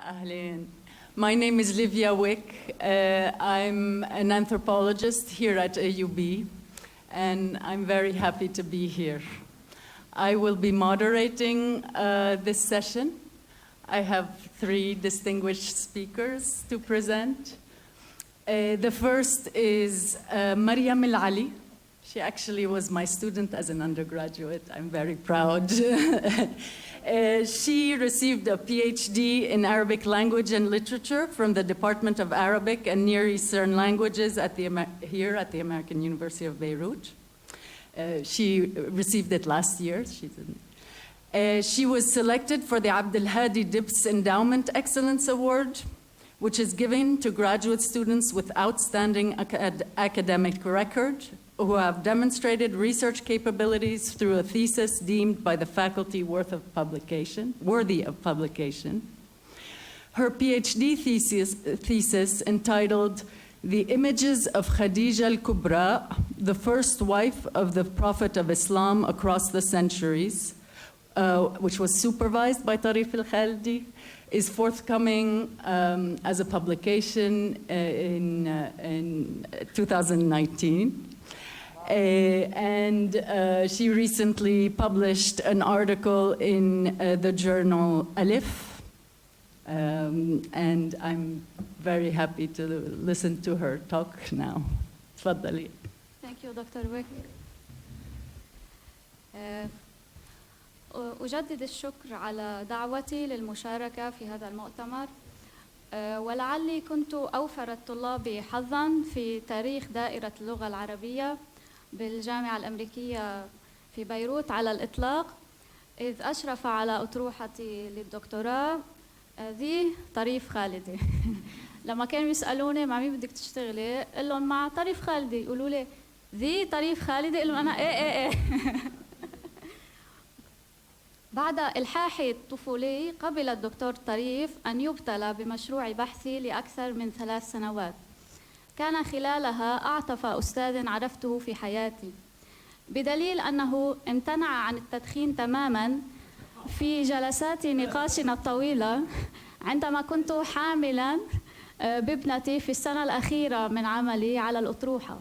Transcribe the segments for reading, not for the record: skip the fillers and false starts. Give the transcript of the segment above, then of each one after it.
Ahlan. My name is Livia Wick. I'm an anthropologist here at AUB, and I'm very happy to be here. I will be moderating this session. I have three distinguished speakers to present. The first is Mariam Milali. She actually was my student as an undergraduate. I'm very proud. She received a PhD in Arabic language and literature from the Department of Arabic and Near Eastern Languages here at the American University of Beirut. She received it last year. She didn't. She was selected for the Abdel Hadi Dibbs Endowment Excellence Award, which is given to graduate students with outstanding academic record who have demonstrated research capabilities through a thesis deemed by the faculty worthy of publication. Her PhD thesis entitled "The Images of Khadija al-Kubra, the First Wife of the Prophet of Islam Across the Centuries," which was supervised by Tarif al-Khalidi, is forthcoming as a publication in 2019. She recently published an article in the journal Alif, and I'm very happy to listen to her talk now. تفضلي. Thank you, Dr. Wick. أجدد الشكر على دعوتي للمشاركة في هذا المؤتمر، ولعلي كنت أوفر الطلاب حظاً في تاريخ دائرة اللغة العربية بالجامعة الأمريكية في بيروت على الإطلاق، إذ أشرف على أطروحتي للدكتوراه ذي طريف خالدي. لما كانوا يسألوني مع مين بدك تشتغلي؟ قل لهم مع طريف خالدي. يقولوا لي ذي طريف خالدي؟ قل لهم أنا إيه. بعد إلحاحي الطفولي قبل الدكتور طريف أن يبتلى بمشروع بحثي لأكثر من 3 سنوات، كان خلالها أعطف أستاذ عرفته في حياتي، بدليل أنه امتنع عن التدخين تماماً في جلسات نقاشنا الطويلة عندما كنت حاملاً بابنتي في السنة الأخيرة من عملي على الأطروحة.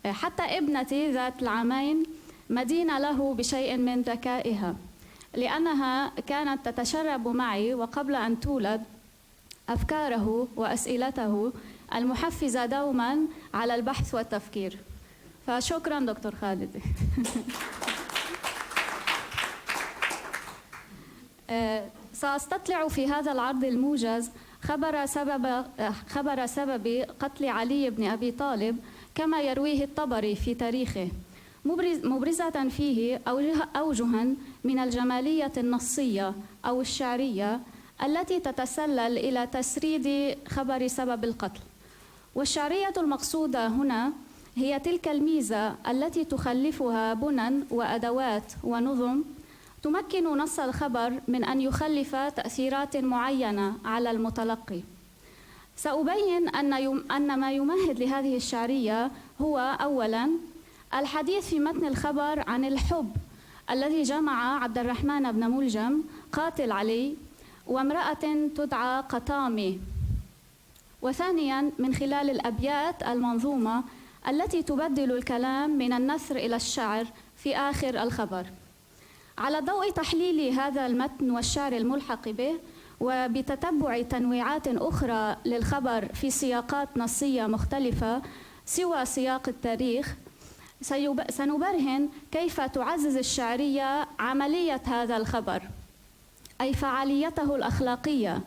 حتى ابنتي ذات العامين مدينة له بشيء من ذكائها، لأنها كانت تتشرب معي وقبل أن تولد أفكاره وأسئلته المحفزة دوماً على البحث والتفكير. فشكراً دكتور خالد. سأستطلع في هذا العرض الموجز خبر سبب قتل علي بن أبي طالب كما يرويه الطبري في تاريخه، مبرزة فيه أوجهاً من الجمالية النصية أو الشعرية التي تتسلل إلى تسريد خبر سبب القتل. والشعرية المقصودة هنا هي تلك الميزة التي تخلفها بنى وأدوات ونظم تمكن نص الخبر من أن يخلف تأثيرات معينة على المتلقي. سأبين أن ما يمهد لهذه الشعرية هو أولاً الحديث في متن الخبر عن الحب الذي جمع عبد الرحمن بن ملجم قاتل علي وامرأة تدعى قطامي، وثانياً من خلال الأبيات المنظومة التي تبدل الكلام من النثر إلى الشعر في آخر الخبر. على ضوء تحليل هذا المتن والشعر الملحق به، وبتتبع تنويعات أخرى للخبر في سياقات نصية مختلفة سوى سياق التاريخ، سنبرهن كيف تعزز الشعرية عملية هذا الخبر، أي فعاليته الأخلاقية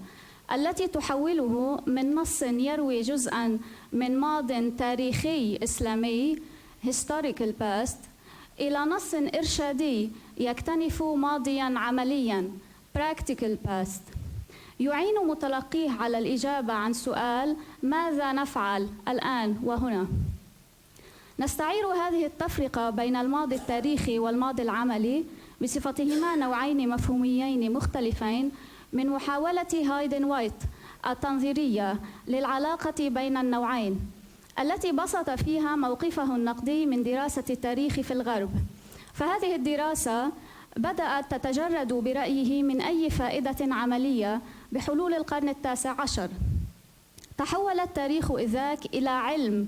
التي تحوله من نص يروي جزءاً من ماضٍ تاريخي إسلامي historical past إلى نص إرشادي يكتنف ماضياً عملياً practical past، يعين متلقيه على الإجابة عن سؤال ماذا نفعل الآن وهنا. نستعير هذه التفرقة بين الماضي التاريخي والماضي العملي بصفتهما نوعين مفهوميين مختلفين من محاولة هايدن وايت التنظيرية للعلاقة بين النوعين، التي بسط فيها موقفه النقدي من دراسة التاريخ في الغرب. فهذه الدراسة بدأت تتجرد برأيه من أي فائدة عملية بحلول القرن 19. تحول التاريخ إذاك إلى علم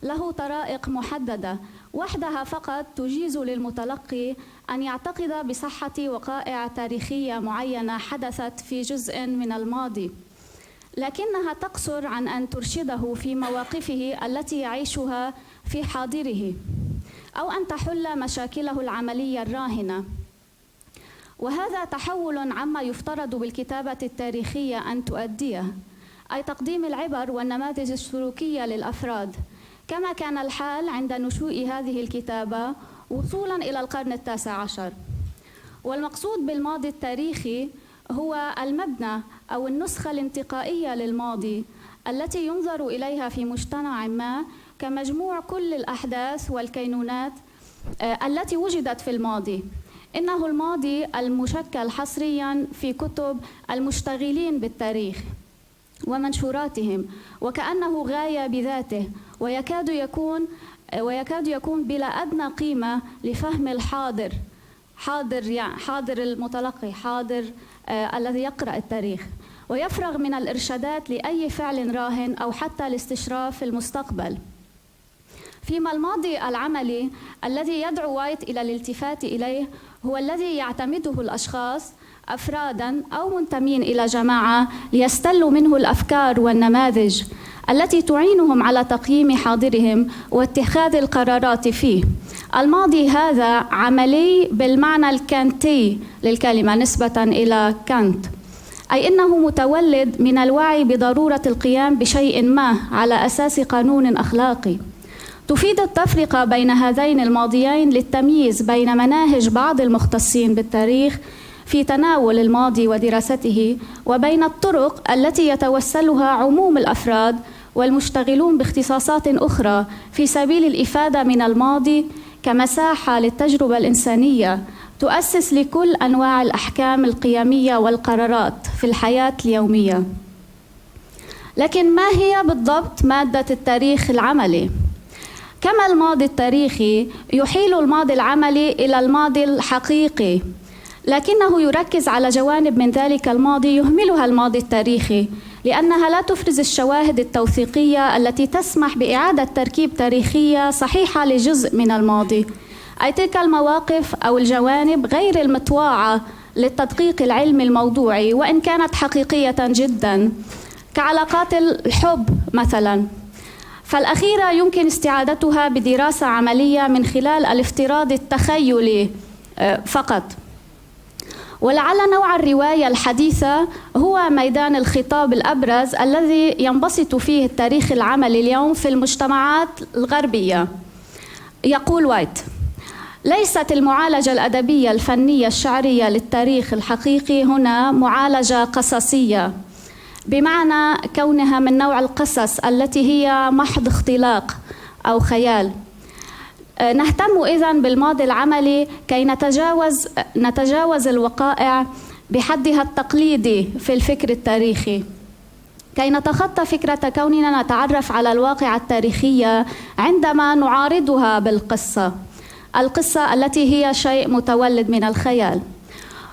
له طرائق محددة وحدها فقط تجيز للمتلقي أن يعتقد بصحة وقائع تاريخية معينة حدثت في جزء من الماضي، لكنها تقصر عن أن ترشده في مواقفه التي يعيشها في حاضره، أو أن تحل مشاكله العملية الراهنة. وهذا تحول عما يفترض بالكتابة التاريخية أن تؤديه، أي تقديم العبر والنماذج السلوكية للأفراد، كما كان الحال عند نشوء هذه الكتابة وصولاً إلى القرن 19. والمقصود بالماضي التاريخي هو المبنى أو النسخة الانتقائية للماضي التي ينظر إليها في مجتمع ما كمجموع كل الأحداث والكينونات التي وجدت في الماضي. إنه الماضي المشكل حصرياً في كتب المشتغلين بالتاريخ ومنشوراتهم، وكأنه غاية بذاته، ويكاد يكون بلا أدنى قيمة لفهم الحاضر، حاضر المتلقي، حاضر الذي يقرأ التاريخ، ويفرغ من الإرشادات لأي فعل راهن أو حتى الاستشراف في المستقبل. فيما الماضي العملي الذي يدعو وايت إلى الالتفات إليه هو الذي يعتمده الأشخاص أفرادا أو منتمين إلى جماعة ليستلوا منه الأفكار والنماذج التي تعينهم على تقييم حاضرهم واتخاذ القرارات فيه. الماضي هذا عملي بالمعنى الكانتي للكلمة نسبة إلى كانت، أي إنه متولد من الوعي بضرورة القيام بشيء ما على أساس قانون أخلاقي. تفيد التفرقة بين هذين الماضيين للتمييز بين مناهج بعض المختصين بالتاريخ في تناول الماضي ودراسته، وبين الطرق التي يتوسلها عموم الأفراد والمشتغلون باختصاصات أخرى في سبيل الإفادة من الماضي كمساحة للتجربة الإنسانية تؤسس لكل أنواع الأحكام القيمية والقرارات في الحياة اليومية. لكن ما هي بالضبط مادة التاريخ العملي؟ كما الماضي التاريخي يحيل الماضي العملي إلى الماضي الحقيقي، لكنه يركز على جوانب من ذلك الماضي يهملها الماضي التاريخي، لأنها لا تفرز الشواهد التوثيقية التي تسمح بإعادة تركيب تاريخية صحيحة لجزء من الماضي، أي تلك المواقف أو الجوانب غير المطواعة للتدقيق العلمي الموضوعي وإن كانت حقيقية جدا، كعلاقات الحب مثلا، فالأخيرة يمكن استعادتها بدراسة عملية من خلال الافتراض التخيلي فقط. ولعل نوع الرواية الحديثة هو ميدان الخطاب الأبرز الذي ينبسط فيه التاريخ العملي اليوم في المجتمعات الغربية. يقول وايت: ليست المعالجة الأدبية الفنية الشعرية للتاريخ الحقيقي هنا معالجة قصصية، بمعنى كونها من نوع القصص التي هي محض اختلاق أو خيال. نهتم إذن بالماضي العملي كي نتجاوز الوقائع بحدها التقليدي في الفكر التاريخي، كي نتخطى فكرة كوننا نتعرف على الواقع التاريخية عندما نعارضها بالقصة، القصة التي هي شيء متولد من الخيال.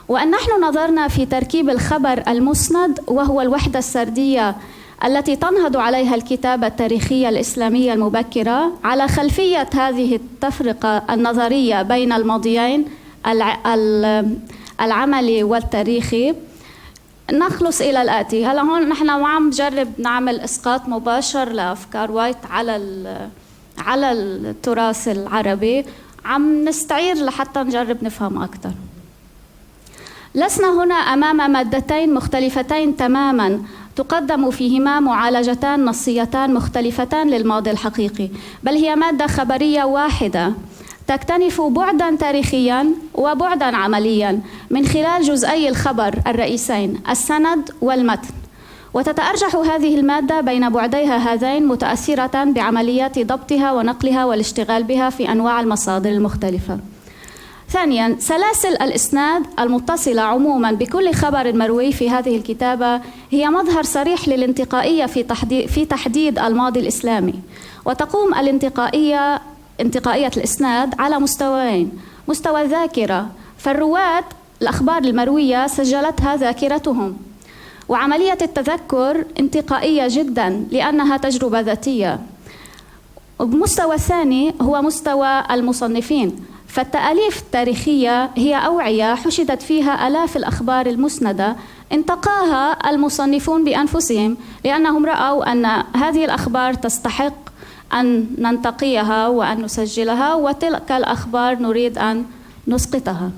وأن نحن نظرنا في تركيب الخبر المسند وهو الوحدة السردية التي تنهض عليها الكتابة التاريخية الإسلامية المبكرة على خلفية هذه التفرقة النظرية بين الماضيين العملي والتاريخي، نخلص إلى الآتي. هلا هون نحن عم نجرب نعمل إسقاط مباشر لأفكار وايت على التراث العربي، عم نستعير لحتى نجرب نفهم أكثر. لسنا هنا أمام مادتين مختلفتين تماماً تقدم فيهما معالجتان نصيتان مختلفتان للماضي الحقيقي، بل هي مادة خبرية واحدة تكتنف بعداً تاريخياً وبعداً عملياً من خلال جزئي الخبر الرئيسين السند والمتن، وتتأرجح هذه المادة بين بعديها هذين متأثرة بعمليات ضبطها ونقلها والاشتغال بها في أنواع المصادر المختلفة. ثانياً، سلاسل الإسناد المتصلة عموماً بكل خبر مروي في هذه الكتابة هي مظهر صريح للانتقائية في تحديد الماضي الإسلامي، وتقوم انتقائية الإسناد على مستويين: مستوى الذاكرة، فالرواة الأخبار المروية سجلتها ذاكرتهم، وعملية التذكر انتقائية جدا لأنها تجربة ذاتية. وبمستوى ثاني هو مستوى المصنفين، فالتأليف التاريخية هي أوعية حشدت فيها آلاف الأخبار المسندة انتقاها المصنفون بأنفسهم، لأنهم رأوا أن هذه الأخبار تستحق أن ننتقيها وأن نسجلها، وتلك الأخبار نريد أن نسقطها.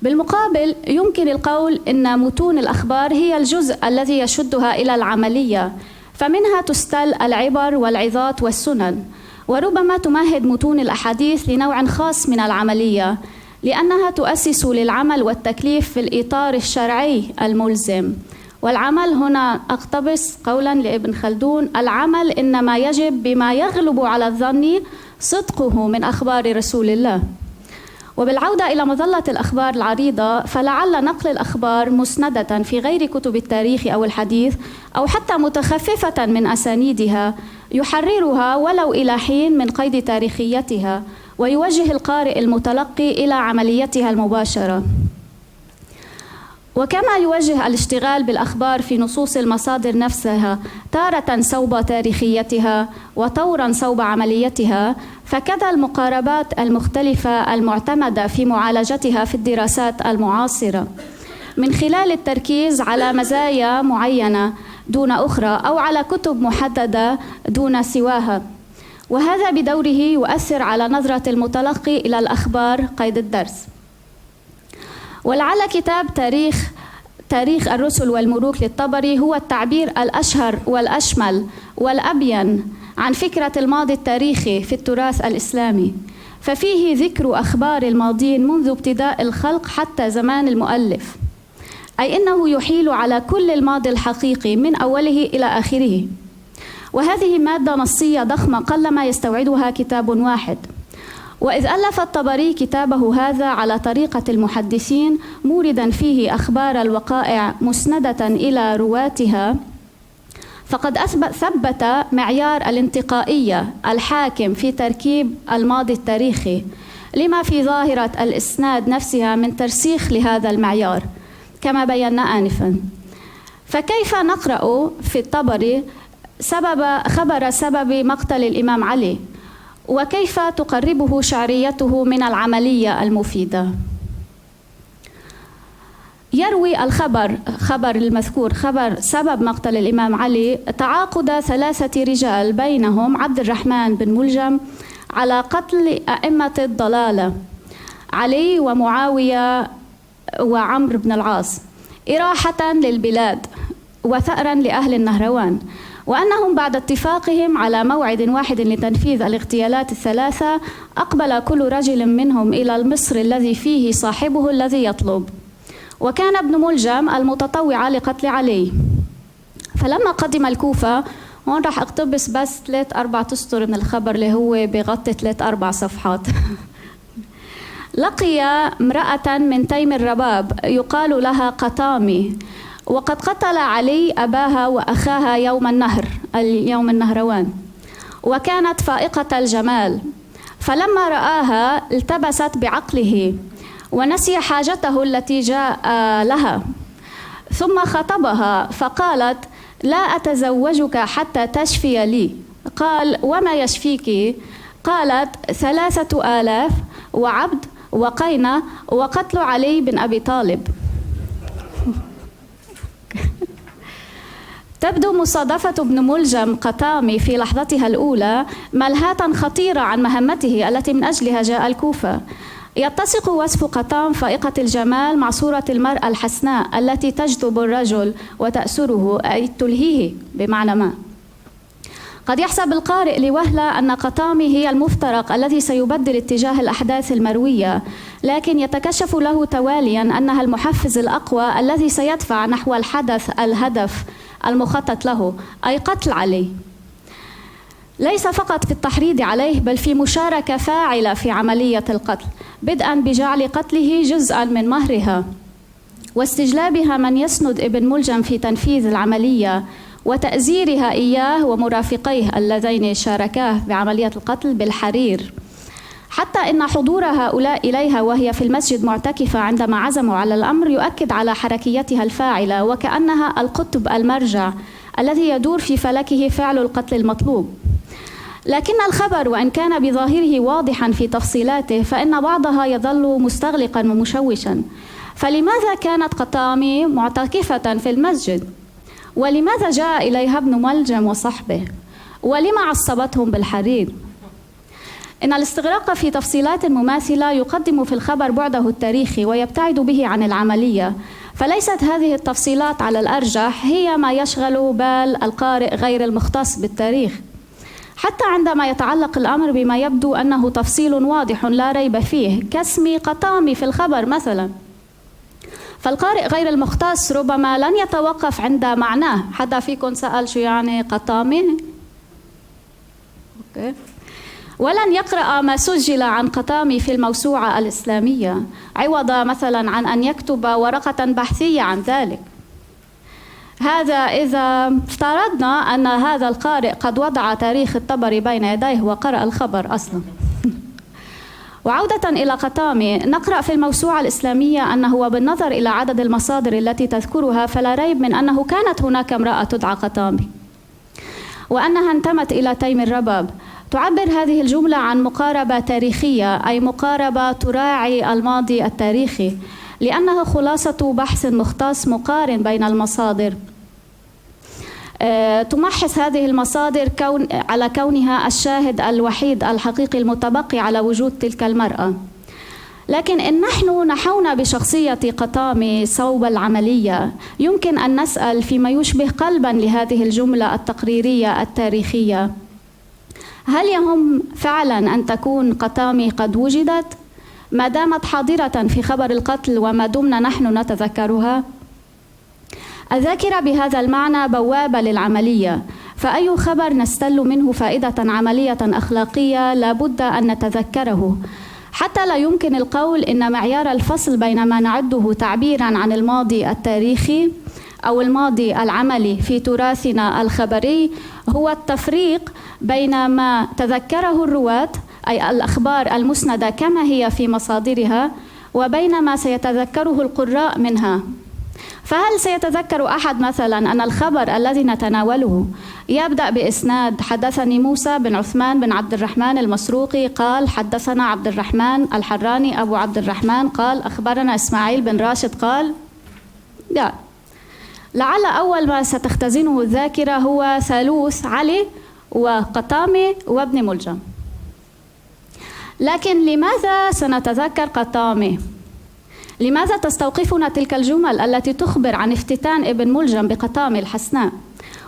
بالمقابل يمكن القول أن متون الأخبار هي الجزء الذي يشدها إلى العملية، فمنها تستل العبر والعظات والسنن، وربما تمهد متون الأحاديث لنوع خاص من العملية، لأنها تؤسس للعمل والتكليف في الإطار الشرعي الملزم. والعمل هنا أقتبس قولا لابن خلدون: العمل إنما يجب بما يغلب على الظن صدقه من أخبار رسول الله. وبالعودة إلى مظلة الأخبار العريضة، فلعل نقل الأخبار مسندة في غير كتب التاريخ أو الحديث، أو حتى متخففة من أسانيدها، يحررها ولو إلى حين من قيد تاريخيتها، ويوجه القارئ المتلقي إلى عمليتها المباشرة. وكما يوجه الاشتغال بالأخبار في نصوص المصادر نفسها تارة صوب تاريخيتها وطورا صوب عمليتها، فكذا المقاربات المختلفة المعتمدة في معالجتها في الدراسات المعاصرة من خلال التركيز على مزايا معينة دون أخرى، أو على كتب محددة دون سواها، وهذا بدوره يؤثر على نظرة المتلقي إلى الأخبار قيد الدرس. ولعل كتاب تاريخ الرسل والملوك للطبري هو التعبير الأشهر والأشمل والأبين عن فكرة الماضي التاريخي في التراث الإسلامي، ففيه ذكر أخبار الماضين منذ ابتداء الخلق حتى زمان المؤلف، أي أنه يحيل على كل الماضي الحقيقي من أوله إلى آخره. وهذه مادة نصية ضخمة قلما يستوعبها كتاب واحد. وإذ ألف الطبري كتابه هذا على طريقة المحدثين، موردا فيه أخبار الوقائع مسندة إلى رواتها، فقد ثبت معيار الانتقائية الحاكم في تركيب الماضي التاريخي، لما في ظاهرة الإسناد نفسها من ترسيخ لهذا المعيار كما بينا آنفا. فكيف نقرأ في الطبري خبر سبب مقتل الإمام علي، وكيف تقربه شعريته من العملية المفيدة؟ يروي خبر المذكور خبر سبب مقتل الإمام علي تعاقد 3 رجال بينهم عبد الرحمن بن ملجم على قتل أئمة الضلالة علي ومعاوية وعمرو بن العاص، إراحة للبلاد وثأرا لأهل النهروان، وأنهم بعد اتفاقهم على موعد واحد لتنفيذ الاغتيالات ال3 أقبل كل رجل منهم إلى المصر الذي فيه صاحبه الذي يطلب، وكان ابن ملجم المتطوع لقتل علي. فلما قدم الكوفة، هون راح أقتبس بس 3-4 أسطر من الخبر اللي هو بغطي 3-4 صفحات. لقي امرأة من تيم الرباب يقال لها قطامي، وقد قتل علي أباها وأخاها يوم النهروان، وكانت فائقة الجمال، فلما رآها التبست بعقله ونسي حاجته التي جاء لها، ثم خطبها فقالت: لا أتزوجك حتى تشفي لي. قال: وما يشفيك؟ قالت: 3000 وعبد وقينة وقتل علي بن أبي طالب. تبدو مصادفة ابن ملجم قطامي في لحظتها الأولى ملهاة خطيرة عن مهمته التي من أجلها جاء الكوفة. يتسق وصف قطام فائقة الجمال مع صورة المرأة الحسناء التي تجذب الرجل وتأسره، أي تلهيه بمعنى ما. قد يحسب القارئ لوهلة أن قطامي هي المفترق الذي سيبدل اتجاه الأحداث المروية، لكن يتكشف له تواليا أنها المحفز الأقوى الذي سيدفع نحو الهدف المخطط له، أي قتل علي، ليس فقط في التحريض عليه بل في مشاركة فاعلة في عملية القتل، بدءا بجعل قتله جزءا من مهرها واستجلابها من يسند ابن ملجم في تنفيذ العملية، وتأزيرها إياه ومرافقيه اللذين شاركاه بعملية القتل بالحرير، حتى إن حضور هؤلاء إليها وهي في المسجد معتكفة عندما عزموا على الأمر يؤكد على حركيتها الفاعلة، وكأنها القطب المرجع الذي يدور في فلكه فعل القتل المطلوب. لكن الخبر وإن كان بظاهره واضحا في تفصيلاته فإن بعضها يظل مستغلقا ومشوشا. فلماذا كانت قطامي معتكفة في المسجد؟ ولماذا جاء إليها ابن ملجم وصحبه؟ ولما عصبتهم بالحريق؟ إن الاستغراق في تفصيلات مماثلة يقدم في الخبر بعده التاريخي ويبتعد به عن العملية، فليست هذه التفصيلات على الأرجح هي ما يشغل بال القارئ غير المختص بالتاريخ، حتى عندما يتعلق الأمر بما يبدو أنه تفصيل واضح لا ريب فيه كاسم قطامي في الخبر مثلا. فالقارئ غير المختص ربما لن يتوقف عند معناه. حدا فيكم سأل شو يعني قطامي؟ أوكي. ولن يقرأ ما سجل عن قطامي في الموسوعة الإسلامية عوض مثلا عن أن يكتب ورقة بحثية عن ذلك. هذا إذا افترضنا أن هذا القارئ قد وضع تاريخ الطبري بين يديه وقرأ الخبر أصلا. وعودة إلى قطامي، نقرأ في الموسوعة الإسلامية أنه وبالنظر إلى عدد المصادر التي تذكرها فلا ريب من أنه كانت هناك امرأة تدعى قطامي وأنها انتمت إلى تيم الرباب. تعبر هذه الجملة عن مقاربة تاريخية، أي مقاربة تراعي الماضي التاريخي، لأنها خلاصة بحث مختص مقارن بين المصادر. تمحص هذه المصادر على كونها الشاهد الوحيد الحقيقي المتبقي على وجود تلك المرأة. لكن إن نحن نحونا بشخصية قطامي صوب العملية، يمكن أن نسأل فيما يشبه قلبا لهذه الجملة التقريرية التاريخية: هل يهم فعلا أن تكون قطامي قد وجدت ما دامت حاضرة في خبر القتل وما دمنا نحن نتذكرها؟ الذاكرة بهذا المعنى بوابة للعملية، فأي خبر نستل منه فائدة عملية أخلاقية لابد أن نتذكره، حتى لا يمكن القول إن معيار الفصل بين ما نعده تعبيراً عن الماضي التاريخي أو الماضي العملي في تراثنا الخبري هو التفريق بين ما تذكره الرواة، أي الأخبار المسندة كما هي في مصادرها، وبين ما سيتذكره القراء منها. فهل سيتذكر أحد مثلا أن الخبر الذي نتناوله يبدأ بإسناد حدثني موسى بن عثمان بن عبد الرحمن المسروقي قال حدثنا عبد الرحمن الحراني أبو عبد الرحمن قال أخبرنا إسماعيل بن راشد قال؟ لا. لعل أول ما ستختزنه الذاكرة هو ثالوث علي وقطامي وابن ملجم. لكن لماذا سنتذكر قطامي؟ لماذا تستوقفنا تلك الجمل التي تخبر عن افتتان ابن ملجم بقطامي الحسناء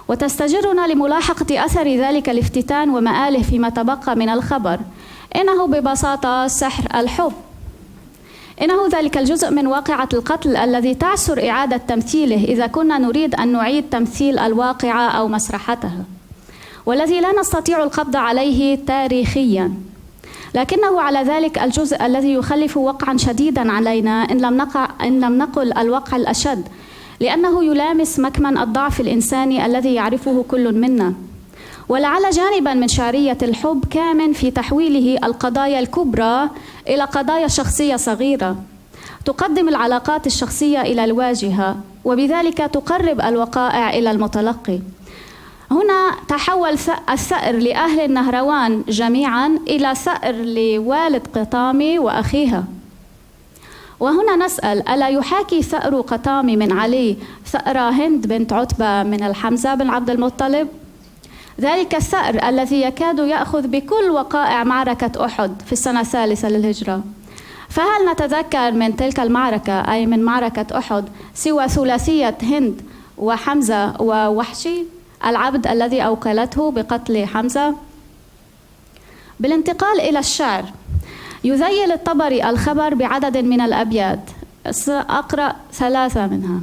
وتستجرنا لملاحقة أثر ذلك الافتتان ومآله فيما تبقى من الخبر؟ إنه ببساطة سحر الحب. إنه ذلك الجزء من واقعة القتل الذي تعسر إعادة تمثيله إذا كنا نريد أن نعيد تمثيل الواقعة أو مسرحتها، والذي لا نستطيع القبض عليه تاريخياً، لكنه على ذلك الجزء الذي يخلف وقعاً شديداً علينا إن لم نقل الوقع الأشد، لأنه يلامس مكمن الضعف الإنساني الذي يعرفه كل منا. ولعل جانباً من شعرية الحب كامن في تحويله القضايا الكبرى إلى قضايا شخصية صغيرة تقدم العلاقات الشخصية إلى الواجهة، وبذلك تقرب الوقائع إلى المتلقي. هنا تحول الثأر لأهل النهروان جميعاً إلى ثأر لوالد قطامي وأخيها. وهنا نسأل: ألا يحاكي ثأر قطامي من علي ثأر هند بنت عتبة من الحمزة بن عبد المطلب؟ ذلك الثأر الذي يكاد يأخذ بكل وقائع معركة أحد في السنة الثالثة للهجرة. فهل نتذكر من تلك المعركة، أي من معركة أحد، سوى ثلاثية هند وحمزة ووحشي العبد الذي أوكلته بقتل حمزة؟ بالانتقال إلى الشعر، يذيل الطبري الخبر بعدد من الأبيات، سأقرأ 3 منها: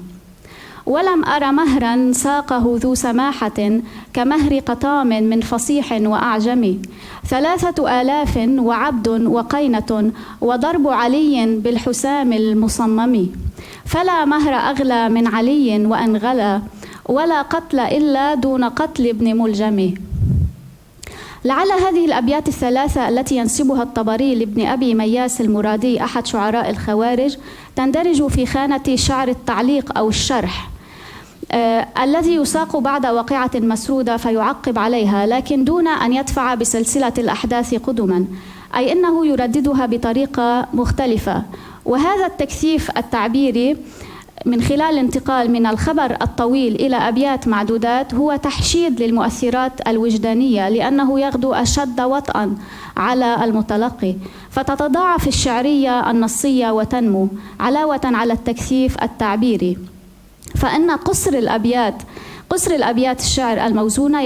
ولم أر مهرا ساقه ذو سماحة كمهر قطام من فصيح وأعجمي، 3000 وعبد وقينة وضرب علي بالحسام المصمم، فلا مهر أغلى من علي وأن غلا ولا قتل إلا دون قتل ابن ملجم. لعل هذه الأبيات الثلاثة التي ينسبها الطبري لابن أبي مياس المرادي أحد شعراء الخوارج تندرج في خانة شعر التعليق أو الشرح الذي يساق بعد واقعة مسرودة فيعقب عليها، لكن دون أن يدفع بسلسلة الأحداث قدما، أي أنه يرددها بطريقة مختلفة. وهذا التكثيف التعبيري من خلال الانتقال من الخبر الطويل إلى أبيات معدودات هو تحشيد للمؤثرات الوجدانية، لأنه يغدو أشد وطئا على المتلقي، فتتضاعف الشعرية النصية وتنمو علاوة على التكثيف التعبيري. فإن قصر الأبيات الشعر الموزونة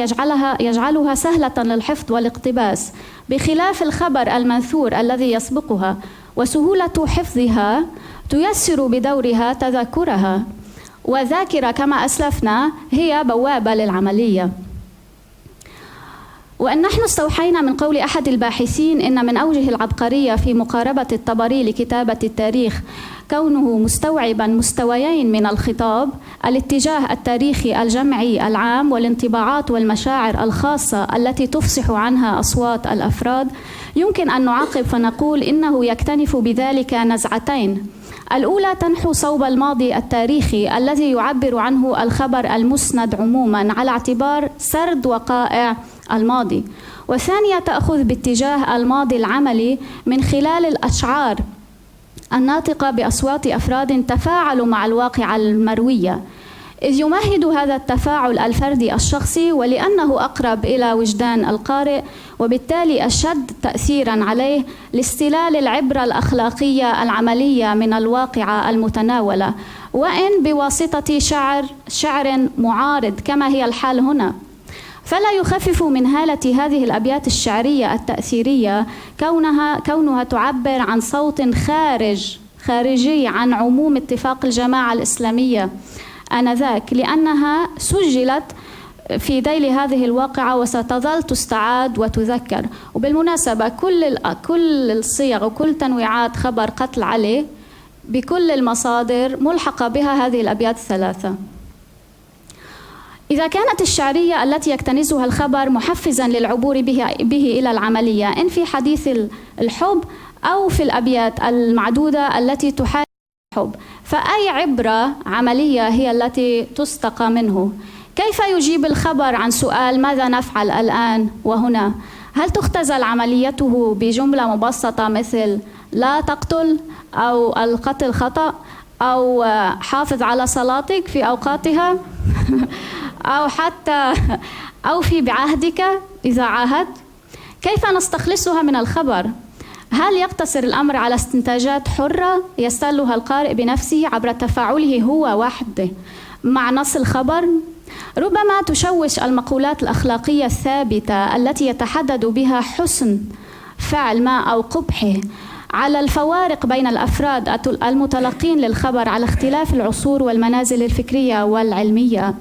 يجعلها سهلة للحفظ والاقتباس، بخلاف الخبر المنثور الذي يسبقها، وسهولة حفظها تيسر بدورها تذكرها، والذاكرة كما أسلفنا هي بوابة للعملية. وأن نحن استوحينا من قول أحد الباحثين إن من أوجه العبقرية في مقاربة الطبري لكتابة التاريخ كونه مستوعبا مستويين من الخطاب، الاتجاه التاريخي الجمعي العام والانطباعات والمشاعر الخاصة التي تفصح عنها أصوات الأفراد. يمكن أن نعقب فنقول إنه يكتنف بذلك نزعتين: الأولى تنحو صوب الماضي التاريخي الذي يعبر عنه الخبر المسند عموما على اعتبار سرد وقائع الماضي، والثانية تأخذ باتجاه الماضي العملي من خلال الأشعار الناطقة بأصوات أفراد تفاعلوا مع الواقع المروية، إذ يمهد هذا التفاعل الفردي الشخصي، ولأنه أقرب إلى وجدان القارئ وبالتالي أشد تأثيراً عليه لاستلال العبرة الأخلاقية العملية من الواقعة المتناولة، وإن بواسطة شعر معارض كما هي الحال هنا. فلا يخفف من هالة هذه الأبيات الشعرية التأثيرية كونها تعبر عن صوت خارجي عن عموم اتفاق الجماعة الإسلامية آنذاك، لأنها سجلت في ذيل هذه الواقعة وستظل تستعاد وتذكر. وبالمناسبة كل الصيغ وكل تنويعات خبر قتل علي بكل المصادر ملحقة بها هذه الأبيات الثلاثة. إذا كانت الشعرية التي يكتنزها الخبر محفزاً للعبور به إلى العملية، إن في حديث الحب أو في الأبيات المعدودة التي تحاكي الحب، فأي عبرة عملية هي التي تستقى منه؟ كيف يجيب الخبر عن سؤال ماذا نفعل الآن وهنا؟ هل تختزل عمليته بجملة مبسطة مثل لا تقتل، أو القتل خطأ، أو حافظ على صلاتك في أوقاتها أو حتى أوفي بعهدك إذا عاهدت؟ كيف نستخلصها من الخبر؟ هل يقتصر الأمر على استنتاجات حرة يستلها القارئ بنفسه عبر تفاعله هو وحده مع نص الخبر؟ ربما تشوش المقولات الأخلاقية الثابتة التي يتحدد بها حسن فعل ما أو قبحه على الفوارق بين الأفراد المتلقين للخبر على اختلاف العصور والمنازل الفكرية والعلمية،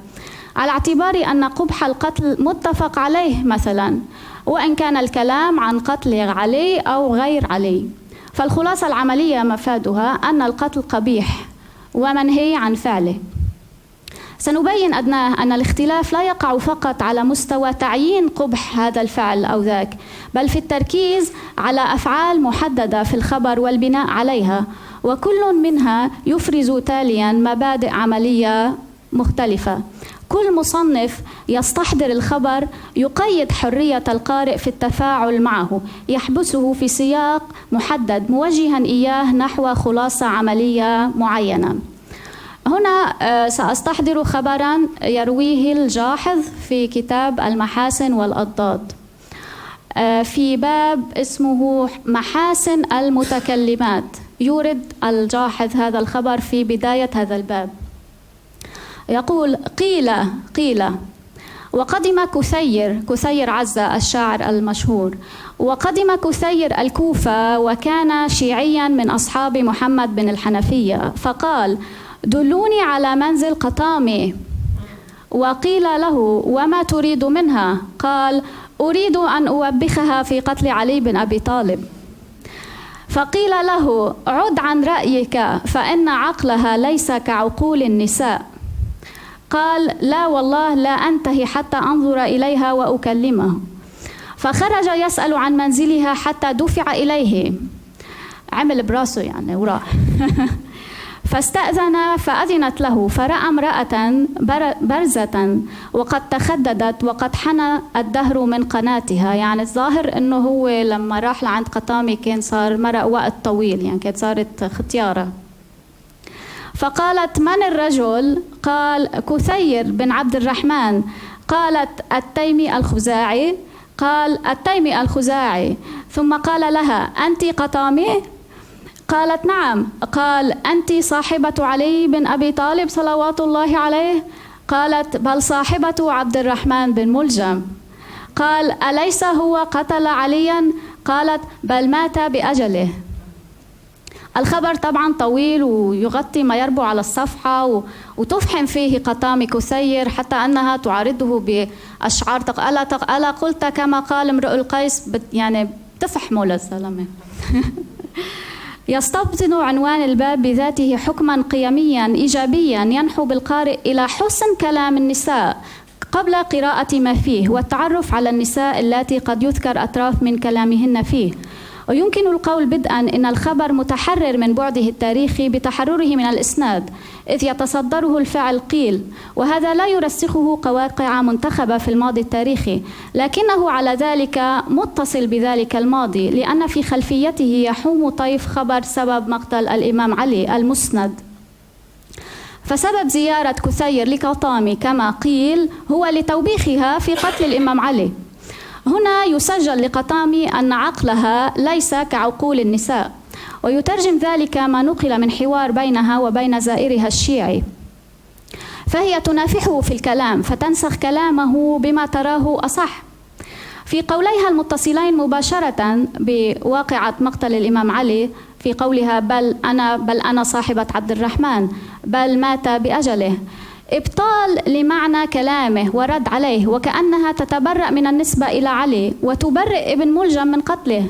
على اعتبار أن قبح القتل متفق عليه مثلا، وإن كان الكلام عن قتل علي أو غير علي. فالخلاصة العملية مفادها أن القتل قبيح ومنهي عن فعله. سنبين أدناه أن الاختلاف لا يقع فقط على مستوى تعيين قبح هذا الفعل أو ذاك، بل في التركيز على أفعال محددة في الخبر والبناء عليها، وكل منها يفرز تالياً مبادئ عملية مختلفة. كل مصنف يستحضر الخبر يقيد حرية القارئ في التفاعل معه، يحبسه في سياق محدد موجها إياه نحو خلاصة عملية معينة. هنا سأستحضر خبراً يرويه الجاحظ في كتاب المحاسن والأضداد في باب اسمه محاسن المتكلمات. يورد الجاحظ هذا الخبر في بداية هذا الباب، يقول: قيل وقدم كثير عزة الشاعر المشهور، وقدم كثير الكوفة وكان شيعياً من أصحاب محمد بن الحنفية، فقال: دلوني على منزل قطامي. وقيل له: وما تريد منها؟ قال: أريد أن أوبخها في قتل علي بن أبي طالب. فقيل له: عد عن رأيك فإن عقلها ليس كعقول النساء. قال: لا والله لا أنتهي حتى أنظر إليها وأكلمه. فخرج يسأل عن منزلها حتى دفع إليه، عمل براسه يعني وراح. فاستأذن فأذنت له، فرأى امرأة برزة وقد تخددت وقد حنى الدهر من قناتها. يعني الظاهر أنه هو لما راح لعند قطامي كان صار مرق وقت طويل، يعني كانت صارت ختيارة. فقالت: من الرجل؟ قال: كثير بن عبد الرحمن. قالت: التيمي الخزاعي؟ قال: التيمي الخزاعي. ثم قال لها: أنت قطامي؟ قالت: نعم. قال: أنت صاحبة علي بن أبي طالب صلوات الله عليه؟ قالت: بل صاحبة عبد الرحمن بن ملجم. قال: أليس هو قتل عليا؟ قالت: بل مات بأجله. الخبر طبعا طويل ويغطي ما يربو على الصفحة، وتفحم فيه قطامي كثير حتى أنها تعارضه بأشعار ألا قلت كما قال امرؤ القيس، يعني تفحمه للزلمة. يستبطن عنوان الباب بذاته حكما قيميا إيجابيا ينحو بالقارئ إلى حسن كلام النساء قبل قراءة ما فيه، والتعرف على النساء اللاتي قد يذكر أطراف من كلامهن فيه. ويمكن القول بدءا إن الخبر متحرر من بعده التاريخي بتحرره من الإسناد، إذ يتصدره الفعل قيل، وهذا لا يرسخه قواقع منتخبة في الماضي التاريخي، لكنه على ذلك متصل بذلك الماضي، لأن في خلفيته يحوم طيف خبر سبب مقتل الإمام علي المسند. فسبب زيارة كثير لقطامي كما قيل هو لتوبيخها في قتل الإمام علي. هنا يسجل لقطامي أن عقلها ليس كعقول النساء، ويترجم ذلك ما نقل من حوار بينها وبين زائرها الشيعي. فهي تنافحه في الكلام فتنسخ كلامه بما تراه أصح. في قوليها المتصلين مباشرة بواقعة مقتل الإمام علي، في قولها بل أنا صاحبة عبد الرحمن، بل مات بأجله، إبطال لمعنى كلامه ورد عليه، وكأنها تتبرأ من النسبة إلى علي وتبرئ ابن ملجم من قتله،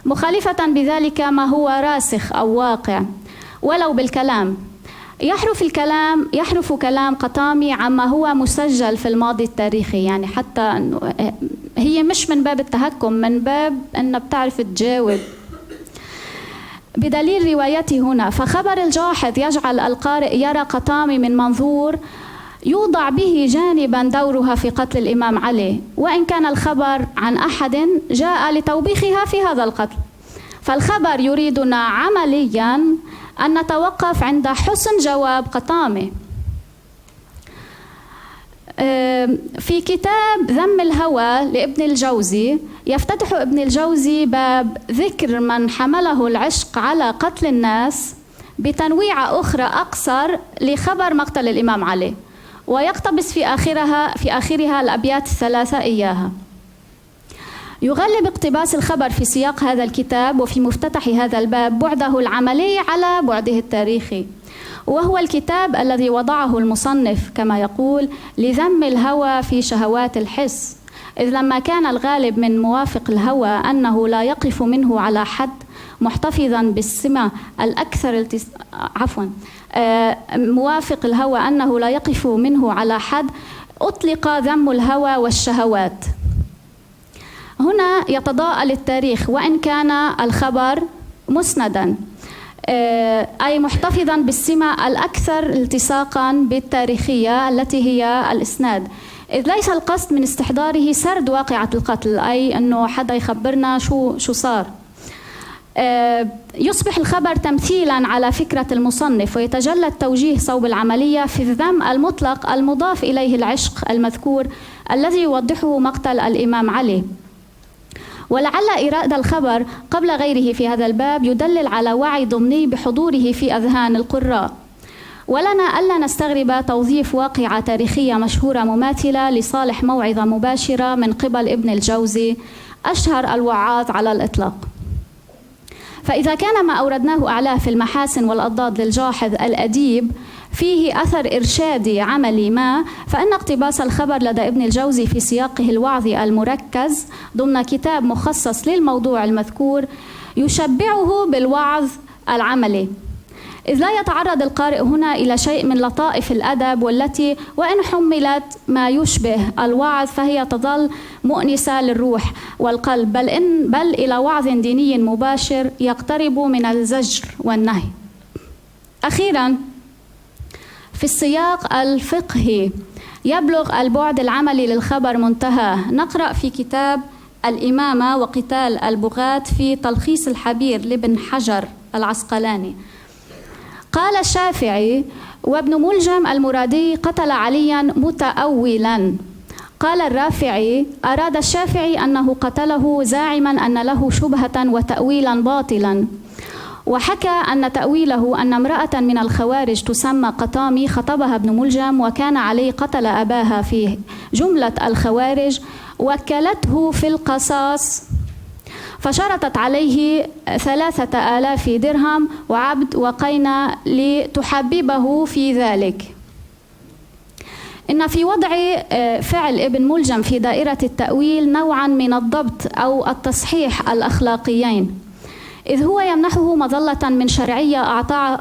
مخالفة بذلك ما هو راسخ أو واقع ولو بالكلام. يحرف كلام قطامي عما هو مسجل في الماضي التاريخي، يعني حتى أنه هي مش من باب التهكم، من باب أنها بتعرف تجاوب. بدليل روايته هنا، فخبر الجاحظ يجعل القارئ يرى قطامي من منظور يوضع به جانبا دورها في قتل الإمام علي، وإن كان الخبر عن أحد جاء لتوبيخها في هذا القتل. فالخبر يريدنا عمليا أن نتوقف عند حسن جواب قطامي. في كتاب ذم الهوى لابن الجوزي يفتتح ابن الجوزي باب ذكر من حمله العشق على قتل الناس بتنويع أخرى أقصر لخبر مقتل الإمام علي، ويقتبس في آخرها الأبيات الثلاثة إياها. يغلب اقتباس الخبر في سياق هذا الكتاب وفي مفتتح هذا الباب بعده العملي على بعده التاريخي، وهو الكتاب الذي وضعه المصنف كما يقول لذم الهوى في شهوات الحس، إذ لما كان الغالب من موافق الهوى أنه لا يقف منه على حد محتفظا بالسمة الأكثر موافق الهوى أنه لا يقف منه على حد، أطلق ذم الهوى والشهوات. هنا يتضاءل التاريخ وإن كان الخبر مسندا، أي محتفظا بالسمة الأكثر التصاقا بالتاريخية التي هي الإسناد، إذ ليس القصد من استحضاره سرد واقعة القتل، أي أنه حدا يخبرنا شو صار. يصبح الخبر تمثيلا على فكرة المصنف، ويتجلى التوجيه صوب العملية في الذم المطلق المضاف إليه العشق المذكور الذي يوضحه مقتل الإمام علي. ولعل إيراد الخبر قبل غيره في هذا الباب يدلل على وعي ضمني بحضوره في أذهان القراء، ولنا ألا نستغرب توظيف واقعة تاريخية مشهورة مماثلة لصالح موعظة مباشرة من قبل ابن الجوزي أشهر الوعاظ على الإطلاق. فإذا كان ما أوردناه أعلاه في المحاسن والأضداد للجاحظ الأديب فيه أثر إرشادي عملي ما، فإن اقتباس الخبر لدى ابن الجوزي في سياقه الوعظي المركز ضمن كتاب مخصص للموضوع المذكور يشبعه بالوعظ العملي، إذ لا يتعرض القارئ هنا إلى شيء من لطائف الأدب، والتي وإن حملت ما يشبه الوعظ فهي تظل مؤنسة للروح والقلب، بل إلى وعظ ديني مباشر يقترب من الزجر والنهي. أخيراً، في السياق الفقهي يبلغ البعد العملي للخبر منتهى. نقرأ في كتاب الإمامة وقتال البغاة في تلخيص الحبير لابن حجر العسقلاني. قال الشافعي: وابن ملجم المرادي قتل عليا متأولا. قال الرافعي: أراد الشافعي أنه قتله زاعما أن له شبهة وتأويلا باطلا. وحكى أن تأويله أن امرأة من الخوارج تسمى قطامي خطبها ابن ملجم، وكان علي قتل أباها في جملة الخوارج، وكلته في القصاص فشرطت عليه 3000 درهم وعبد وقينة لتحببه في ذلك. إن في وضع فعل ابن ملجم في دائرة التأويل نوعا من الضبط أو التصحيح الأخلاقيين، إذ هو يمنحه مظلة من شرعية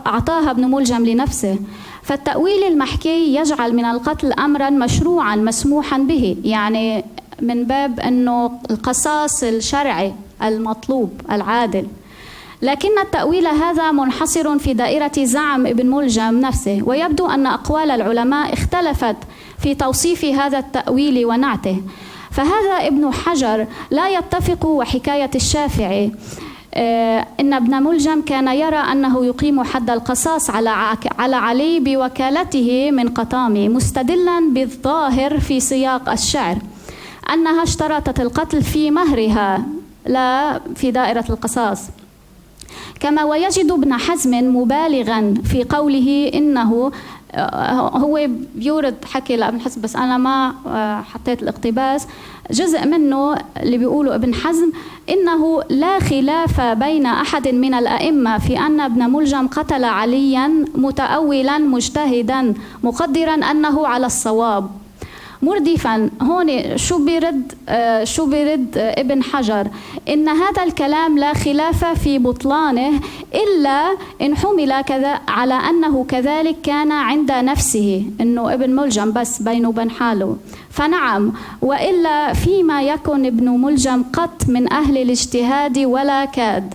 أعطاها ابن ملجم لنفسه. فالتأويل المحكي يجعل من القتل أمرا مشروعا مسموحا به، يعني من باب أنه القصاص الشرعي المطلوب العادل. لكن التأويل هذا منحصر في دائرة زعم ابن ملجم نفسه، ويبدو أن أقوال العلماء اختلفت في توصيف هذا التأويل ونعته. فهذا ابن حجر لا يتفق وحكاية الشافعي إن ابن ملجم كان يرى أنه يقيم حد القصاص على علي بوكالته من قطامي، مستدلا بالظاهر في سياق الشعر أنها اشترطت القتل في مهرها لا في دائرة القصاص. كما ويجد ابن حزم مبالغا في قوله إنه هو بيورد حكي لابن حزم، بس أنا ما حطيت الاقتباس، جزء منه اللي بيقوله ابن حزم إنه لا خلاف بين أحد من الأئمة في أن ابن ملجم قتل عليا متأولا مجتهدا مقدرا أنه على الصواب. مردفا هون شو برد ابن حجر إن هذا الكلام لا خلاف في بطلانه، إلا إن حمل كذا على أنه كذلك كان عند نفسه، إنه ابن ملجم بس بينه وبين حاله. فنعم، وإلا فيما يكن ابن ملجم قط من أهل الاجتهاد ولا كاد.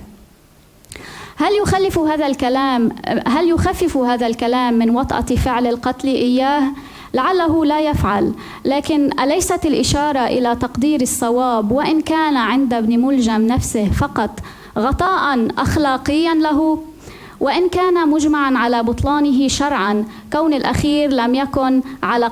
هل يخفف هذا الكلام من وطأة فعل القتل إياه؟ لعله لا يفعل، لكن أليست الإشارة إلى تقدير الصواب وإن كان عند ابن ملجم نفسه فقط غطاء أخلاقيا له، وإن كان مجمعا على بطلانه شرعا، كون الأخير لم يكن على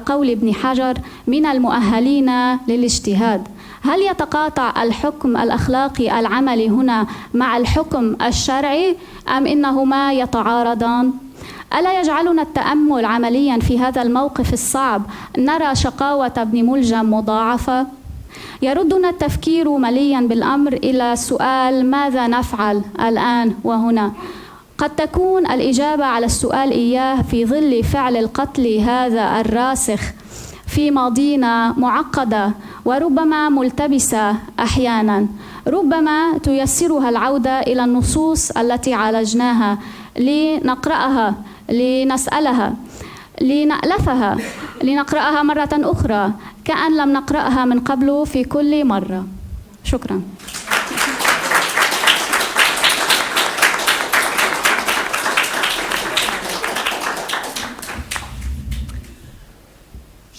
قول ابن حجر من المؤهلين للاجتهاد؟ هل يتقاطع الحكم الأخلاقي العملي هنا مع الحكم الشرعي أم إنهما يتعارضان؟ ألا يجعلنا التأمل عمليا في هذا الموقف الصعب نرى شقاوة ابن ملجم مضاعفة؟ يردنا التفكير مليا بالأمر إلى سؤال: ماذا نفعل الآن وهنا؟ قد تكون الإجابة على السؤال إياه في ظل فعل القتل هذا الراسخ في ماضينا معقدة وربما ملتبسة أحيانا، ربما تيسرها العودة إلى النصوص التي عالجناها لنقرأها، لنسألها، لنألفها، لنقرأها مرة أخرى كأن لم نقرأها من قبل في كل مرة. شكرا.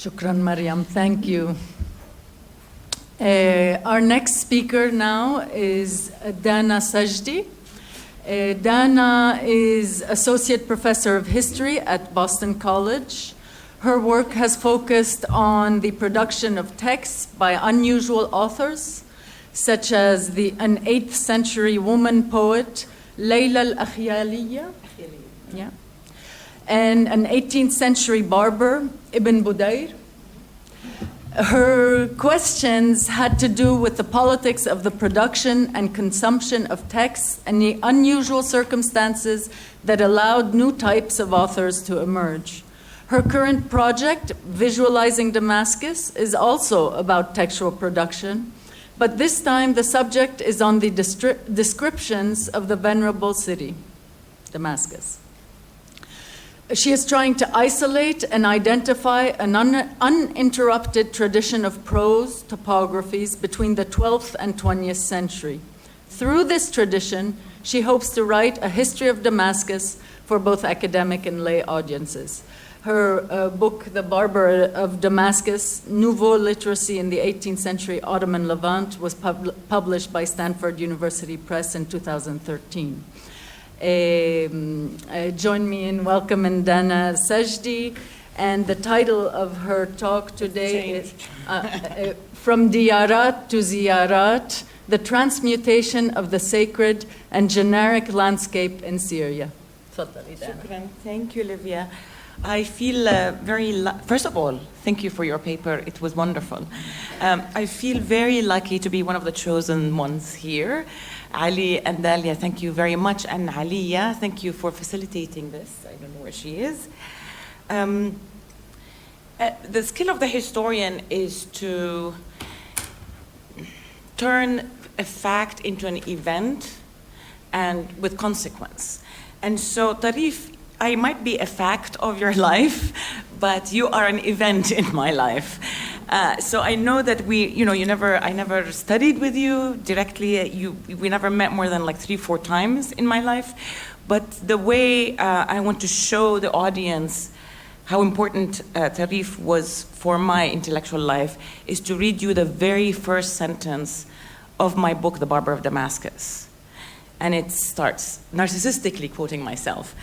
Shukran, Mariam. Thank you. Our next speaker now is Dana Sajdi. Dana is Associate Professor of History at Boston College. Her work has focused on the production of texts by unusual authors, such as an 8th century woman poet, Layla al-Akhyaliya, and an 18th century barber, Ibn Budayr. Her questions had to do with the politics of the production and consumption of texts and the unusual circumstances that allowed new types of authors to emerge. Her current project, Visualizing Damascus, is also about textual production, but this time the subject is on the descriptions of the venerable city. Damascus. She is trying to isolate and identify an uninterrupted tradition of prose topographies between the 12th and 20th century. Through this tradition, she hopes to write a history of Damascus for both academic and lay audiences. Her book, The Barber of Damascus, Nouveau Literacy in the 18th Century Ottoman Levant, was published by Stanford University Press in 2013. Join me in welcoming Dana Sajdi, and the title of her talk today is From Diyarat to Ziyarat, the Transmutation of the Sacred and Generic Landscape in Syria. Shukran. Thank you, Livia. I feel first of all, thank you for your paper. It was wonderful. I feel very lucky to be one of the chosen ones here. Ali and Dalia, thank you very much. And Aliya, thank you for facilitating this. I don't know where she is. The skill of the historian is to turn a fact into an event and with consequence. And so, Tarif, I might be a fact of your life, but you are an event in my life. So I know that I never studied with you directly. We never met more than like 3-4 times in my life. But the way I want to show the audience how important Tarif was for my intellectual life is to read you the very first sentence of my book, The Barber of Damascus. And it starts, narcissistically quoting myself.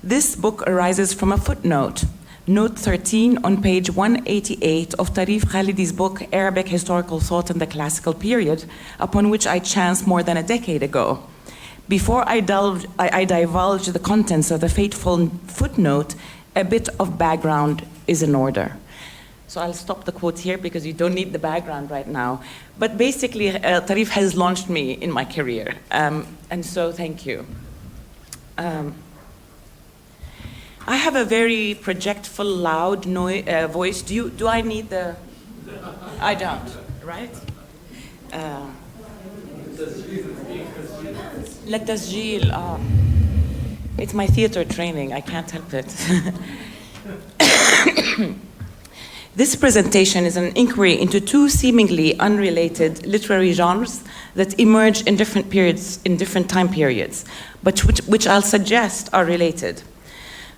This book arises from a footnote, note 13 on page 188 of Tarif Khalidi's book, Arabic Historical Thought in the Classical Period, upon which I chanced more than a decade ago. Before I divulge the contents of the fateful footnote, a bit of background is in order. So I'll stop the quote here because you don't need the background right now. But basically, Tarif has launched me in my career. And so thank you. I have a very projectful, loud voice. Do I need the... I don't, right? للتسجيل. It's my theater training. I can't help it. This presentation is an inquiry into two seemingly unrelated literary genres that emerge in different periods, in different time periods, but which I'll suggest are related.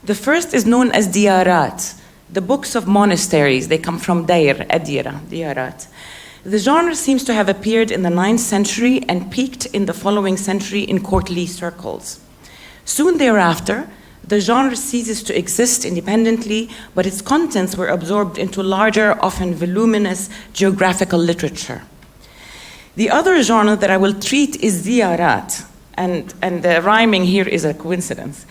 The first is known as diyarat, the books of monasteries. They come from dair, adira, diyarat. The genre seems to have appeared in the 9th century and peaked in the following century in courtly circles. Soon thereafter, the genre ceases to exist independently, but its contents were absorbed into larger, often voluminous geographical literature. The other genre that I will treat is ziyarat, and the rhyming here is a coincidence.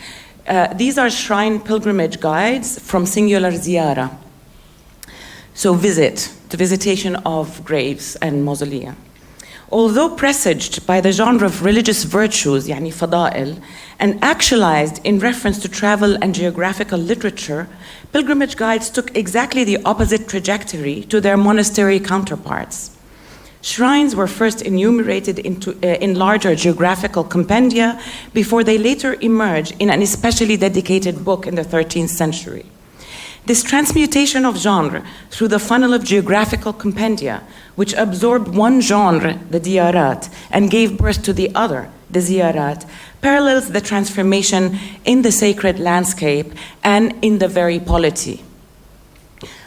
These are shrine pilgrimage guides from singular ziyara. So the visitation of graves and mausolea. Although presaged by the genre of religious virtues, yani fada'il, and actualized in reference to travel and geographical literature, pilgrimage guides took exactly the opposite trajectory to their monastery counterparts. Shrines were first enumerated in larger geographical compendia before they later emerged in an especially dedicated book in the 13th century. This transmutation of genre through the funnel of geographical compendia, which absorbed one genre, the diyarat, and gave birth to the other, the ziyarat, parallels the transformation in the sacred landscape and in the very polity.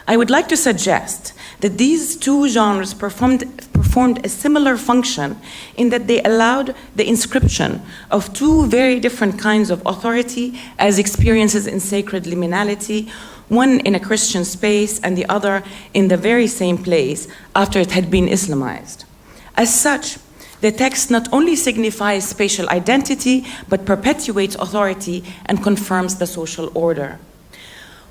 I would like to suggest that these two genres performed a similar function in that they allowed the inscription of two very different kinds of authority as experiences in sacred liminality, one in a Christian space and the other in the very same place after it had been Islamized. As such, the text not only signifies spatial identity, but perpetuates authority and confirms the social order.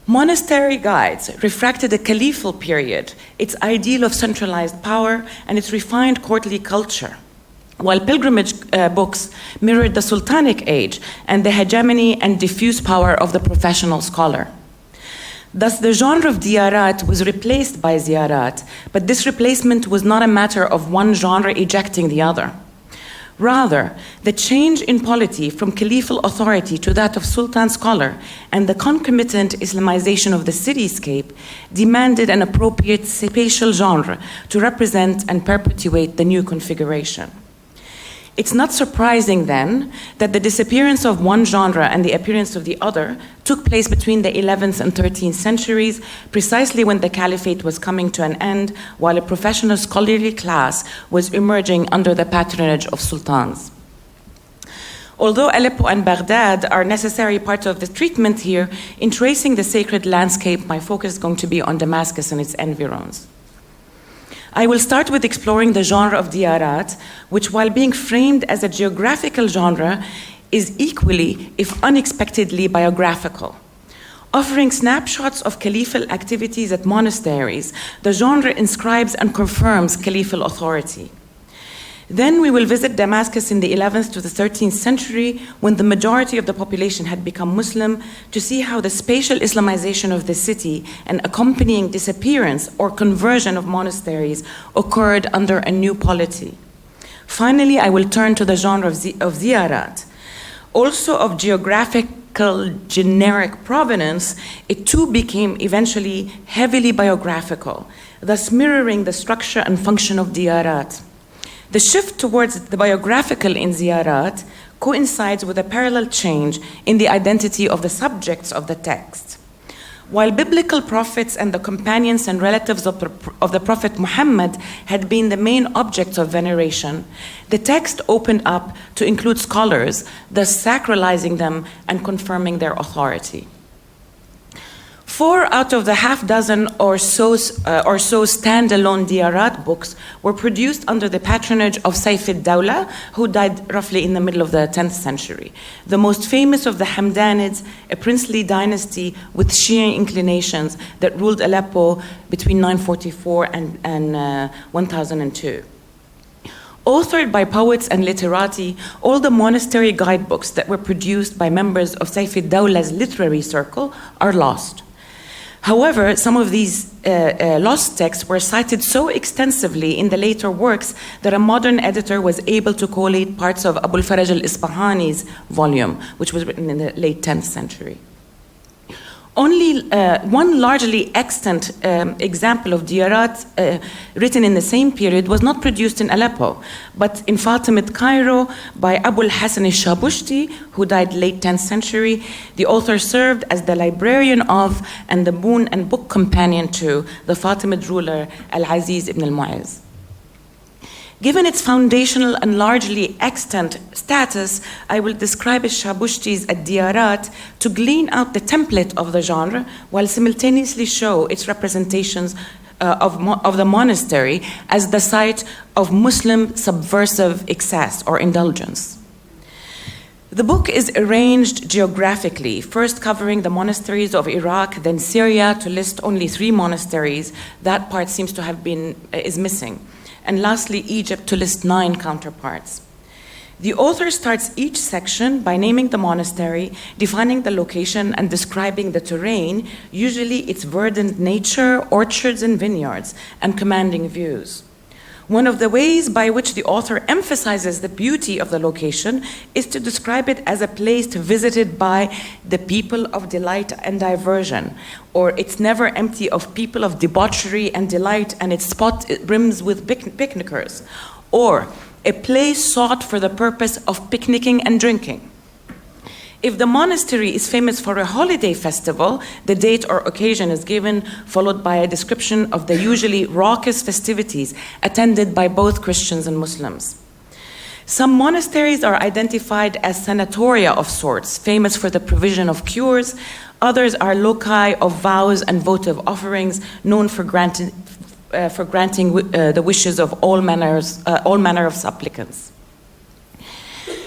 Monastery guides refracted a caliphal period, its ideal of centralized power, and its refined courtly culture, while pilgrimage books mirrored the sultanic age and the hegemony and diffuse power of the professional scholar. Thus, the genre of diyarat was replaced by ziyarat, but this replacement was not a matter of one genre ejecting the other. Rather, the change in polity from caliphal authority to that of sultan scholar and the concomitant Islamization of the cityscape demanded an appropriate spatial genre to represent and perpetuate the new configuration. It's not surprising then that the disappearance of one genre and the appearance of the other took place between the 11th and 13th centuries, precisely when the caliphate was coming to an end, while a professional scholarly class was emerging under the patronage of sultans. Although Aleppo and Baghdad are necessary parts of the treatment here, in tracing the sacred landscape, my focus is going to be on Damascus and its environs. I will start with exploring the genre of diyarat, which, while being framed as a geographical genre, is equally, if unexpectedly, biographical. Offering snapshots of caliphal activities at monasteries, the genre inscribes and confirms caliphal authority. Then we will visit Damascus in the 11th to the 13th century, when the majority of the population had become Muslim, to see how the spatial Islamization of the city and accompanying disappearance or conversion of monasteries occurred under a new polity. Finally, I will turn to the genre of ziyarat. Also of geographical generic provenance, it too became eventually heavily biographical, thus mirroring the structure and function of diyarat. The shift towards the biographical in ziyarat coincides with a parallel change in the identity of the subjects of the text. While biblical prophets and the companions and relatives of the Prophet Muhammad had been the main objects of veneration, the text opened up to include scholars, thus sacralizing them and confirming their authority. 4 out of the half dozen or so standalone diyarat books were produced under the patronage of Saif al-Dawla, who died roughly in the middle of the 10th century. The most famous of the Hamdanids, a princely dynasty with Shia inclinations that ruled Aleppo between 944 and 1002. Authored by poets and literati, all the monastery guidebooks that were produced by members of Saif al-Dawla's literary circle are lost. However, some of these lost texts were cited so extensively in the later works that a modern editor was able to collate parts of Abu al-Faraj al-Isbahani's volume, which was written in the late 10th century. Only one largely extant example of diyarat written in the same period was not produced in Aleppo, but in Fatimid Cairo by Abu al-Hasan al-Shabushti, who died late 10th century. The author served as the librarian of and the boon and book companion to the Fatimid ruler Al-Aziz ibn al-Mu'izz. Given its foundational and largely extant status, I will describe Shabushti's ad-diyarat to glean out the template of the genre, while simultaneously show its representations of the monastery as the site of Muslim subversive excess or indulgence. The book is arranged geographically, first covering the monasteries of Iraq, then Syria, to list only 3 monasteries. That part seems to have is missing. And lastly, Egypt, to list 9 counterparts. The author starts each section by naming the monastery, defining the location, and describing the terrain, usually its verdant nature, orchards and vineyards, and commanding views. One of the ways by which the author emphasizes the beauty of the location is to describe it as a place visited by the people of delight and diversion, or it's never empty of people of debauchery and delight, and its spot brims with picnickers, or a place sought for the purpose of picnicking and drinking. If the monastery is famous for a holiday festival, the date or occasion is given, followed by a description of the usually raucous festivities attended by both Christians and Muslims. Some monasteries are identified as sanatoria of sorts, famous for the provision of cures. Others are loci of vows and votive offerings, known for granting the wishes of all manner of supplicants.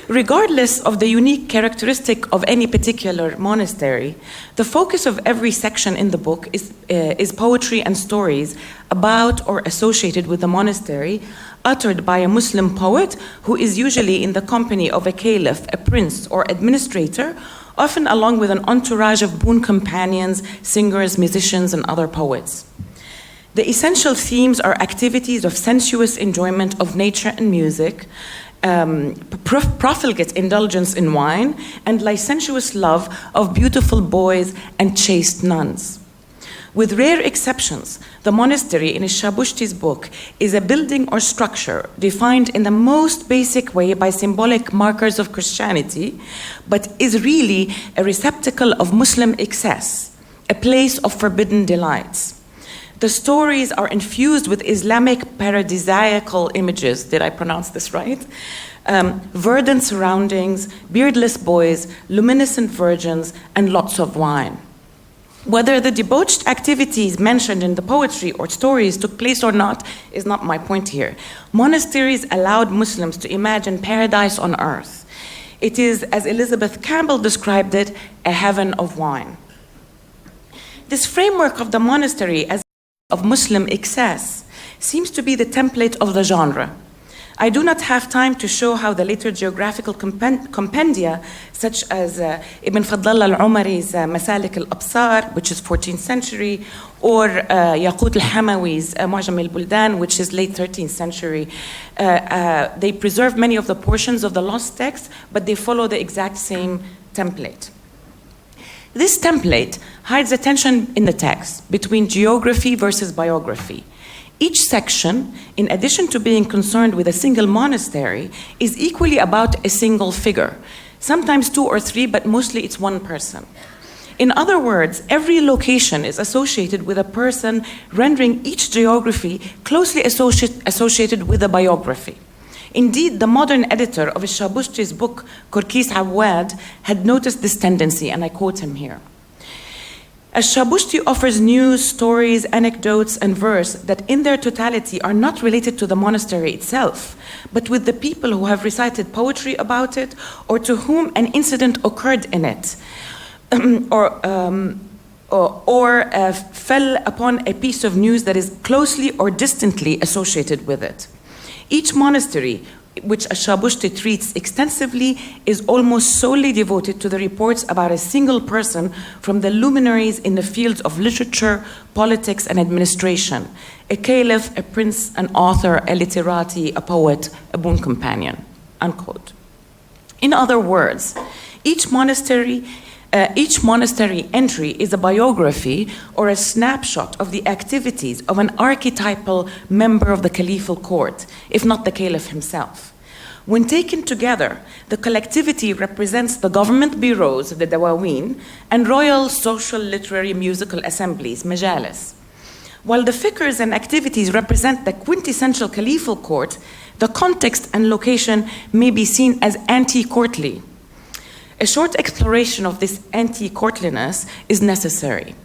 Regardless of the unique characteristic of any particular monastery, the focus of every section in the book is poetry and stories about or associated with the monastery, uttered by a Muslim poet who is usually in the company of a caliph, a prince, or administrator, often along with an entourage of boon companions, singers, musicians, and other poets. The essential themes are activities of sensuous enjoyment of nature and music, profligate indulgence in wine, and licentious love of beautiful boys and chaste nuns. With rare exceptions, the monastery in Shabushti's book is a building or structure defined in the most basic way by symbolic markers of Christianity, but is really a receptacle of Muslim excess, a place of forbidden delights. The stories are infused with Islamic paradisiacal images. Did I pronounce this right? Verdant surroundings, beardless boys, luminescent virgins, and lots of wine. Whether the debauched activities mentioned in the poetry or stories took place or not is not my point here. Monasteries allowed Muslims to imagine paradise on earth. It is, as Elizabeth Campbell described it, a heaven of wine. This framework of the monastery as of Muslim excess seems to be the template of the genre. I do not have time to show how the later geographical compendia, such as Ibn Fadlallah al-Umari's Masalik al-Absar, which is 14th century, or Yaqut al-Hamawi's Mu'jam al-Buldan, which is late 13th century, they preserve many of the portions of the lost text, but they follow the exact same template. This template hides a tension in the text between geography versus biography. Each section, in addition to being concerned with a single monastery, is equally about a single figure, sometimes 2 or 3, but mostly it's one person. In other words, every location is associated with a person, rendering each geography closely associated with a biography. Indeed, the modern editor of Shabushti's book, Korkis Awad, had noticed this tendency, and I quote him here. Shabushti offers news, stories, anecdotes, and verse that in their totality are not related to the monastery itself, but with the people who have recited poetry about it or to whom an incident occurred in it, or fell upon a piece of news that is closely or distantly associated with it. Each monastery, which Shabushti treats extensively, is almost solely devoted to the reports about a single person from the luminaries in the fields of literature, politics, and administration: a caliph, a prince, an author, a literati, a poet, a boon companion, unquote. In other words, each monastery entry is a biography or a snapshot of the activities of an archetypal member of the caliphal court, if not the caliph himself. When taken together, the collectivity represents the government bureaus, the dawawin, and royal social, literary, musical assemblies, majalis. While the fikrs and activities represent the quintessential caliphal court, the context and location may be seen as anti-courtly. A short exploration of this anti-courtliness is necessary.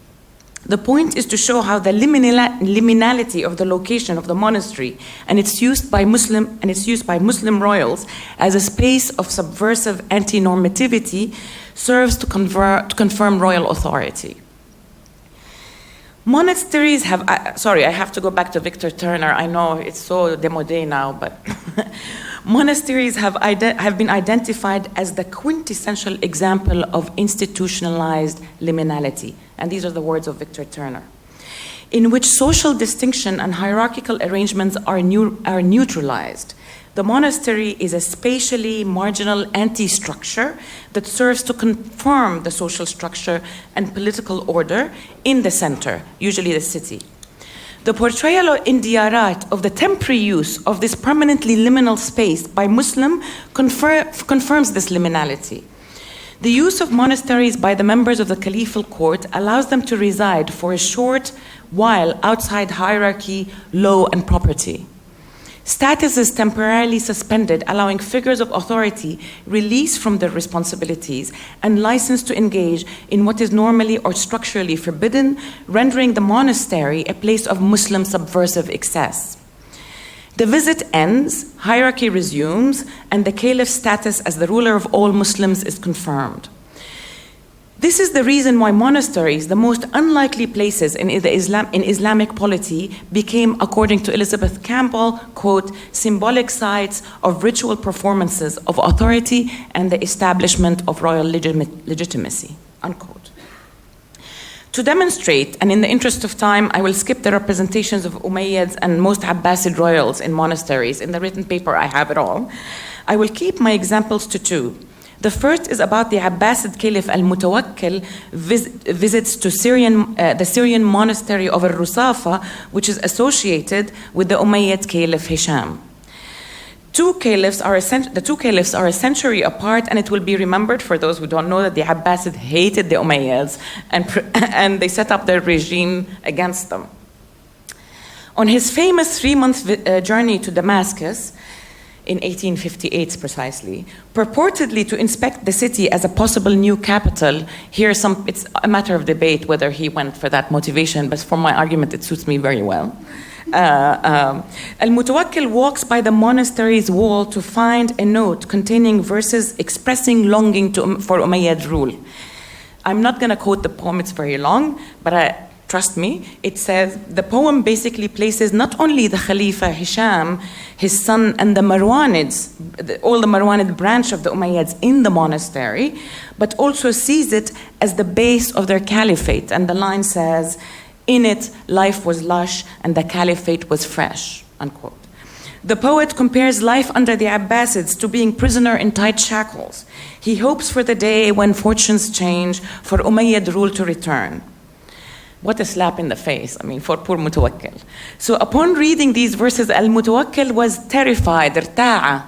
The point is to show how the liminality of the location of the monastery and its use by Muslim royals as a space of subversive anti-normativity serves to confirm royal authority. Monasteries have, sorry, I have to go back to Victor Turner. I know it's so démodé now, but monasteries have been identified as the quintessential example of institutionalized liminality. And these are the words of Victor Turner, in which social distinction and hierarchical arrangements are neutralized. The monastery is a spatially marginal anti-structure that serves to confirm the social structure and political order in the center, usually the city. The portrayal in Diyarat of the temporary use of this permanently liminal space by Muslim confirms this liminality. The use of monasteries by the members of the caliphal court allows them to reside for a short while outside hierarchy, law, and property. Status is temporarily suspended, allowing figures of authority release from their responsibilities and license to engage in what is normally or structurally forbidden, rendering the monastery a place of Muslim subversive excess. The visit ends, hierarchy resumes, and the caliph's status as the ruler of all Muslims is confirmed. This is the reason why monasteries, the most unlikely places in Islamic polity, became, according to Elizabeth Campbell, quote, symbolic sites of ritual performances of authority and the establishment of royal legitimacy, unquote. To demonstrate, and in the interest of time, I will skip the representations of Umayyads and most Abbasid royals in monasteries. In the written paper, I have it all. I will keep my examples to two. The first is about the Abbasid Caliph al-Mutawakkil visits to the Syrian monastery of al-Rusafa, which is associated with the Umayyad Caliph Hisham. The two caliphs are a century apart, and it will be remembered for those who don't know that the Abbasids hated the Umayyads and they set up their regime against them. On his famous 3-month journey to Damascus, in 1858 precisely, purportedly to inspect the city as a possible new capital, it's a matter of debate whether he went for that motivation, but for my argument it suits me very well. Al-Mutawakkil walks by the monastery's wall to find a note containing verses expressing longing for Umayyad rule. I'm not going to quote the poem, it's very long, but trust me, it says, the poem basically places not only the Khalifa Hisham, his son, and the Marwanids, all the Marwanid branch of the Umayyads in the monastery, but also sees it as the base of their caliphate. And the line says, in it, life was lush and the caliphate was fresh, unquote. The poet compares life under the Abbasids to being prisoner in tight shackles. He hopes for the day when fortunes change, for Umayyad rule to return. What a slap in the face, for poor Mutawakkil. So upon reading these verses, Al-Mutawakkil was terrified, irta'a.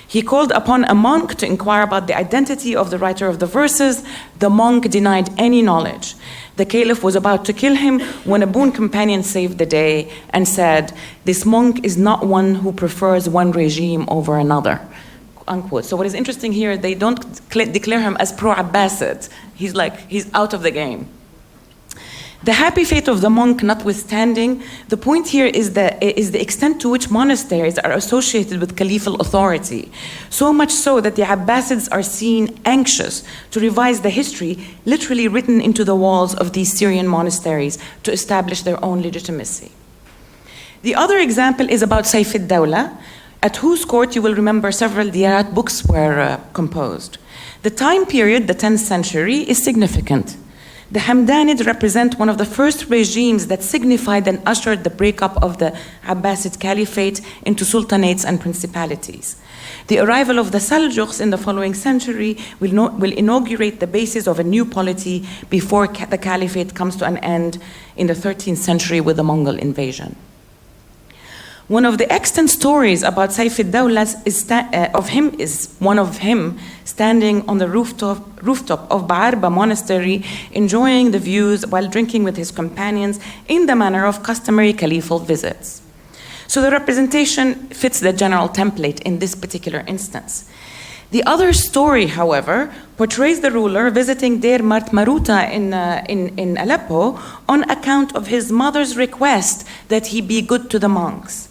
He called upon a monk to inquire about the identity of the writer of the verses. The monk denied any knowledge. The caliph was about to kill him when a boon companion saved the day and said, this monk is not one who prefers one regime over another, unquote. So what is interesting here, they don't declare him as pro-Abbasid. He's out of the game. The happy fate of the monk notwithstanding, the point here is the extent to which monasteries are associated with caliphal authority. So much so that the Abbasids are seen anxious to revise the history literally written into the walls of these Syrian monasteries to establish their own legitimacy. The other example is about Sayf al-Dawla, at whose court you will remember several diyarat books were composed. The time period, the 10th century, is significant. The Hamdanids represent one of the first regimes that signified and ushered the breakup of the Abbasid Caliphate into sultanates and principalities. The arrival of the Seljuks in the following century will inaugurate the basis of a new polity before the Caliphate comes to an end in the 13th century with the Mongol invasion. One of the extant stories about Sayf al-Dawla is one of him standing on the rooftop of Ba'arba monastery, enjoying the views while drinking with his companions in the manner of customary caliphal visits. So the representation fits the general template in this particular instance. The other story, however, portrays the ruler visiting Deir Mart Maruta in Aleppo on account of his mother's request that he be good to the monks.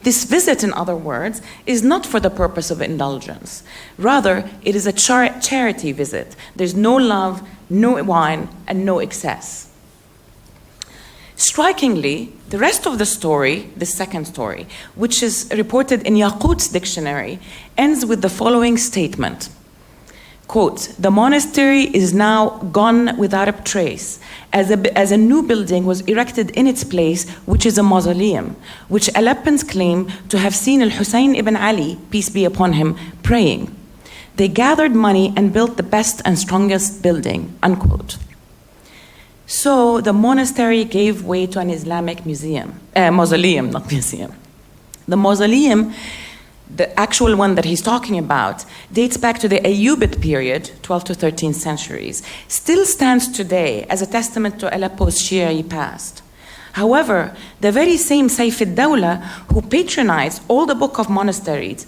This visit, in other words, is not for the purpose of indulgence. Rather, it is a charity visit. There's no love, no wine, and no excess. Strikingly, the rest of the story, the second story, which is reported in Yaqut's dictionary, ends with the following statement. Quote, the monastery is now gone without a trace, as a new building was erected in its place, which is a mausoleum, which Aleppans claim to have seen al-Husayn ibn Ali, peace be upon him, praying. They gathered money and built the best and strongest building, unquote. So the monastery gave way to an Islamic mausoleum, not museum. The mausoleum, the actual one that he's talking about, dates back to the Ayyubid period, 12th to 13th centuries, still stands today as a testament to Aleppo's Shi'i past. However, the very same Sayf al-Dawla, who patronized all the book of monasteries,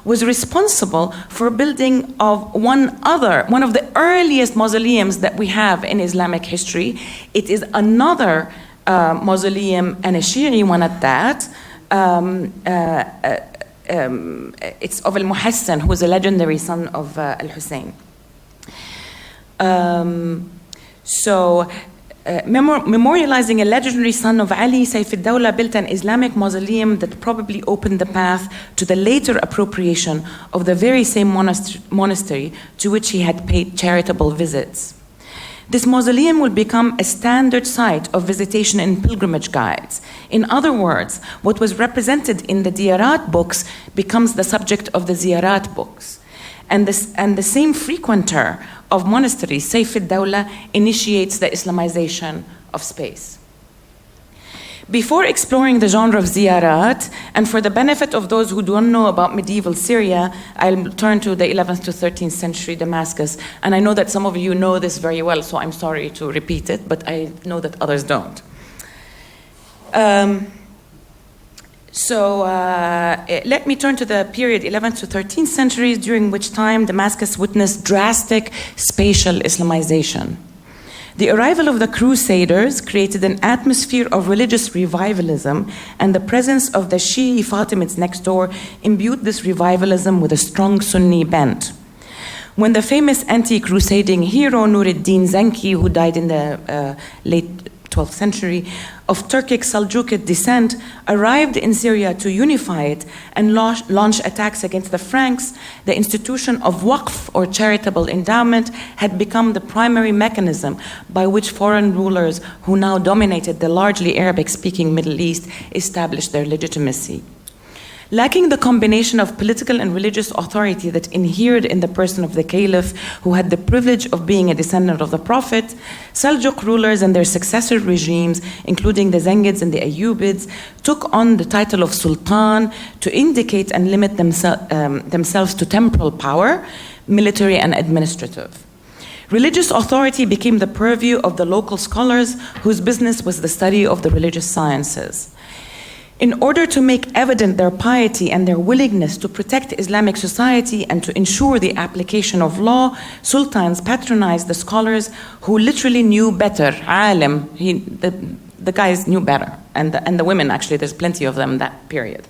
was responsible for building of one of the earliest mausoleums that we have in Islamic history. It is another mausoleum, and a Shi'i one at that. It's of al-Muhassan, who was a legendary son of al-Hussein. Memorializing a legendary son of Ali, Sayf al-Dawla built an Islamic mausoleum that probably opened the path to the later appropriation of the very same monastery to which he had paid charitable visits. This mausoleum will become a standard site of visitation in pilgrimage guides. In other words, what was represented in the Diyarat books becomes the subject of the Ziyarat books. And the same frequenter of monasteries, Saif al-Dawla, initiates the Islamization of space. Before exploring the genre of ziyarat, and for the benefit of those who don't know about medieval Syria, I'll turn to the 11th to 13th century Damascus. And I know that some of you know this very well, so I'm sorry to repeat it, but I know that others don't. Let me turn to the period 11th to 13th centuries, during which time Damascus witnessed drastic spatial Islamization. The arrival of the Crusaders created an atmosphere of religious revivalism, and the presence of the Shi'i Fatimids next door imbued this revivalism with a strong Sunni bent. When the famous anti-crusading hero Nuruddin Zenki, who died in the late 12th century, of Turkic Seljuk descent, arrived in Syria to unify it and launch attacks against the Franks, the institution of waqf, or charitable endowment, had become the primary mechanism by which foreign rulers who now dominated the largely Arabic-speaking Middle East established their legitimacy. Lacking the combination of political and religious authority that inhered in the person of the caliph, who had the privilege of being a descendant of the Prophet, Seljuk rulers and their successor regimes, including the Zengids and the Ayyubids, took on the title of Sultan to indicate and limit themselves to temporal power, military and administrative. Religious authority became the purview of the local scholars, whose business was the study of the religious sciences. In order to make evident their piety and their willingness to protect Islamic society and to ensure the application of law, sultans patronized the scholars who literally knew better. Alim, the guys knew better, and the women, actually, there's plenty of them in that period.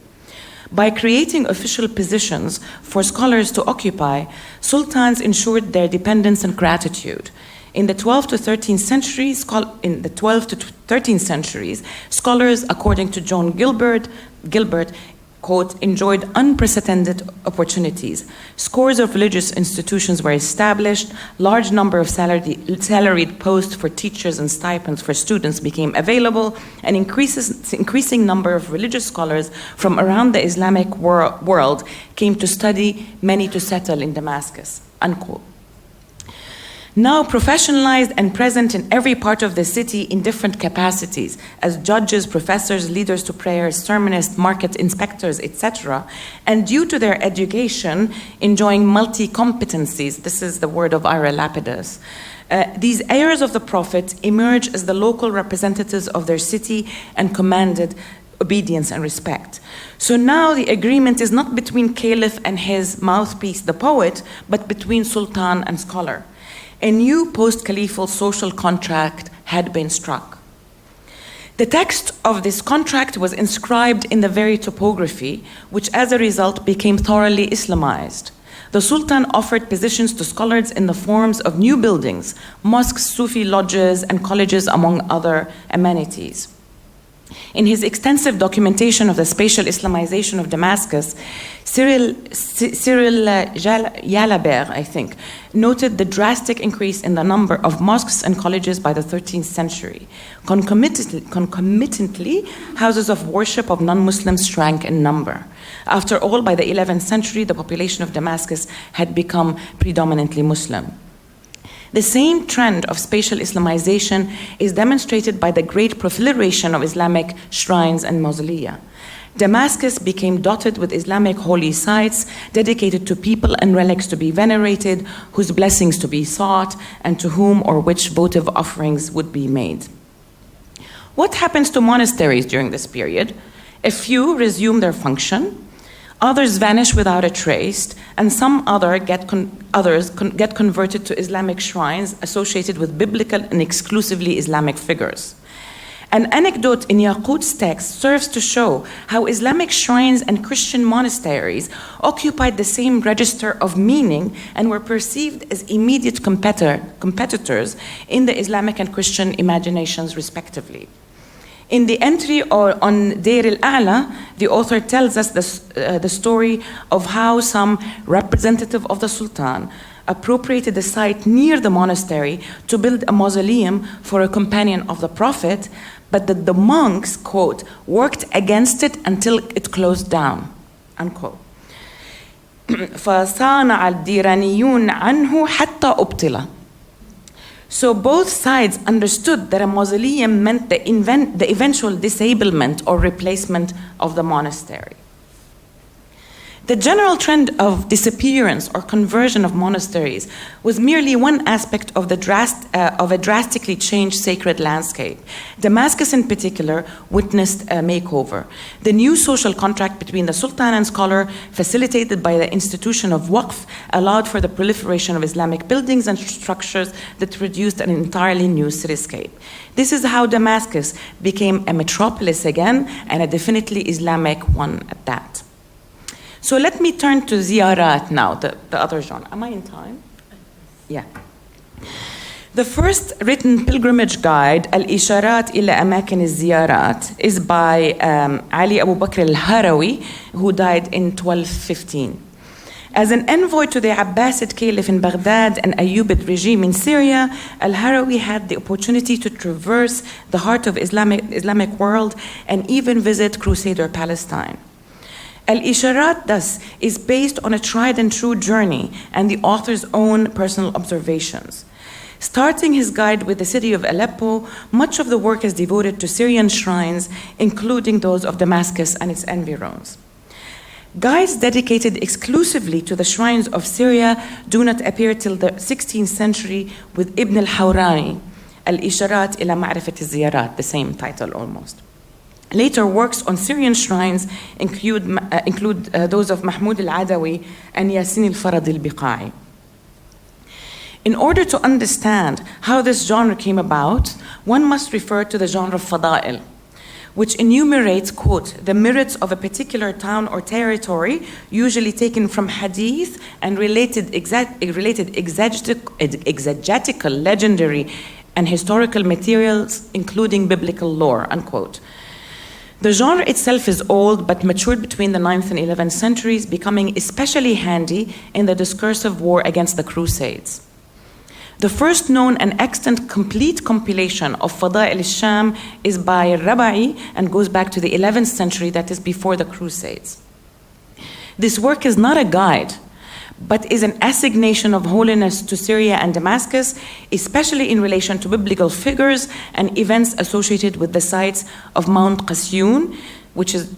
By creating official positions for scholars to occupy, sultans ensured their dependence and gratitude. In the 12th to 13th centuries, scholars, according to John Gilbert, quote, enjoyed unprecedented opportunities. Scores of religious institutions were established, large number of salaried posts for teachers and stipends for students became available, and increasing number of religious scholars from around the Islamic world came to study, many to settle in Damascus, unquote. Now professionalized and present in every part of the city in different capacities, as judges, professors, leaders to prayers, sermonists, market inspectors, etc., and due to their education, enjoying multi-competencies, this is the word of Ira Lapidus, these heirs of the Prophet emerge as the local representatives of their city and commanded obedience and respect. So now the agreement is not between caliph and his mouthpiece, the poet, but between sultan and scholar. A new post-caliphal social contract had been struck. The text of this contract was inscribed in the very topography, which as a result became thoroughly Islamized. The Sultan offered positions to scholars in the forms of new buildings, mosques, Sufi lodges, and colleges, among other amenities. In his extensive documentation of the spatial Islamization of Damascus, Cyril Jalabert, I think, noted the drastic increase in the number of mosques and colleges by the 13th century. Concomitantly, houses of worship of non-Muslims shrank in number. After all, by the 11th century, the population of Damascus had become predominantly Muslim. The same trend of spatial Islamization is demonstrated by the great proliferation of Islamic shrines and mausolea. Damascus became dotted with Islamic holy sites dedicated to people and relics to be venerated, whose blessings to be sought, and to whom or which votive offerings would be made. What happens to monasteries during this period? A few resume their function, others vanish without a trace, and some others get converted to Islamic shrines associated with biblical and exclusively Islamic figures. An anecdote in Yaqut's text serves to show how Islamic shrines and Christian monasteries occupied the same register of meaning and were perceived as immediate competitors in the Islamic and Christian imaginations, respectively. In the entry on Deir al-A'la, the author tells us the story of how some representative of the Sultan appropriated a site near the monastery to build a mausoleum for a companion of the Prophet, but that the monks, quote, worked against it until it closed down, unquote. فصانع الديرانيون عنه حتى أبطل. So both sides understood that a mausoleum meant the eventual disablement or replacement of the monastery. The general trend of disappearance or conversion of monasteries was merely one aspect of a drastically changed sacred landscape. Damascus, in particular, witnessed a makeover. The new social contract between the sultan and scholar, facilitated by the institution of waqf, allowed for the proliferation of Islamic buildings and structures that produced an entirely new cityscape. This is how Damascus became a metropolis again, and a definitely Islamic one at that. So let me turn to ziyarat now, the other genre. Am I in time? Yeah. The first written pilgrimage guide, Al-Isharat ila Amakin al-Ziyarat, is by Ali Abu Bakr al-Harawi, who died in 1215. As an envoy to the Abbasid Caliph in Baghdad and Ayyubid regime in Syria, al-Harawi had the opportunity to traverse the heart of Islamic world and even visit Crusader Palestine. Al-Isharat, thus, is based on a tried and true journey and the author's own personal observations. Starting his guide with the city of Aleppo, much of the work is devoted to Syrian shrines, including those of Damascus and its environs. Guides dedicated exclusively to the shrines of Syria do not appear till the 16th century with Ibn al-Hawrani, Al-Isharat ila Ma'rifat al-Ziyarat, the same title almost. Later works on Syrian shrines include those of Mahmud al-Adawi and Yasin al-Farad al-Biqai. In order to understand how this genre came about, one must refer to the genre of Fada'il, which enumerates, quote, the merits of a particular town or territory, usually taken from hadith and related exegetical, legendary, and historical materials, including biblical lore, unquote. The genre itself is old, but matured between the 9th and 11th centuries, becoming especially handy in the discursive war against the Crusades. The first known and extant complete compilation of Fada'il al-Sham is by Rabai and goes back to the 11th century, that is before the Crusades. This work is not a guide, but is an assignation of holiness to Syria and Damascus, especially in relation to biblical figures and events associated with the sites of Mount Qasyun, which is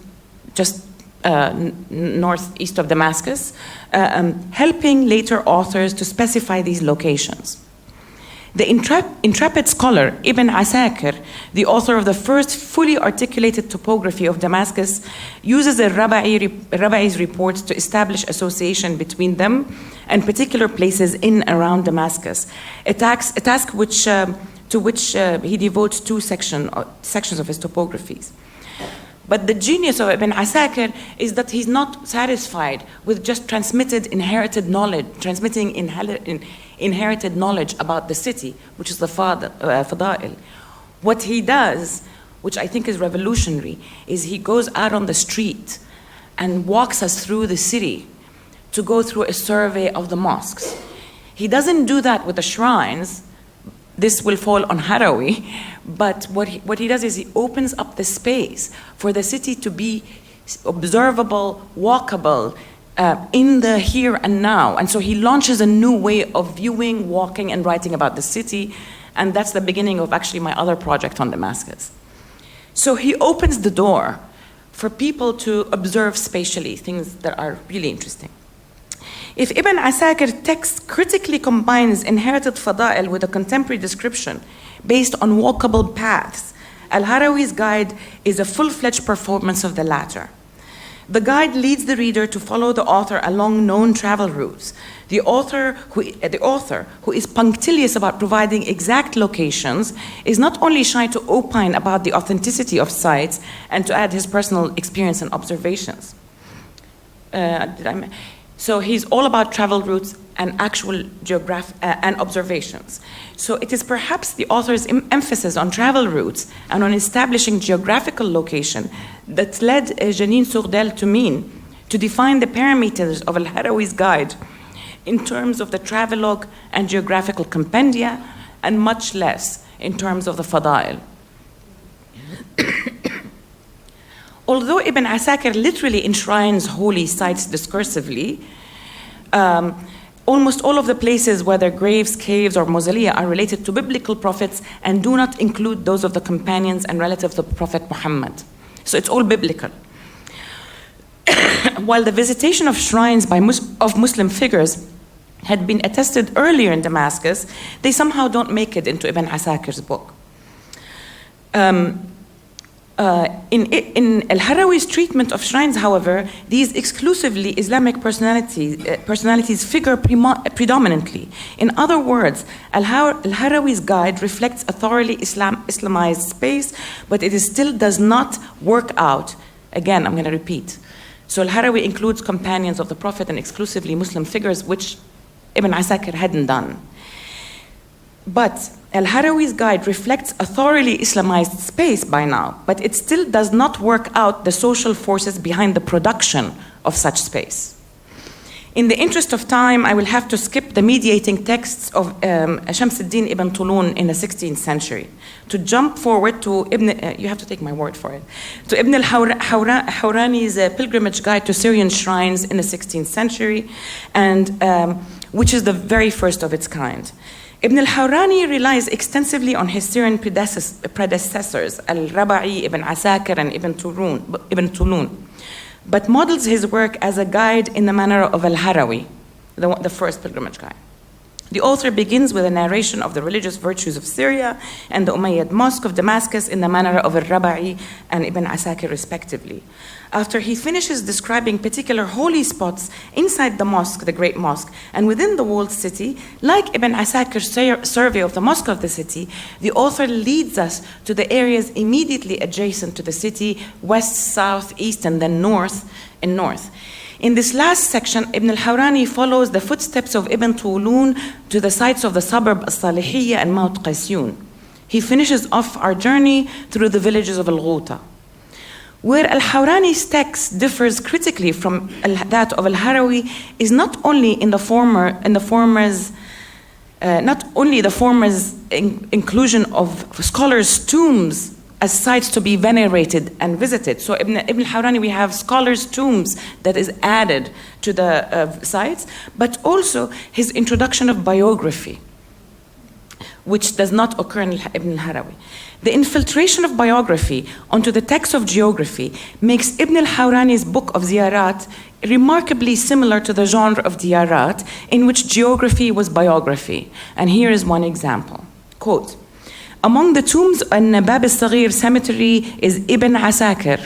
just northeast of Damascus, helping later authors to specify these locations. The intrepid scholar Ibn Asakir, the author of the first fully articulated topography of Damascus, uses Rabai's reports to establish association between them and particular places in and around Damascus, a task to which he devotes two sections of his topographies. But the genius of Ibn Asakir is that he's not satisfied with just transmitting inherited knowledge about the city, which is the Fada'il. What he does, which I think is revolutionary, is he goes out on the street and walks us through the city to go through a survey of the mosques. He doesn't do that with the shrines. This will fall on Harawi, but what he does is he opens up the space for the city to be observable, walkable, in the here and now. And so he launches a new way of viewing, walking, and writing about the city, and that's the beginning of actually my other project on Damascus. So he opens the door for people to observe spatially things that are really interesting. If Ibn Asakir's text critically combines inherited fada'il with a contemporary description based on walkable paths, Al-Harawi's guide is a full-fledged performance of the latter. The guide leads the reader to follow the author along known travel routes. The author, who is punctilious about providing exact locations, is not only shy to opine about the authenticity of sites and to add his personal experience and observations. So he's all about travel routes and actual and observations. So it is perhaps the author's emphasis on travel routes and on establishing geographical location that led Janine Sourdel to define the parameters of Al-Harawi's guide in terms of the travelogue and geographical compendia, and much less in terms of the fada'il. Although Ibn Asakir literally enshrines holy sites discursively, almost all of the places, whether graves, caves, or mausolea, are related to biblical prophets and do not include those of the companions and relatives of Prophet Muhammad. So it's all biblical. While the visitation of shrines of Muslim figures had been attested earlier in Damascus, they somehow don't make it into Ibn Asakir's book. In al-Harawi's treatment of shrines, however, these exclusively Islamic personalities figure predominantly. In other words, al-Harawi's guide reflects a thoroughly Islamized space, but it still does not work out. Again, I'm going to repeat. So al-Harawi includes companions of the Prophet and exclusively Muslim figures, which Ibn Asakir hadn't done. But al-Harawi's guide reflects a thoroughly Islamized space by now, but it still does not work out the social forces behind the production of such space. In the interest of time, I will have to skip the mediating texts of Shams ad-Din ibn Tulun in the 16th century to jump forward to you have to take my word for it, to Ibn al-Hawrani's pilgrimage guide to Syrian shrines in the 16th century, and which is the very first of its kind. Ibn al-Hawrani relies extensively on his Syrian predecessors, al-Raba'i, Ibn Asakir, and Ibn Tulun, but models his work as a guide in the manner of al-Harawi, the first pilgrimage guide. The author begins with a narration of the religious virtues of Syria and the Umayyad Mosque of Damascus in the manner of al-Raba'i and Ibn Asakir respectively. After he finishes describing particular holy spots inside the mosque, the Great Mosque, and within the walled city, like Ibn Asakir's survey of the mosque of the city, the author leads us to the areas immediately adjacent to the city, west, south, east, and then north. In this last section, Ibn al-Hawrani follows the footsteps of Ibn Tulun to the sites of the suburb As-Salihiyya and Mount Qasyun. He finishes off our journey through the villages of Al-Ghouta. Where al-Hawrani's text differs critically from that of al-Harawi is not only the former's inclusion of scholars' tombs as sites to be venerated and visited. So Ibn al-Hawrani, we have scholars' tombs that is added to the sites, but also his introduction of biography, which does not occur in Ibn al-Harawi. The infiltration of biography onto the text of geography makes Ibn al-Hawrani's book of ziyarat remarkably similar to the genre of diyarat, in which geography was biography. And here is one example. Quote, among the tombs in Bab al-Saghir cemetery is Ibn Asakir,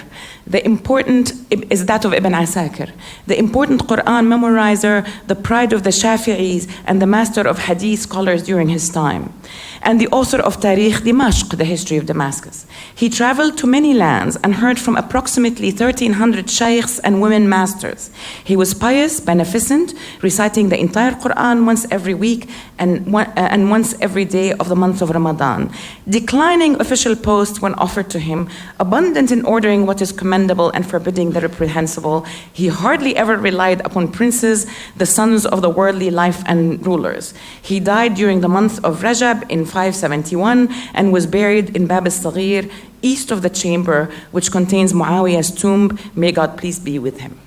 is that of Ibn Asakir, the important Quran memorizer, the pride of the Shafi'is, and the master of hadith scholars during his time, and the author of Tarif Dimashq, the history of Damascus. He traveled to many lands and heard from approximately 1,300 shaykhs and women masters. He was pious, beneficent, reciting the entire Quran once every week and once every day of the month of Ramadan, declining official posts when offered to him, abundant in ordering what is commendable and forbidding the reprehensible. He hardly ever relied upon princes, the sons of the worldly life and rulers. He died during the month of Rajab in 571 and was buried in Bab al-Saghir, east of the chamber which contains Muawiyah's tomb, may God please be with him.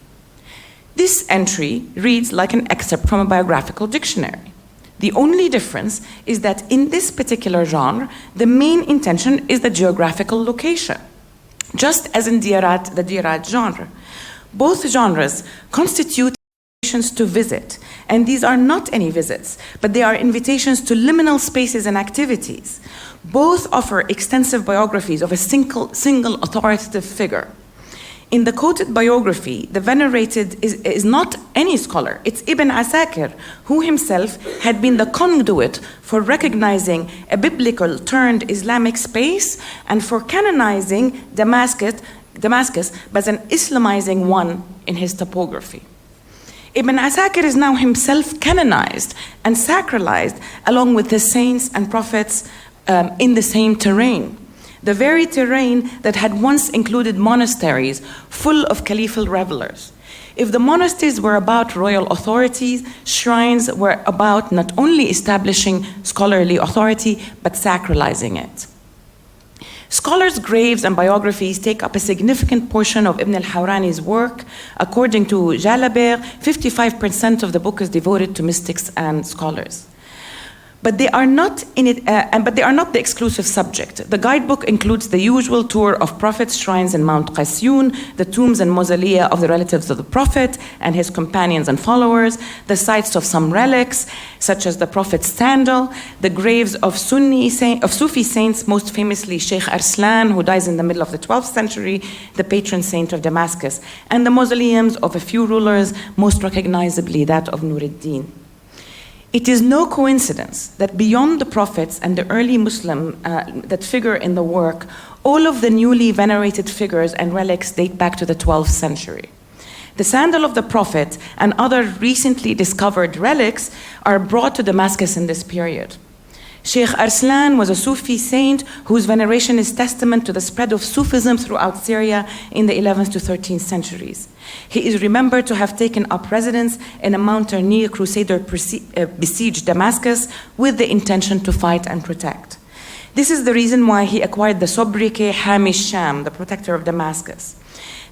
This entry reads like an excerpt from a biographical dictionary. The only difference is that in this particular genre, the main intention is the geographical location, just as in the diyarat genre. Both genres constitute invitations to visit, and these are not any visits, but they are invitations to liminal spaces and activities. Both offer extensive biographies of a single authoritative figure. In the quoted biography, the venerated is not any scholar. It's Ibn Asakir, who himself had been the conduit for recognizing a biblical turned Islamic space and for canonizing Damascus as an Islamizing one in his topography. Ibn Asakir is now himself canonized and sacralized along with the saints and prophets in the same terrain. The very terrain that had once included monasteries full of caliphal revelers. If the monasteries were about royal authorities, shrines were about not only establishing scholarly authority, but sacralizing it. Scholars' graves and biographies take up a significant portion of Ibn al-Hawrani's work. According to Jalabert, 55% of the book is devoted to mystics and scholars. But they are not the exclusive subject. The guidebook includes the usual tour of Prophet's shrines in Mount Qasyun, the tombs and mausolea of the relatives of the Prophet and his companions and followers, the sites of some relics, such as the Prophet's sandal, the graves of Sufi saints, most famously Sheikh Arslan, who dies in the middle of the 12th century, the patron saint of Damascus, and the mausoleums of a few rulers, most recognizably that of Nuruddin. It is no coincidence that beyond the prophets and the early Muslim that figure in the work, all of the newly venerated figures and relics date back to the 12th century. The sandal of the Prophet and other recently discovered relics are brought to Damascus in this period. Sheikh Arslan was a Sufi saint whose veneration is testament to the spread of Sufism throughout Syria in the 11th to 13th centuries. He is remembered to have taken up residence in a mountaineer crusader besieged Damascus with the intention to fight and protect. This is the reason why he acquired the sobriquet Hami Sham, the protector of Damascus.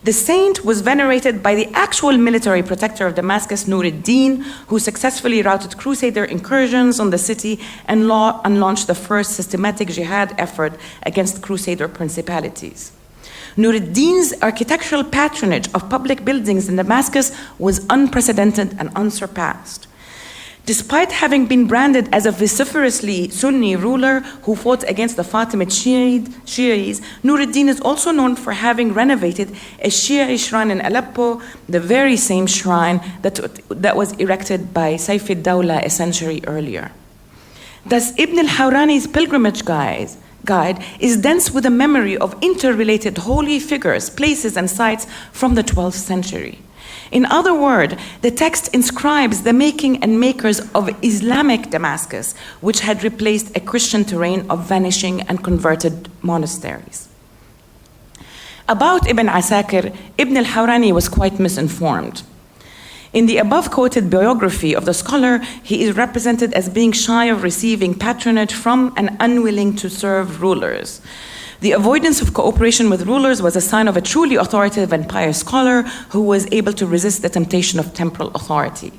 The saint was venerated by the actual military protector of Damascus, Nuruddin, who successfully routed crusader incursions on the city and launched the first systematic jihad effort against crusader principalities. Nuruddin's architectural patronage of public buildings in Damascus was unprecedented and unsurpassed. Despite having been branded as a vociferously Sunni ruler who fought against the Fatimid Shi'is, Nuruddin is also known for having renovated a Shi'i shrine in Aleppo, the very same shrine that was erected by Saif al-Dawla a century earlier. Thus, Ibn al-Hawrani's pilgrimage guide is dense with a memory of interrelated holy figures, places, and sites from the 12th century. In other words, the text inscribes the making and makers of Islamic Damascus, which had replaced a Christian terrain of vanishing and converted monasteries. About Ibn Asakir, Ibn al-Hawrani was quite misinformed. In the above-quoted biography of the scholar, he is represented as being shy of receiving patronage from and unwilling to serve rulers. The avoidance of cooperation with rulers was a sign of a truly authoritative and pious scholar who was able to resist the temptation of temporal authority.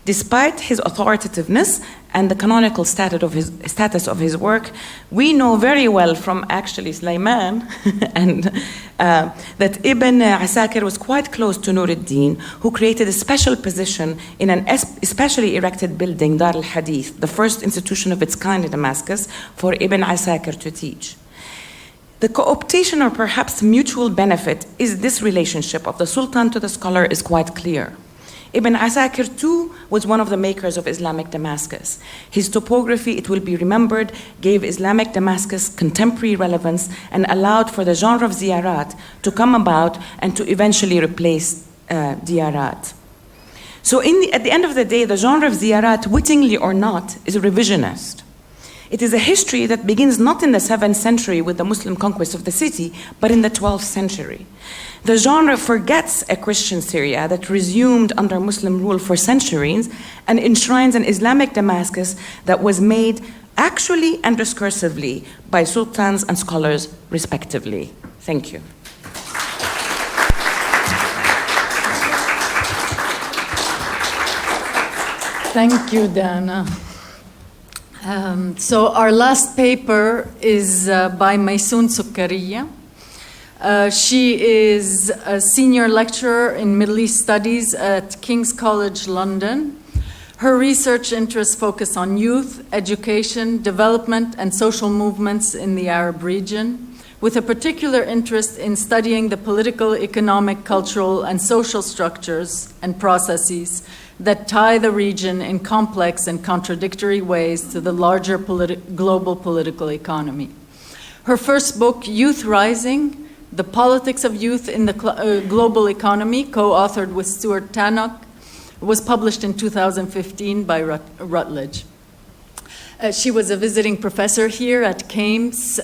Despite his authoritativeness and the canonical status of his work, we know very well from actually Sulaiman that Ibn Asakir was quite close to Nuruddin, who created a special position in an especially erected building, Dar al-Hadith, the first institution of its kind in Damascus, for Ibn Asakir to teach. The cooptation or perhaps mutual benefit is this relationship of the Sultan to the scholar is quite clear. Ibn Asakir too was one of the makers of Islamic Damascus. His topography, it will be remembered, gave Islamic Damascus contemporary relevance and allowed for the genre of ziyarat to come about and to eventually replace diyarat. So at the end of the day, the genre of ziyarat, wittingly or not, is revisionist. It is a history that begins not in the 7th century with the Muslim conquest of the city, but in the 12th century. The genre forgets a Christian Syria that resumed under Muslim rule for centuries and enshrines an Islamic Damascus that was made actually and discursively by sultans and scholars respectively. Thank you. Thank you, Dana. So our last paper is by Mayssoun Sukarieh. She is a senior lecturer in Middle East Studies at King's College London. Her research interests focus on youth, education, development, and social movements in the Arab region, with a particular interest in studying the political, economic, cultural, and social structures and processes that tie the region in complex and contradictory ways to the larger global political economy. Her first book, Youth Rising, The Politics of Youth in the Global Economy, co-authored with Stuart Tannock, was published in 2015 by Routledge. She was a visiting professor here at CAMES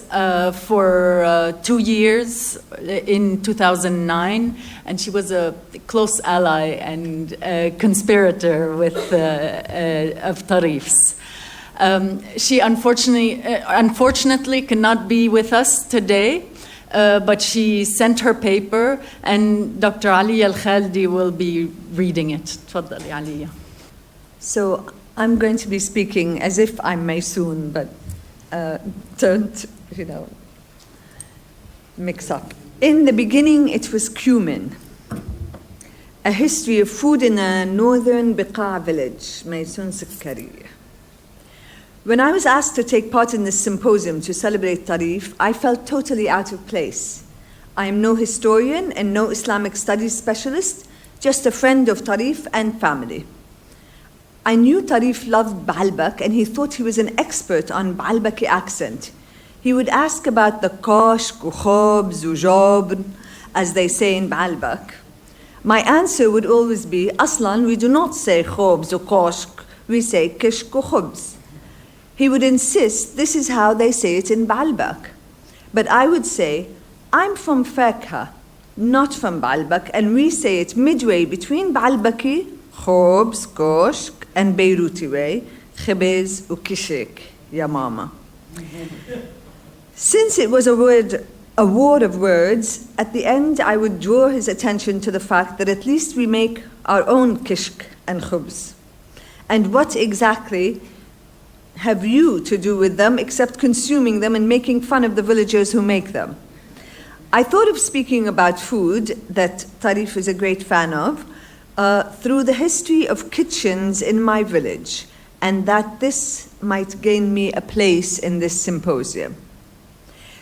for 2 years in 2009, and she was a close ally and a conspirator with of Tarif's. She unfortunately cannot be with us today, but she sent her paper, and Dr. Ali Al-Khalidi will be reading it. تفضلي عليا. So I'm going to be speaking as if I'm Mayssoun, but don't, mix up. In the beginning, it was cumin. A history of food in a northern Biqa village, Mayssoun, Sukarieh. When I was asked to take part in this symposium to celebrate Tarif, I felt totally out of place. I am no historian and no Islamic studies specialist, just a friend of Tarif and family. I knew Tarif loved Baalbek, and he thought he was an expert on Baalbeki accent. He would ask about the koshk, khobz, jabr, as they say in Baalbek. My answer would always be, Aslan, we do not say khobz or koshk, we say kishk or khobz. He would insist this is how they say it in Baalbek. But I would say, I'm from Fakha, not from Baalbek, and we say it midway between Baalbeki, khobz, koshk, and Beiruti way, khibez or kishik, ya mama. Since it was a war of words, at the end I would draw his attention to the fact that at least we make our own kishk and khubz. And what exactly have you to do with them except consuming them and making fun of the villagers who make them? I thought of speaking about food that Tarif is a great fan of through the history of kitchens in my village, and that this might gain me a place in this symposium.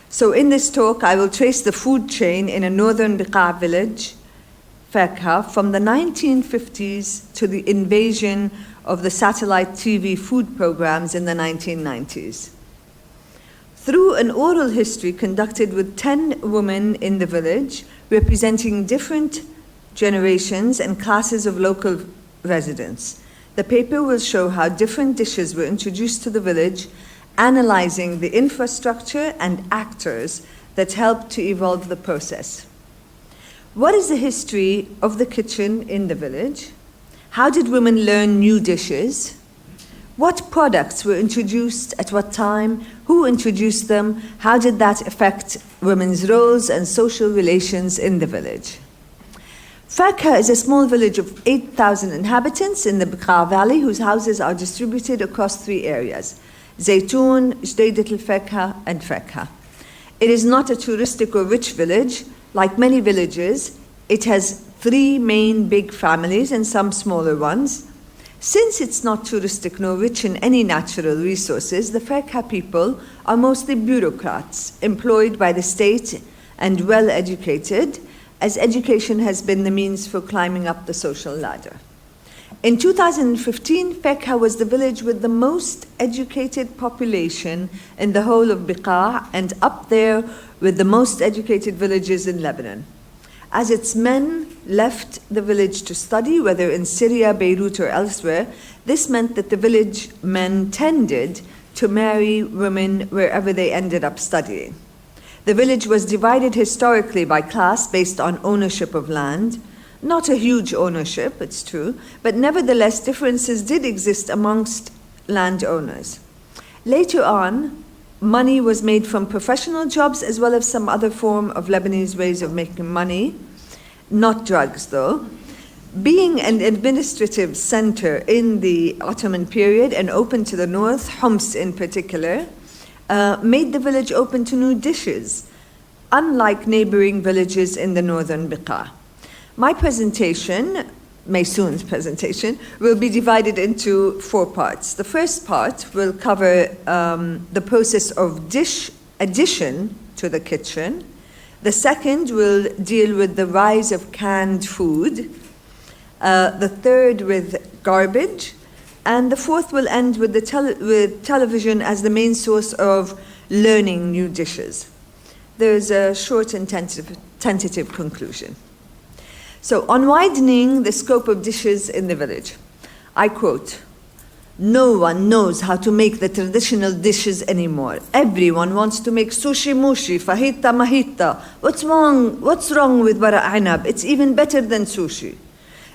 So in this talk, I will trace the food chain in a northern Biqa village, Fakha, from the 1950s to the invasion of the satellite TV food programs in the 1990s. Through an oral history conducted with 10 women in the village, representing different generations and classes of local residents, the paper will show how different dishes were introduced to the village, analyzing the infrastructure and actors that helped to evolve the process. What is the history of the kitchen in the village? How did women learn new dishes? What products were introduced at what time? Who introduced them? How did that affect women's roles and social relations in the village? Fakha is a small village of 8,000 inhabitants in the Biqa Valley, whose houses are distributed across 3 areas: Zaytoun, Jdeedat al-Fakha, and Fakha. It is not a touristic or rich village. Like many villages, it has 3 main big families and some smaller ones. Since it's not touristic nor rich in any natural resources, the Fakha people are mostly bureaucrats employed by the state and well-educated, as education has been the means for climbing up the social ladder. In 2015, Fakha was the village with the most educated population in the whole of Biqa, and up there with the most educated villages in Lebanon. As its men left the village to study, whether in Syria, Beirut, or elsewhere, this meant that the village men tended to marry women wherever they ended up studying. The village was divided historically by class based on ownership of land. Not a huge ownership, it's true, but nevertheless differences did exist amongst landowners. Later on, money was made from professional jobs as well as some other form of Lebanese ways of making money, not drugs though. Being an administrative center in the Ottoman period and open to the north, Homs in particular, made the village open to new dishes, unlike neighboring villages in the northern Biqa. My presentation, Mayssoun's presentation, will be divided into 4 parts. The first part will cover the process of dish addition to the kitchen. The second will deal with the rise of canned food. The third with garbage. And the fourth will end with with television as the main source of learning new dishes. There's a short and tentative conclusion. So, on widening the scope of dishes in the village, I quote, No one knows how to make the traditional dishes anymore. Everyone wants to make sushi mushi, fajita mahita. What's wrong with wara anab? It's even better than sushi.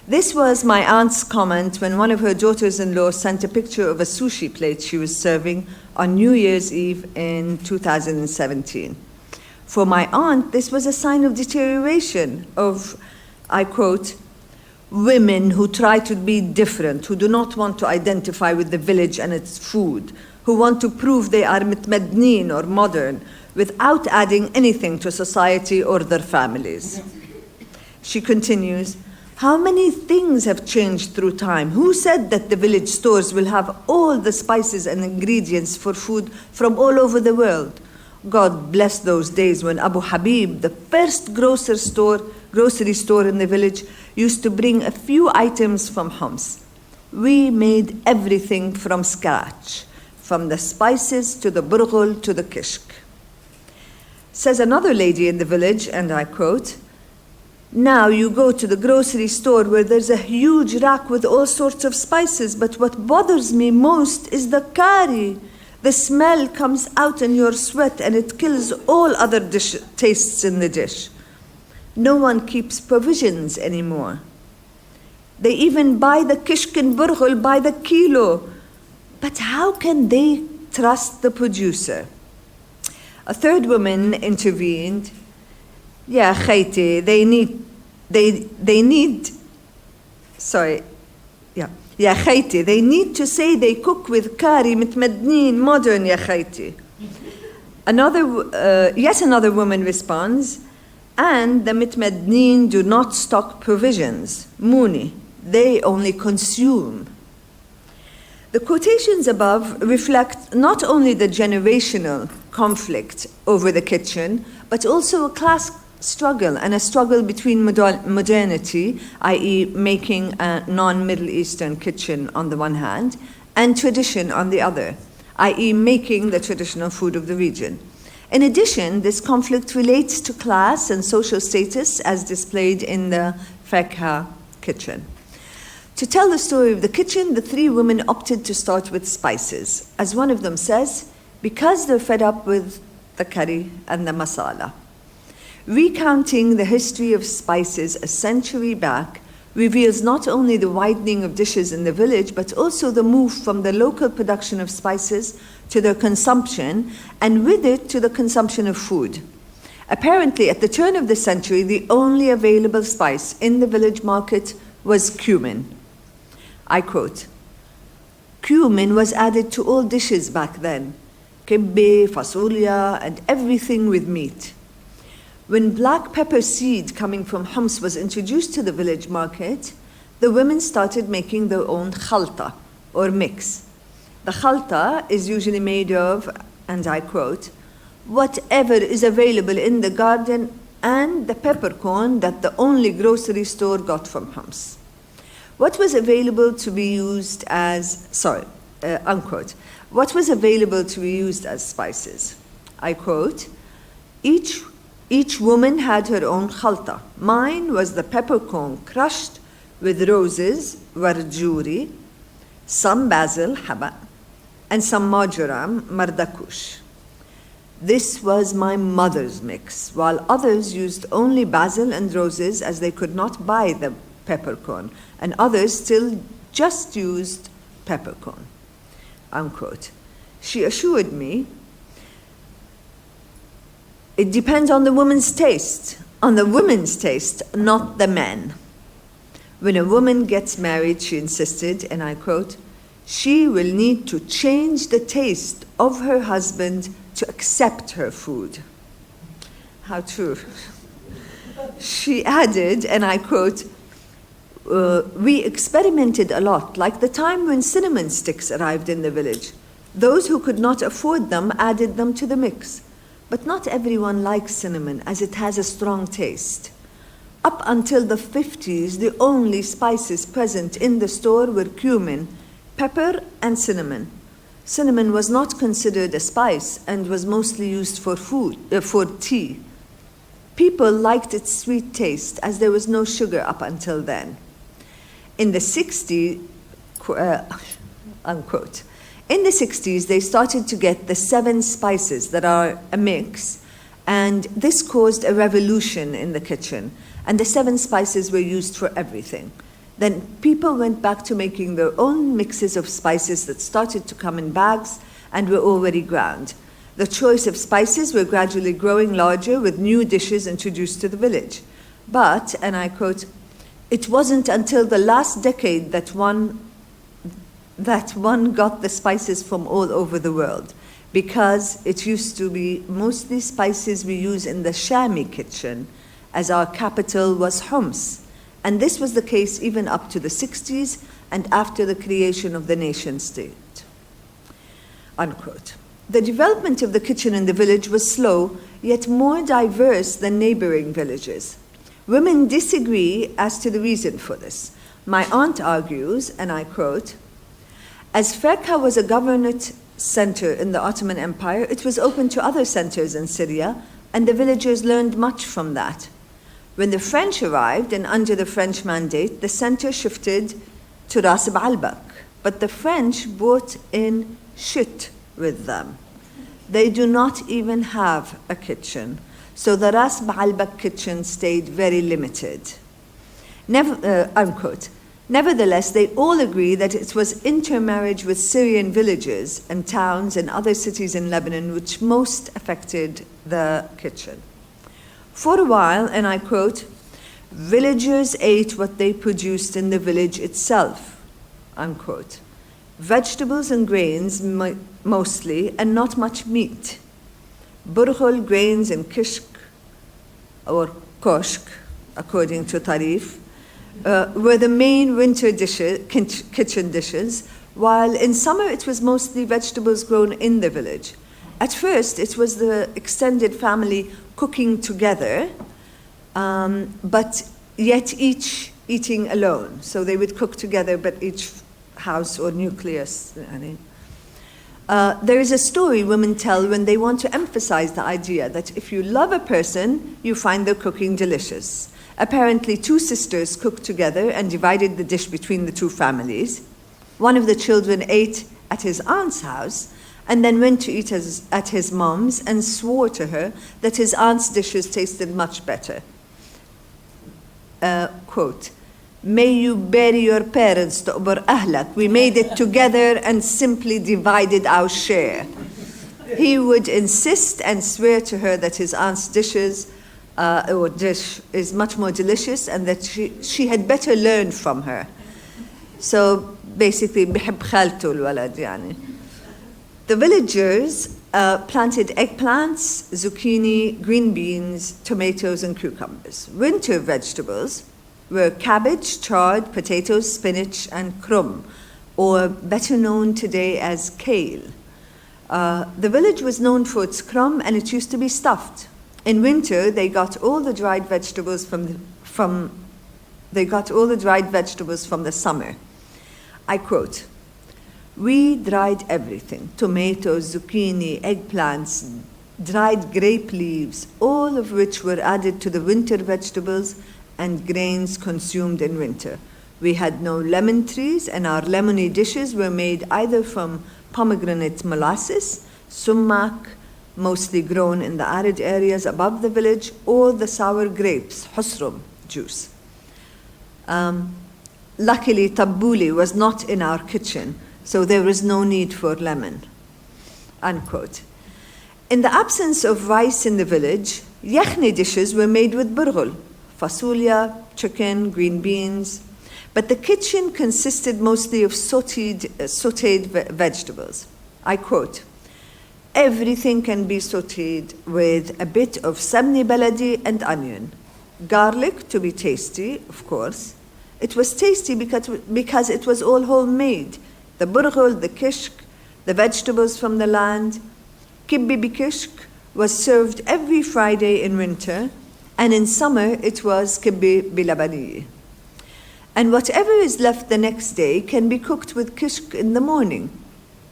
This was my aunt's comment when one of her daughters-in-law sent a picture of a sushi plate she was serving on New Year's Eve in 2017. For my aunt, this was a sign of deterioration of, I quote, women who try to be different, who do not want to identify with the village and its food, who want to prove they are mitmadneen or modern without adding anything to society or their families. She continues, how many things have changed through time? Who said that the village stores will have all the spices and ingredients for food from all over the world? God bless those days when Abu Habib, the first grocery store in the village, used to bring a few items from Homs. We made everything from scratch, from the spices to the burghul to the kishk. Says another lady in the village, and I quote, now you go to the grocery store where there's a huge rack with all sorts of spices, but what bothers me most is the curry. The smell comes out in your sweat and it kills all other tastes in the dish. No one keeps provisions anymore. They even buy the kishk and burghul by the kilo. But how can they trust the producer? A third woman intervened. Yeah, khayti, they need to say they cook with kari mitmadneen, modern, ya khayti. Yet another woman responds, and the mitmadneen do not stock provisions, muni, they only consume. The quotations above reflect not only the generational conflict over the kitchen, but also a class struggle and a struggle between modernity, i.e. making a non-Middle Eastern kitchen on the one hand, and tradition on the other, i.e. making the traditional food of the region. In addition, this conflict relates to class and social status as displayed in the Fakha kitchen. To tell the story of the kitchen, the three women opted to start with spices. As one of them says, because they're fed up with the curry and the masala. Recounting the history of spices a century back reveals not only the widening of dishes in the village, but also the move from the local production of spices to their consumption, and with it to the consumption of food. Apparently, at the turn of the century, the only available spice in the village market was cumin. I quote, cumin was added to all dishes back then, kibbe, fasulia, and everything with meat. When black pepper seed coming from Homs was introduced to the village market, the women started making their own khalta, or mix. The khalta is usually made of, and I quote, whatever is available in the garden and the peppercorn that the only grocery store got from Homs. What was available to be used as, unquote, what was available to be used as spices? I quote, each woman had her own khalta. Mine was the peppercorn crushed with roses, warjuri, some basil, haba, and some marjoram, mardakush. This was my mother's mix, while others used only basil and roses as they could not buy the peppercorn, and others still just used peppercorn, unquote. She assured me, it depends on the woman's taste, not the men. When a woman gets married, she insisted, and I quote, she will need to change the taste of her husband to accept her food. How true. She added, and I quote, we experimented a lot, like the time when cinnamon sticks arrived in the village. Those who could not afford them added them to the mix. But not everyone likes cinnamon, as it has a strong taste. Up until the 50s, the only spices present in the store were cumin, pepper, and cinnamon. Cinnamon was not considered a spice and was mostly used for tea. People liked its sweet taste, as there was no sugar up until then. In the 60s, unquote. In the 60s, they started to get the 7 spices that are a mix, and this caused a revolution in the kitchen. And the 7 spices were used for everything. Then people went back to making their own mixes of spices that started to come in bags and were already ground. The choice of spices were gradually growing larger with new dishes introduced to the village. But, and I quote, "It wasn't until the last decade that one got the spices from all over the world, because it used to be mostly spices we use in the Shami kitchen, as our capital was Homs. And this was the case even up to the 60s and after the creation of the nation state." Unquote. The development of the kitchen in the village was slow, yet more diverse than neighboring villages. Women disagree as to the reason for this. My aunt argues, and I quote, "As Ferka was a governorate center in the Ottoman Empire, it was open to other centers in Syria, and the villagers learned much from that. When the French arrived, and under the French mandate, the center shifted to Ras Baalbek, but the French brought in shit with them. They do not even have a kitchen, so the Ras Baalbek kitchen stayed very limited." Unquote. Nevertheless, they all agree that it was intermarriage with Syrian villages and towns and other cities in Lebanon which most affected the kitchen. For a while, and I quote, "Villagers ate what they produced in the village itself," unquote. Vegetables and grains mostly, and not much meat. Burghul, grains, and kishk, or koshk, according to Tarif, were the main winter kitchen dishes, while in summer it was mostly vegetables grown in the village. At first, it was the extended family cooking together, but yet each eating alone. So they would cook together, but each house or nucleus. There is a story women tell when they want to emphasize the idea that if you love a person, you find their cooking delicious. Apparently, 2 sisters cooked together and divided the dish between the 2 families. One of the children ate at his aunt's house and then went to eat at his mom's and swore to her that his aunt's dishes tasted much better. Quote, "May you bury your parents, tu'bur ahlak. We made it together and simply divided our share." He would insist and swear to her that his aunt's dish is much more delicious and that she had better learn from her. So basically, بحب خالته الولد يعني. The villagers planted eggplants, zucchini, green beans, tomatoes, and cucumbers. Winter vegetables were cabbage, chard, potatoes, spinach, and krum, or better known today as kale. The village was known for its krum, and it used to be stuffed. In winter, they got all the dried vegetables from the summer. I quote, "We dried everything: tomatoes, zucchini, eggplants, dried grape leaves, all of which were added to the winter vegetables and grains consumed in winter. We had no lemon trees, and our lemony dishes were made either from pomegranate molasses, sumac, mostly grown in the arid areas above the village, or the sour grapes, husrum juice. Luckily, tabbouleh was not in our kitchen, so there was no need for lemon." Unquote. In the absence of rice in the village, yakhni dishes were made with burghul, fasulia, chicken, green beans, but the kitchen consisted mostly of sautéed vegetables. I quote, "Everything can be sautéed with a bit of samni baladi and onion. Garlic to be tasty, of course. It was tasty because it was all homemade. The burghul, the kishk, the vegetables from the land. Kibbi bikishk was served every Friday in winter, and in summer it was kibbi bilabani. And whatever is left the next day can be cooked with kishk in the morning.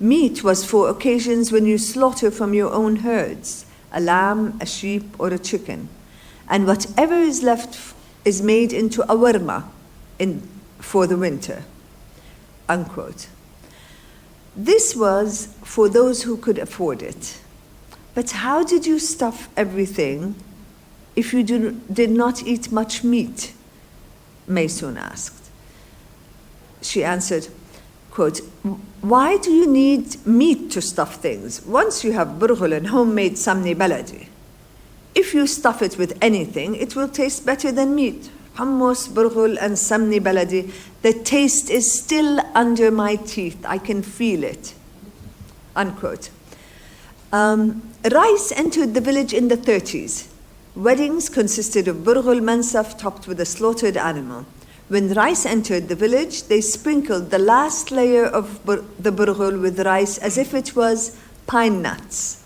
Meat was for occasions when you slaughter from your own herds, a lamb, a sheep, or a chicken. And whatever is left is made into awarma for the winter." Unquote. This was for those who could afford it. But how did you stuff everything if you did not eat much meat? Mayssoun asked. She answered, quote, why do you need meat to stuff things once you have burghul and homemade samni baladi? If you stuff it with anything, it will taste better than meat. Hummus, burghul, and samni baladi, the taste is still under my teeth. I can feel it. Unquote. Rice entered the village in the 30s. Weddings consisted of burghul mansaf topped with a slaughtered animal. When rice entered the village, they sprinkled the last layer of the burghul with rice as if it was pine nuts.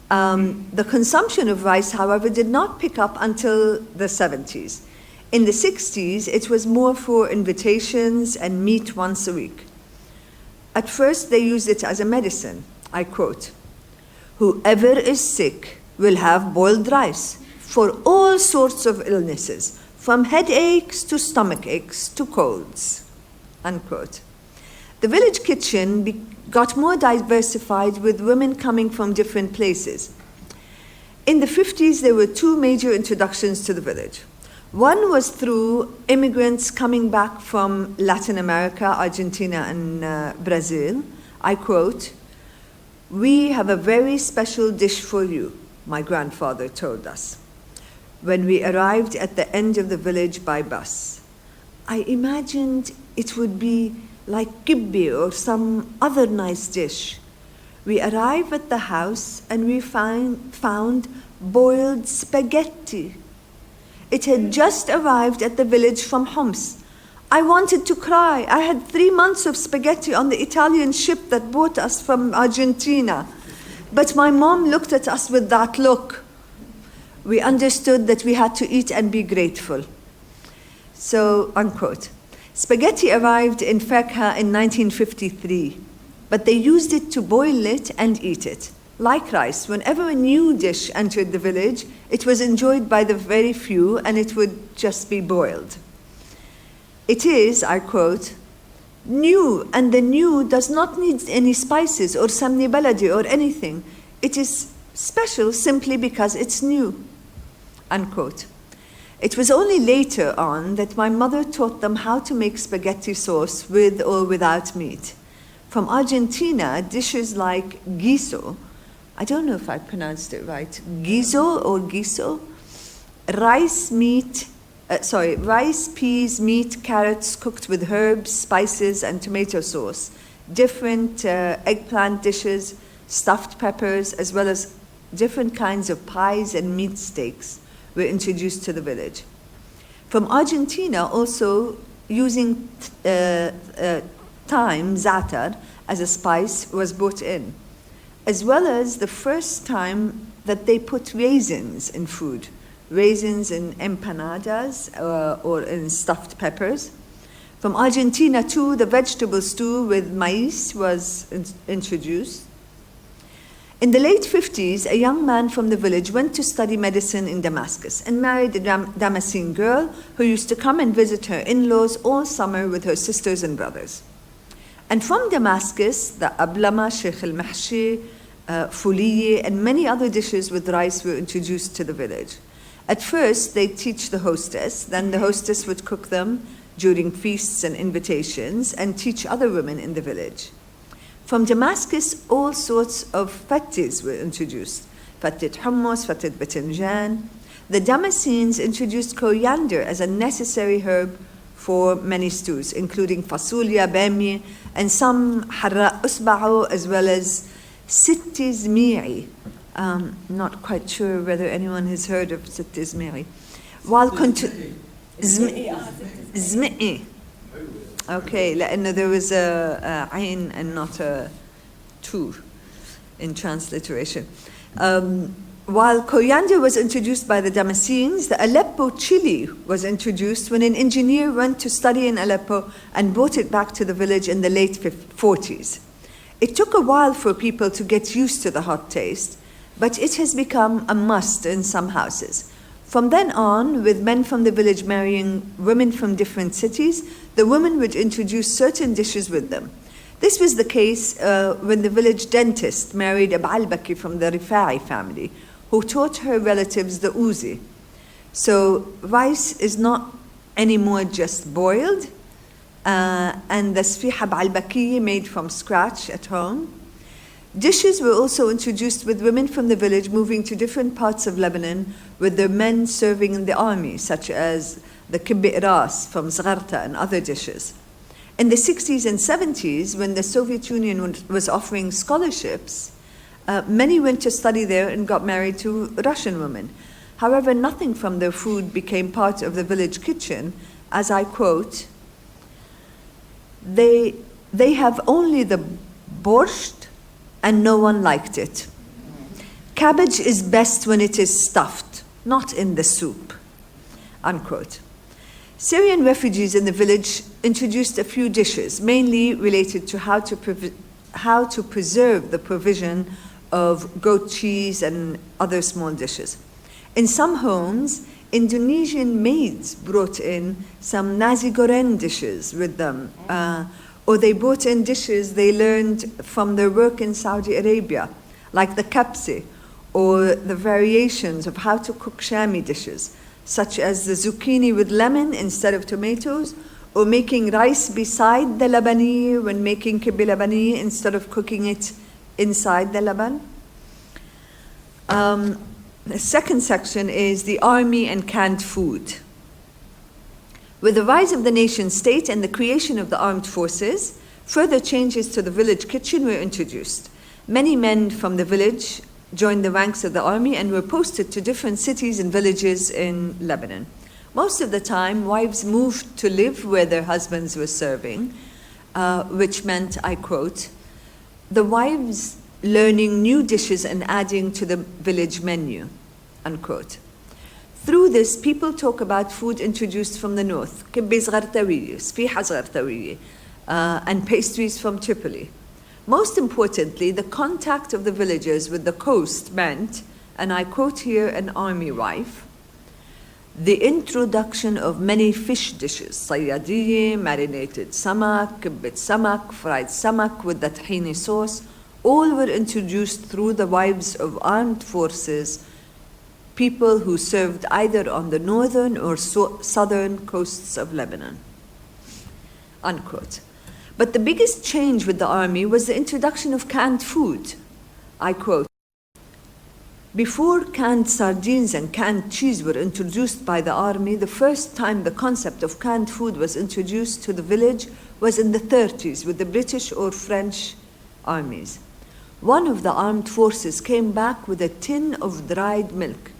The consumption of rice, however, did not pick up until the 70s. In the 60s, it was more for invitations and meat once a week. At first, they used it as a medicine. I quote, whoever is sick will have boiled rice for all sorts of illnesses, from headaches to stomach aches to colds, unquote. The village kitchen got more diversified with women coming from different places. In the 50s, there were two major introductions to the village. One was through immigrants coming back from Latin America, Argentina, and Brazil. I quote, we have a very special dish for you, my grandfather told us, when we arrived at the end of the village by bus. I imagined it would be like kibbe or some other nice dish. We arrived at the house and we found boiled spaghetti. It had just arrived at the village from Homs. I wanted to cry. I had 3 months of spaghetti on the Italian ship that brought us from Argentina. But my mom looked at us with that look. We understood that we had to eat and be grateful. So, unquote. Spaghetti arrived in Fakha in 1953, but they used it to boil it and eat it. Like rice, whenever a new dish entered the village, it was enjoyed by the very few and it would just be boiled. It is, I quote, new, and the new does not need any spices or samni baladi or anything. It is special simply because it's new, unquote. It was only later on that my mother taught them how to make spaghetti sauce with or without meat. From Argentina, dishes like guiso, I don't know if I pronounced it right, guiso or guiso, rice, peas, meat, carrots cooked with herbs, spices, and tomato sauce, different eggplant dishes, stuffed peppers, as well as different kinds of pies and meat steaks were introduced to the village. From Argentina, also using thyme, za'atar, as a spice was brought in, as well as the first time that they put raisins in food, raisins in empanadas or in stuffed peppers. From Argentina, too, the vegetable stew with maize was introduced. In the late 50s, a young man from the village went to study medicine in Damascus and married a Damascene girl who used to come and visit her in-laws all summer with her sisters and brothers. And from Damascus, the ablama, sheikh al-mahshi, fuliye, and many other dishes with rice were introduced to the village. At first, they'd teach the hostess, then the hostess would cook them during feasts and invitations and teach other women in the village. From Damascus, all sorts of fattis were introduced. Fattit hummus, fattit batinjan. The Damascenes introduced coriander as a necessary herb for many stews, including fasulia, bamia, and some harra usba'u, as well as sitti zmi'i. Not quite sure whether anyone has heard of sitti zmi'i. Zmi'i. Okay, لأنه there was a ayn and not a tu in transliteration. While coriander was introduced by the Damascenes, the Aleppo chili was introduced when an engineer went to study in Aleppo and brought it back to the village in the late 40s. It took a while for people to get used to the hot taste, but it has become a must in some houses. From then on, with men from the village marrying women from different cities, the women would introduce certain dishes with them. This was the case when the village dentist married a Ba'al-Baki from the Rifa'i family, who taught her relatives the uzi. So rice is not anymore just boiled, and the sfiha Ba'al-Baki made from scratch at home. Dishes were also introduced with women from the village moving to different parts of Lebanon with their men serving in the army, such as the kibbi ras from Zgharta and other dishes. In the 60s and 70s, when the Soviet Union was offering scholarships, many went to study there and got married to Russian women. However, nothing from their food became part of the village kitchen, as I quote, they have only the borscht and no one liked it. Cabbage is best when it is stuffed, not in the soup, unquote. Syrian refugees in the village introduced a few dishes, mainly related to how to preserve the provision of goat cheese and other small dishes. In some homes, Indonesian maids brought in some nasi goreng dishes with them, or they brought in dishes they learned from their work in Saudi Arabia, like the kapsi, or the variations of how to cook Shami dishes, such as the zucchini with lemon instead of tomatoes, or making rice beside the labani when making kibbi labani instead of cooking it inside the laban. The second section is the army and canned food. With the rise of the nation state and the creation of the armed forces, further changes to the village kitchen were introduced. Many men from the village joined the ranks of the army and were posted to different cities and villages in Lebanon. Most of the time, wives moved to live where their husbands were serving, which meant, I quote, the wives learning new dishes and adding to the village menu, unquote. Through this, people talk about food introduced from the north, kibbi zghartawiye, sfiha zghartawiye, and pastries from Tripoli. Most importantly, the contact of the villagers with the coast meant, and I quote here an army wife, the introduction of many fish dishes, sayadiye, marinated samak, kibbit samak, fried samak with the tahini sauce, all were introduced through the wives of armed forces, people who served either on the northern or southern coasts of Lebanon, unquote. But the biggest change with the army was the introduction of canned food. I quote, before canned sardines and canned cheese were introduced by the army, the first time the concept of canned food was introduced to the village was in the 30s with the British or French armies. One of the armed forces came back with a tin of dried milk,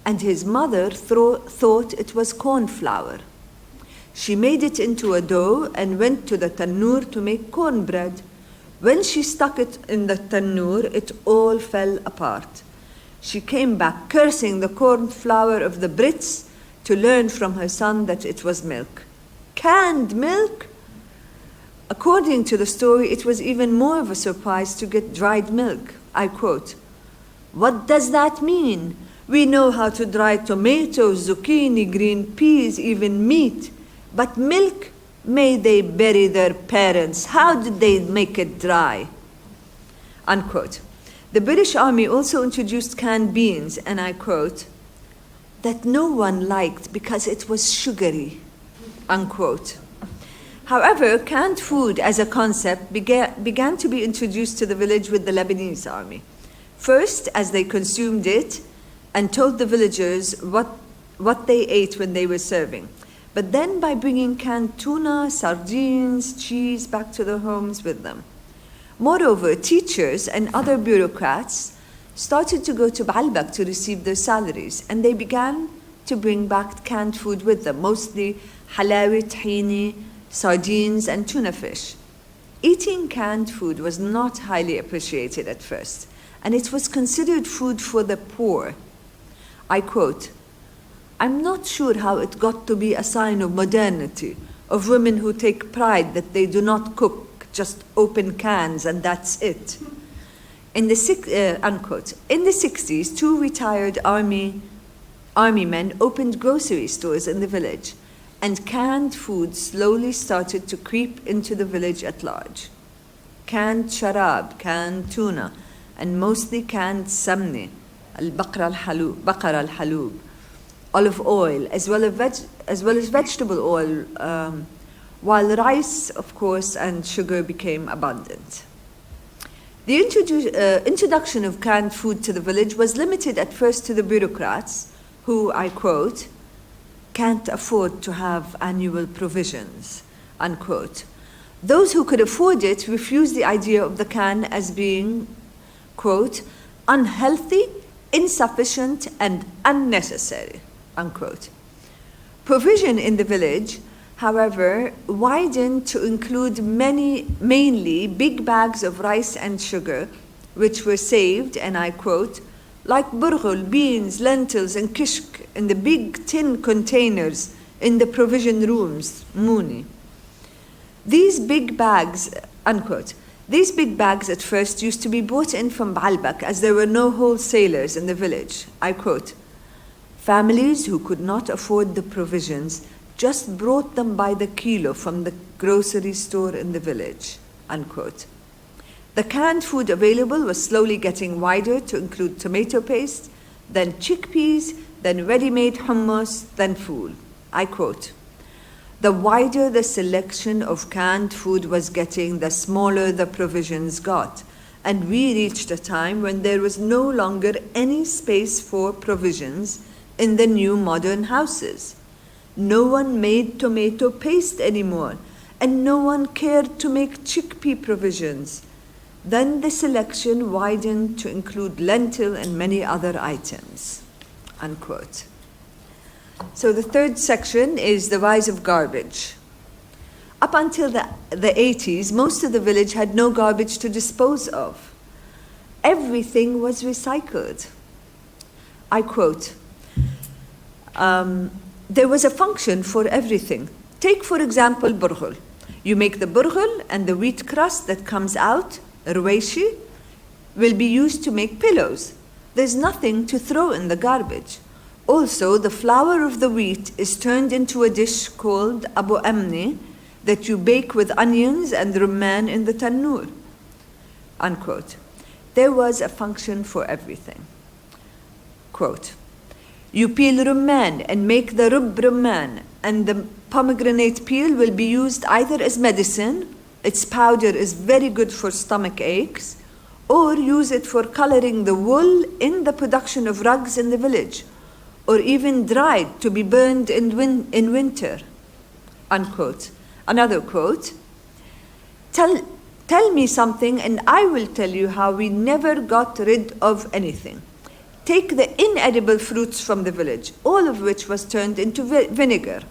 and his mother thought it was corn flour. She made it into a dough and went to the tannoor to make cornbread. When she stuck it in the tannoor, it all fell apart. She came back cursing the corn flour of the Brits to learn from her son that it was milk. Canned milk? According to the story, it was even more of a surprise to get dried milk. I quote, what does that mean? We know how to dry tomatoes, zucchini, green peas, even meat. But milk, may they bury their parents. How did they make it dry? Unquote. The British Army also introduced canned beans, and I quote, that no one liked because it was sugary, unquote. However, canned food as a concept began to be introduced to the village with the Lebanese army. First, as they consumed it and told the villagers what they ate when they were serving. But then by bringing canned tuna, sardines, cheese back to their homes with them. Moreover, teachers and other bureaucrats started to go to Baalbek to receive their salaries, and they began to bring back canned food with them, mostly halawi, tahini, sardines, and tuna fish. Eating canned food was not highly appreciated at first, and it was considered food for the poor. I quote, I'm not sure how it got to be a sign of modernity, of women who take pride that they do not cook, just open cans and that's it. Unquote. In the 60s, two retired army men opened grocery stores in the village, and canned food slowly started to creep into the village at large. canned sharab, canned tuna, and mostly canned samni, al-baqar al-halub, olive oil, as well as vegetable oil, while rice, of course, and sugar became abundant. The introduction of canned food to the village was limited at first to the bureaucrats who, I quote, can't afford to have annual provisions, unquote. Those who could afford it refused the idea of the can as being, quote, unhealthy, insufficient, and unnecessary, unquote. Provision in the village, however, widened to include mainly big bags of rice and sugar, which were saved, and I quote, like burghul, beans, lentils, and kishk in the big tin containers in the provision rooms, muni. These big bags, unquote, these big bags at first used to be bought in from Baalbek as there were no wholesalers in the village. I quote, families who could not afford the provisions just brought them by the kilo from the grocery store in the village, unquote. The canned food available was slowly getting wider to include tomato paste, then chickpeas, then ready-made hummus, then food. I quote, the wider the selection of canned food was getting, the smaller the provisions got. And we reached a time when there was no longer any space for provisions in the new modern houses. No one made tomato paste anymore, and no one cared to make chickpea provisions. Then the selection widened to include lentil and many other items, unquote. So the third section is the rise of garbage. Up until the 80s, most of the village had no garbage to dispose of. Everything was recycled. I quote, there was a function for everything. Take, for example, burghul. You make the burghul, and the wheat crust that comes out, ruwaishi, will be used to make pillows. There's nothing to throw in the garbage. Also, the flour of the wheat is turned into a dish called abu amni that you bake with onions and rumman in the tannoor, unquote. There was a function for everything. Quote, you peel rumman and make the rub rumman, and the pomegranate peel will be used either as medicine, its powder is very good for stomach aches, or use it for coloring the wool in the production of rugs in the village, or even dried to be burned in winter, unquote. Another quote, tell me something and I will tell you how we never got rid of anything. Take the inedible fruits from the village, all of which was turned into vinegar.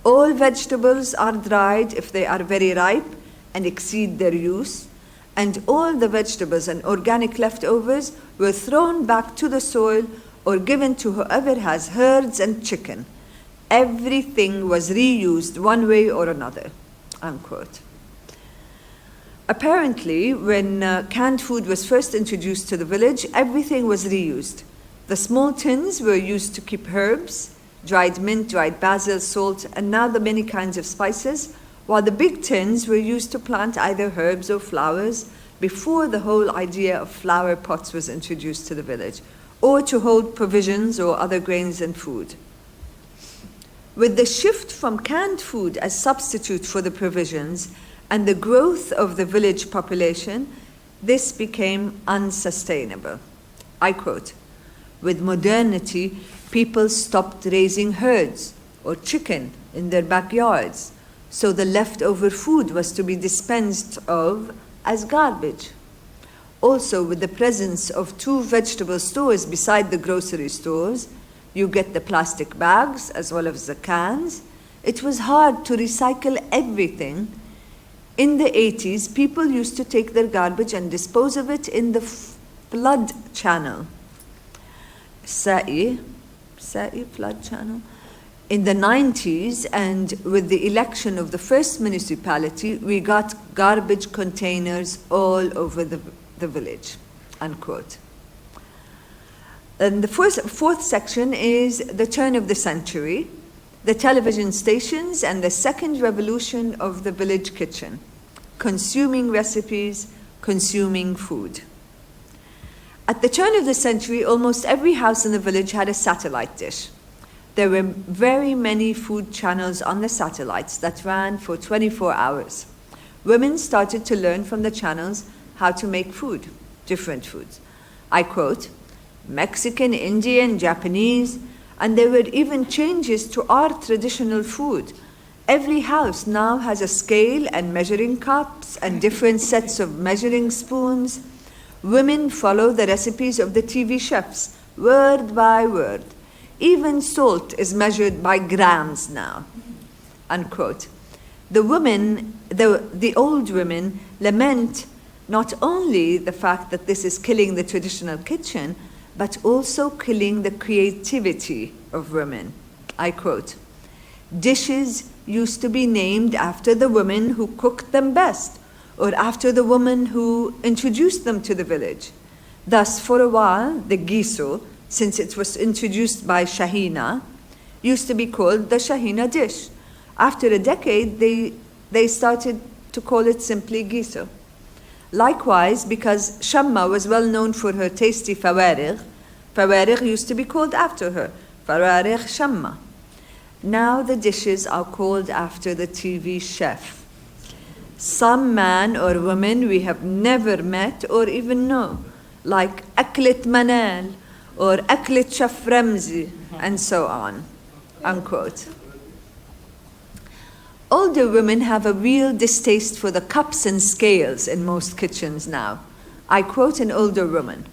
All vegetables are dried if they are very ripe and exceed their use, and all the vegetables and organic leftovers were thrown back to the soil or given to whoever has herds and chicken. Everything was reused one way or another, unquote. Apparently, when canned food was first introduced to the village, everything was reused. The small tins were used to keep herbs, dried mint, dried basil, salt, and now the many kinds of spices, while the big tins were used to plant either herbs or flowers before the whole idea of flower pots was introduced to the village, or to hold provisions or other grains and food. With the shift from canned food as substitute for the provisions and the growth of the village population, this became unsustainable. I quote, with modernity, people stopped raising herds or chicken in their backyards, so the leftover food was to be dispensed of as garbage. Also, with the presence of 2 vegetable stores beside the grocery stores, you get the plastic bags as well as the cans. It was hard to recycle everything. In the 80s, people used to take their garbage and dispose of it in the flood channel. Sa'i flood channel. In the 90s, and with the election of the first municipality, we got garbage containers all over the village, unquote. And the fourth section is the turn of the century, the television stations, and the second revolution of the village kitchen. consuming recipes, consuming food. At the turn of the century, almost every house in the village had a satellite dish. There were very many food channels on the satellites that ran for 24 hours. Women started to learn from the channels how to make food, different foods. I quote, Mexican, Indian, Japanese, and there were even changes to our traditional food. Every house now has a scale and measuring cups and different sets of measuring spoons. Women follow the recipes of the TV chefs, word by word. Even salt is measured by grams now, unquote. The old women lament not only the fact that this is killing the traditional kitchen, but also killing the creativity of women. I quote, dishes used to be named after the women who cooked them best, or after the woman who introduced them to the village. Thus, for a while, the giso, since it was introduced by Shahina, used to be called the Shahina dish. After a decade, they started to call it simply giso. Likewise, because Shamma was well known for her tasty fawarigh used to be called after her, fawarigh Shamma. Now the dishes are called after the TV chef. Some man or woman we have never met or even know, like Aklet Manal or Aklet Chef Ramzi, and so on, unquote. Older women have a real distaste for the cups and scales in most kitchens now. I quote an older woman.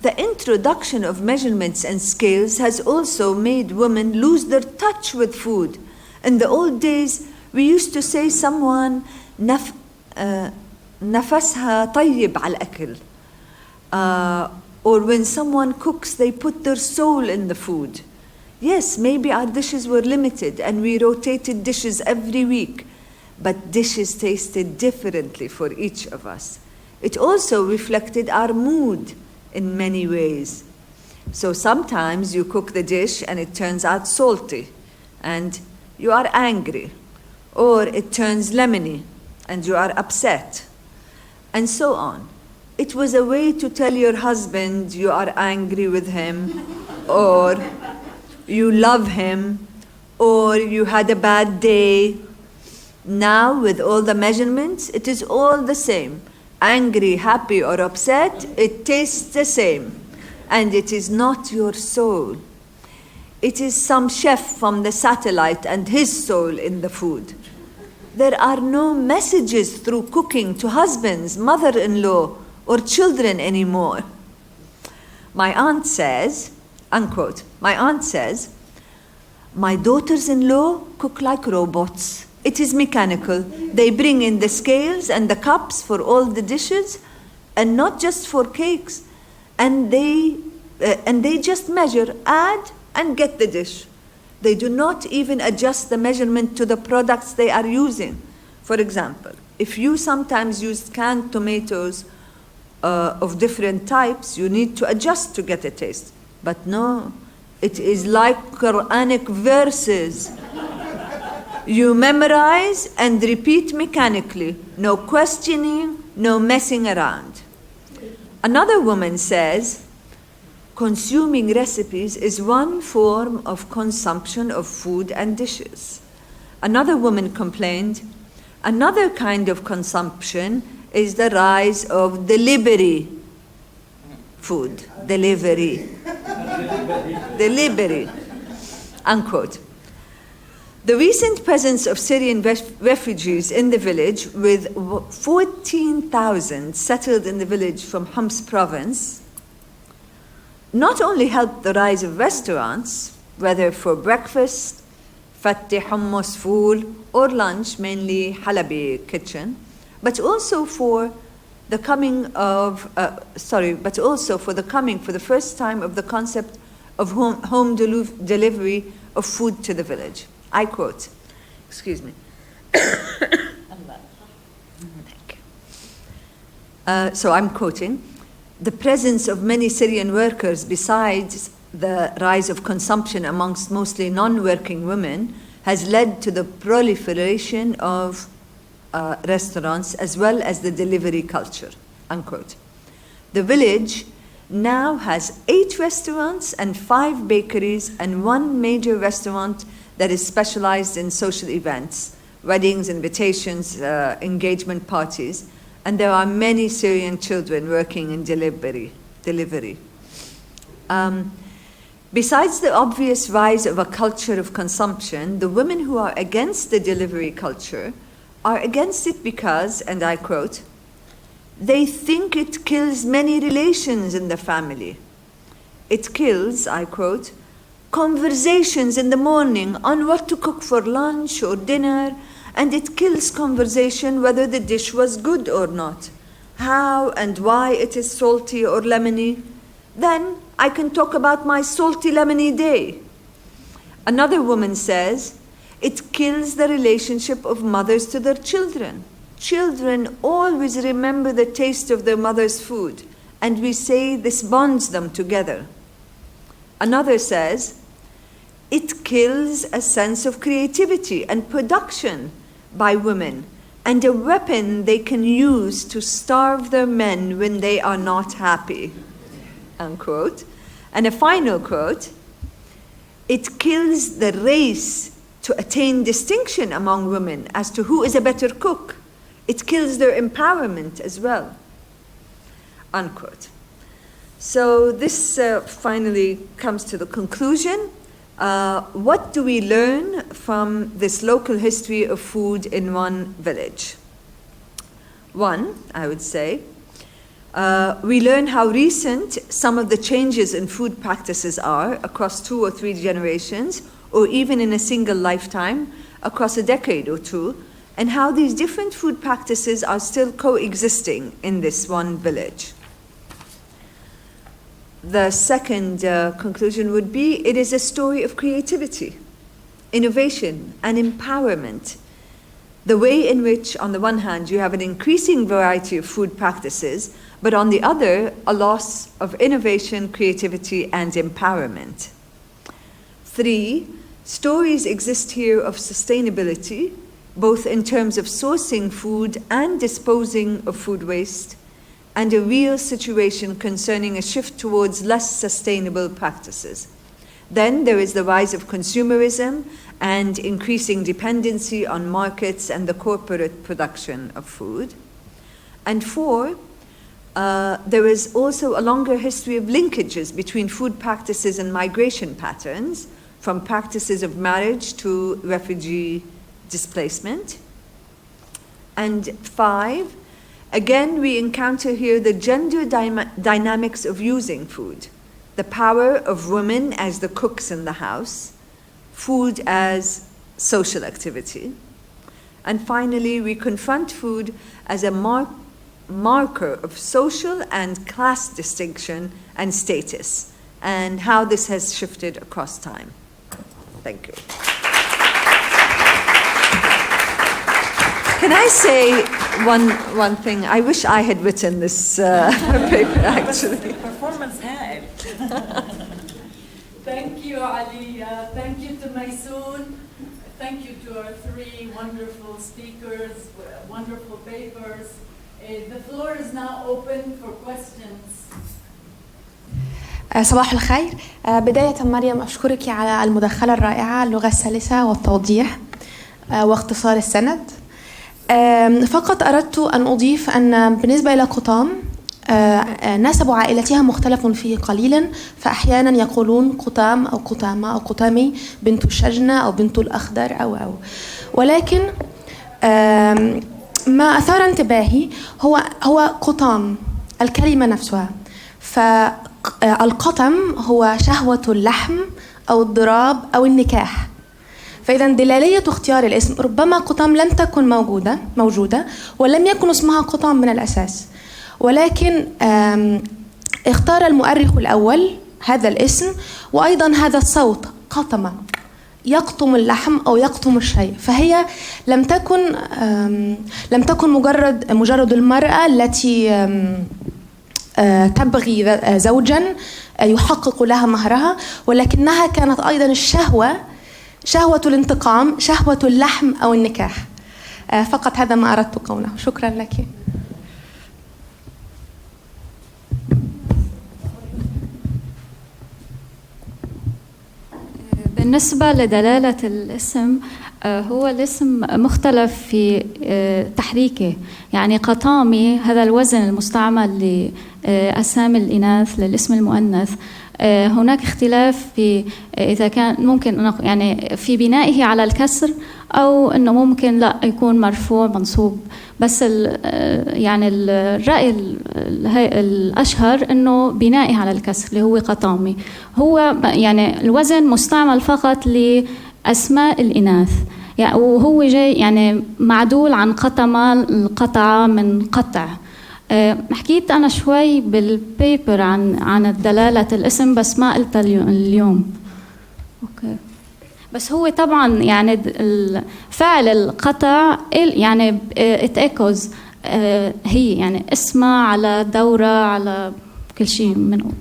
The introduction of measurements and scales has also made women lose their touch with food. In the old days, we used to say someone نفسها طيب على الأكل. Or when someone cooks, they put their soul in the food. Yes, maybe our dishes were limited and we rotated dishes every week, but dishes tasted differently for each of us. It also reflected our mood in many ways. So sometimes you cook the dish and it turns out salty and you are angry, or it turns lemony and you are upset, and so on. It was a way to tell your husband you are angry with him, or you love him, or you had a bad day. Now, with all the measurements, it is all the same. Angry, happy, or upset, it tastes the same. And it is not your soul. It is some chef from the satellite and his soul in the food. There are no messages through cooking to husbands, mother-in-law, or children anymore. My aunt says, unquote, my aunt says, my daughters-in-law cook like robots. It is mechanical. They bring in the scales and the cups for all the dishes, and not just for cakes. And they just measure, add, and get the dish. They do not even adjust the measurement to the products they are using. For example, if you sometimes use canned tomatoes of different types, you need to adjust to get a taste. But no, it is like Quranic verses. You memorize and repeat mechanically. No questioning, no messing around. Another woman says, consuming recipes is one form of consumption of food and dishes. Another woman complained, another kind of consumption is the rise of delivery food. Delivery, unquote. The recent presence of Syrian refugees in the village, with 14,000 settled in the village from Homs province, not only helped the rise of restaurants, whether for breakfast, fatti hummus fool, or lunch, mainly Halabi kitchen, but also for the coming for the first time of the concept of home delivery of food to the village. I quote, excuse me. Thank you. So I'm quoting, the presence of many Syrian workers besides the rise of consumption amongst mostly non-working women has led to the proliferation of restaurants, as well as the delivery culture, unquote. The village now has 8 restaurants and 5 bakeries and 1 major restaurant that is specialized in social events, weddings, invitations, engagement parties, and there are many Syrian children working in delivery. Besides the obvious rise of a culture of consumption, the women who are against the delivery culture are against it because, and I quote, "They think it kills many relations in the family. It kills," I quote, "conversations in the morning on what to cook for lunch or dinner, and it kills conversation whether the dish was good or not, how and why it is salty or lemony. Then I can talk about my salty lemony day." Another woman says, "It kills the relationship of mothers to their children. Children always remember the taste of their mother's food, and we say this bonds them together." Another says, "It kills a sense of creativity and production by women, and a weapon they can use to starve their men when they are not happy," unquote. And a final quote, "It kills the race to attain distinction among women as to who is a better cook. It kills their empowerment as well," unquote. So this finally comes to the conclusion. What do we learn from this local history of food in one village? One, I would say, we learn how recent some of the changes in food practices are across 2 or 3 generations, or even in a single lifetime, across a decade or 2, and how these different food practices are still coexisting in this one village. The second conclusion would be, it is a story of creativity, innovation, and empowerment. The way in which, on the one hand, you have an increasing variety of food practices, but on the other, a loss of innovation, creativity, and empowerment. 3, stories exist here of sustainability, both in terms of sourcing food and disposing of food waste, and a real situation concerning a shift towards less sustainable practices. Then there is the rise of consumerism and increasing dependency on markets and the corporate production of food. And 4, there is also a longer history of linkages between food practices and migration patterns, from practices of marriage to refugee displacement. And 5, again, we encounter here the gender dynamics of using food, the power of women as the cooks in the house, food as social activity. And finally, we confront food as a marker of social and class distinction and status, and how this has shifted across time. Thank you. Can I say one thing? I wish I had written this paper, actually. Performance high. Thank you, Ali. Thank you to Mayssoun. Thank you to our 3 wonderful speakers, wonderful papers. The floor is now open for questions. صباح الخير. بداية مريم أشكرك على المداخلة الرائعة، اللغة السلسة والتوضيح واختصار السند. فقط أردت أن أضيف أن بالنسبة إلى قطام، نسب عائلتها مختلف فيه قليلا، فأحيانا يقولون قطام أو قطامة أو قطامي، بنت الشجنة أو بنت الأخضر أو ولكن ما أثار انتباهي هو قطام الكلمة نفسها. فالقطم هو شهوة اللحم أو الضراب أو النكاح. فإذا دلالية اختيار الاسم، ربما قطام لم تكن موجودة ولم يكن اسمها قطام من الأساس، ولكن اختار المؤرخ الأول هذا الاسم، وأيضا هذا الصوت قطمة، يقطم اللحم أو يقطم الشيء. فهي لم تكن مجرد المرأة التي تبغي زوجا يحقق لها مهرها، ولكنها كانت أيضا شهوة الانتقام، شهوة اللحم أو النكاح. فقط هذا ما أردت قوله. شكرا لك. بالنسبة لدلالة الاسم، هو الاسم مختلف في تحريكه. يعني قطامي هذا الوزن المستعمل لأسامي الإناث للاسم المؤنث، هناك اختلاف في إذا كان ممكن يعني في بنائه على الكسر أو إنه ممكن لا يكون مرفوع منصوب. بس يعني الرأي الأشهر إنه بنائه على الكسر اللي هو قطامي. هو يعني الوزن مستعمل فقط لأسماء الإناث، يعني وهو جاي يعني معدول عن قطمة، القطعة من قطع. حكيت أنا شوي بالبيبر عن دلالة الاسم بس ما قلت اليوم. أوكي. بس هو طبعا يعني فعل القطع يعني it echoes، هي يعني اسمها على دورة على كل شيء منه.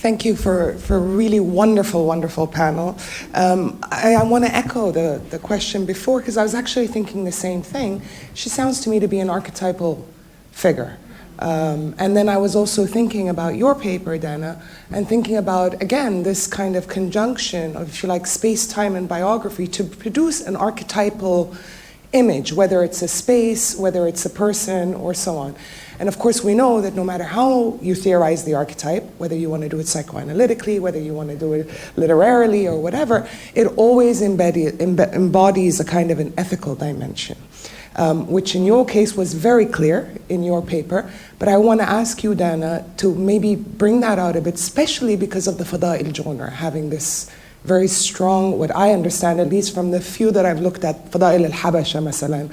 Thank you for a really wonderful, wonderful panel. I want to echo the question before, because I was actually thinking the same thing. She sounds to me to be an archetypal figure. And then I was also thinking about your paper, Dana, and thinking about, again, this kind of conjunction of, if you like, space, time, and biography to produce an archetypal image, whether it's a space, whether it's a person, or so on. And of course, we know that no matter how you theorize the archetype, whether you want to do it psychoanalytically, whether you want to do it literarily or whatever, it always embodies a kind of an ethical dimension, which in your case was very clear in your paper. But I want to ask you, Dana, to maybe bring that out a bit, especially because of the Fada'il genre, having this very strong, what I understand, at least from the few that I've looked at, Fada'il al-Habasha, masalan,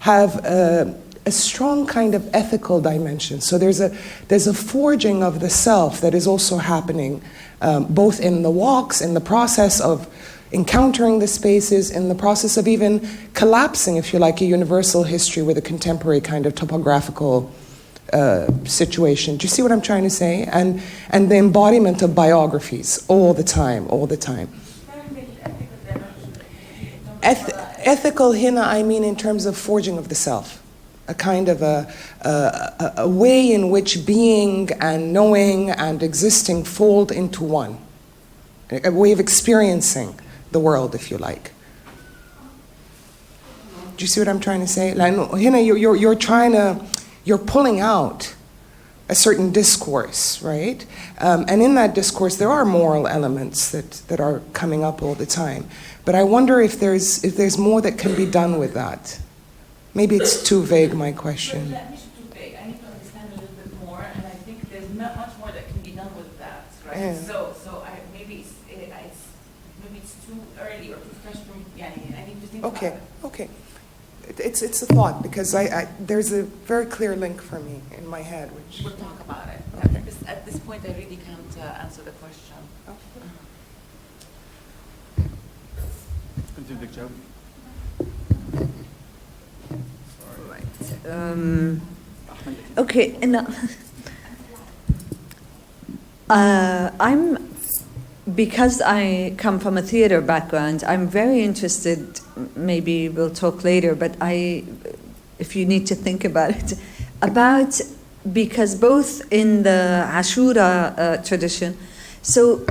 have a strong kind of ethical dimension. So there's a forging of the self that is also happening, both in the walks, in the process of encountering the spaces, in the process of even collapsing, if you like, a universal history with a contemporary kind of topographical situation. Do you see what I'm trying to say? And the embodiment of biographies all the time. Ethical hina, I mean in terms of forging of the self. A kind of a way in which being and knowing and existing fold into one. A way of experiencing the world, if you like. Do you see what I'm trying to say? Like, you're pulling out a certain discourse, right? And in that discourse, there are moral elements that are coming up all the time. But I wonder if there's more that can be done with that. Maybe it's too vague, my question. That is too vague. I need to understand a little bit more, and I think there's not much more that can be done with that, right? Yeah. So maybe it's too early or too fresh from. Yeah, I need to think about it. Okay. It's a thought, because there's a very clear link for me in my head, which We'll talk about it. Okay. At this point, I really can't answer the question. Okay, because I come from a theater background, I'm very interested, maybe we'll talk later, but if you need to think about it, because both in the Ashura tradition, so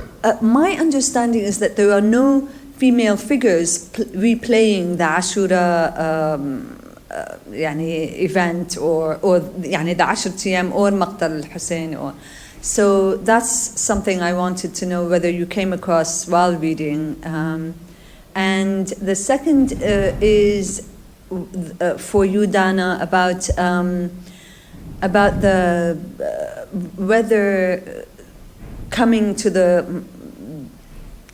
my understanding is that there are no female figures replaying the Ashura event or يعني the 10 أيام or مقتل الحسين or. So that's something I wanted to know whether you came across while reading. And the second is for you, Dana, about the whether coming to the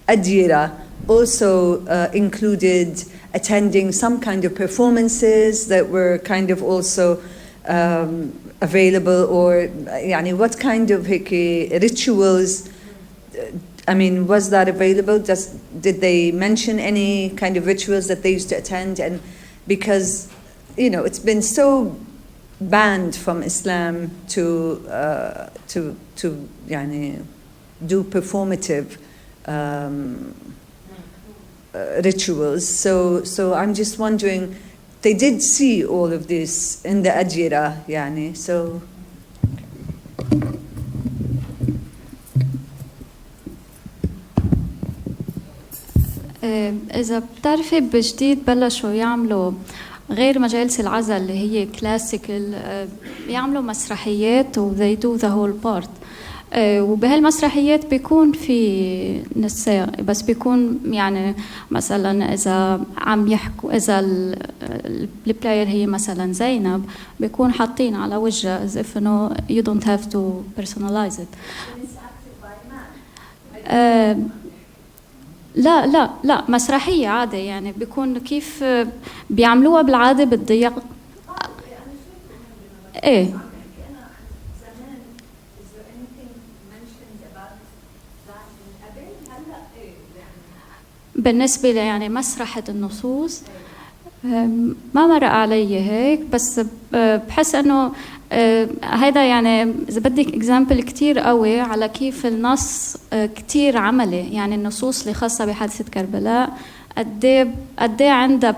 Adira also included attending some kind of performances that were kind of also available, or what kind of rituals, I mean, was that available? Did they mention any kind of rituals that they used to attend? And because, it's been so banned from Islam to يعني, do performative rituals. So I'm just wondering, they did see all of this in the Adjira, يعني, so. إذا بتعرفي بجديد بلشوا يعملوا غير مجالس العزل اللي هي كلاسيكال، يعملوا مسرحيات و they do the whole part. وبهالمسرحيات بيكون في نساء، بس بيكون يعني مثلا إذا عم يحكوا، إذا البلاير هي مثلا زينب، بيكون حاطين على وجهها as if no, you don't have to personalize it. لا مسرحية عادة، يعني بيكون كيف بيعملوها بالعادة بالضيق. ايه بالنسبة لي يعني مسرحة النصوص ما مرق علي هيك، بس بحس انه هيدا يعني اذا بدك اكزامبل كتير قوي على كيف النص كتير عملي. يعني النصوص اللي خاصة بحادثة كربلاء قد ايه عندها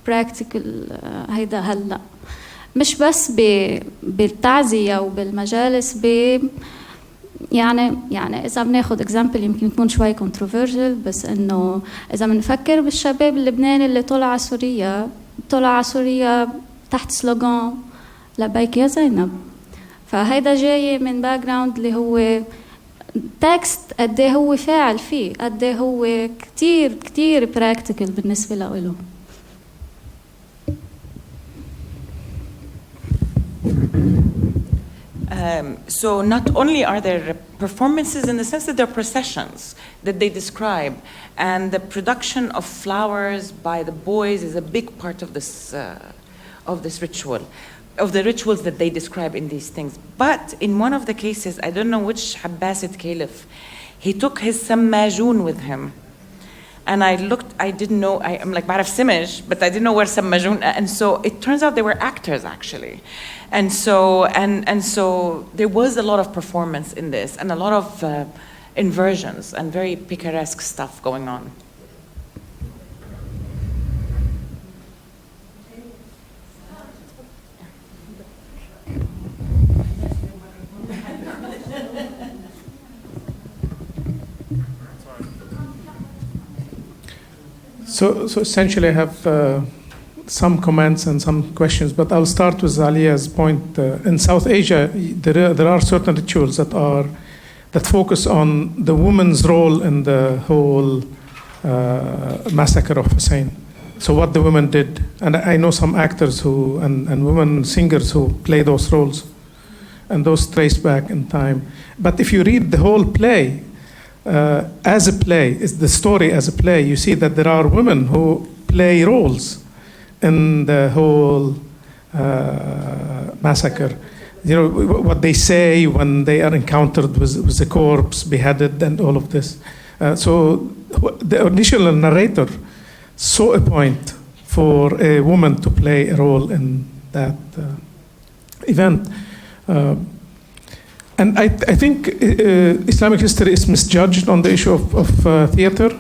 براكتيكال هيدا هلا، مش بس بالتعزية وبالمجالس يعني إذا بناخد example يمكن يكون شوي controversial، بس إنه إذا بنفكر بالشباب اللبناني اللي طلع على سوريا تحت سلوغان لبيك يا زينب، فهيدا جاي من باك جراوند اللي هو تكست قد ايه هو فاعل فيه، قد ايه هو كتير براكتيكال بالنسبة له. So not only are there performances in the sense that they're processions that they describe, and the production of flowers by the boys is a big part of this ritual, of the rituals that they describe in these things. But in one of the cases, I don't know which Abbasid caliph, he took his Mayssoun with him. And I looked, I didn't know, I'm like, بعرف سمج, but I didn't know where Mayssoun, and so it turns out they were actors actually. And so there was a lot of performance in this, and a lot of inversions and very picaresque stuff going on. So essentially I have some comments and some questions, but I'll start with Aliya's point. In South Asia, there are certain rituals that focus on the woman's role in the whole massacre of Hussein. So what the women did, and I know some actors and women singers who play those roles, and those trace back in time. But if you read the whole play, as a play, is the story as a play, you see that there are women who play roles in the whole massacre. You know, what they say when they are encountered with the corpse, beheaded, and all of this. So the initial narrator saw a point for a woman to play a role in that event. And I think Islamic history is misjudged on the issue of theater.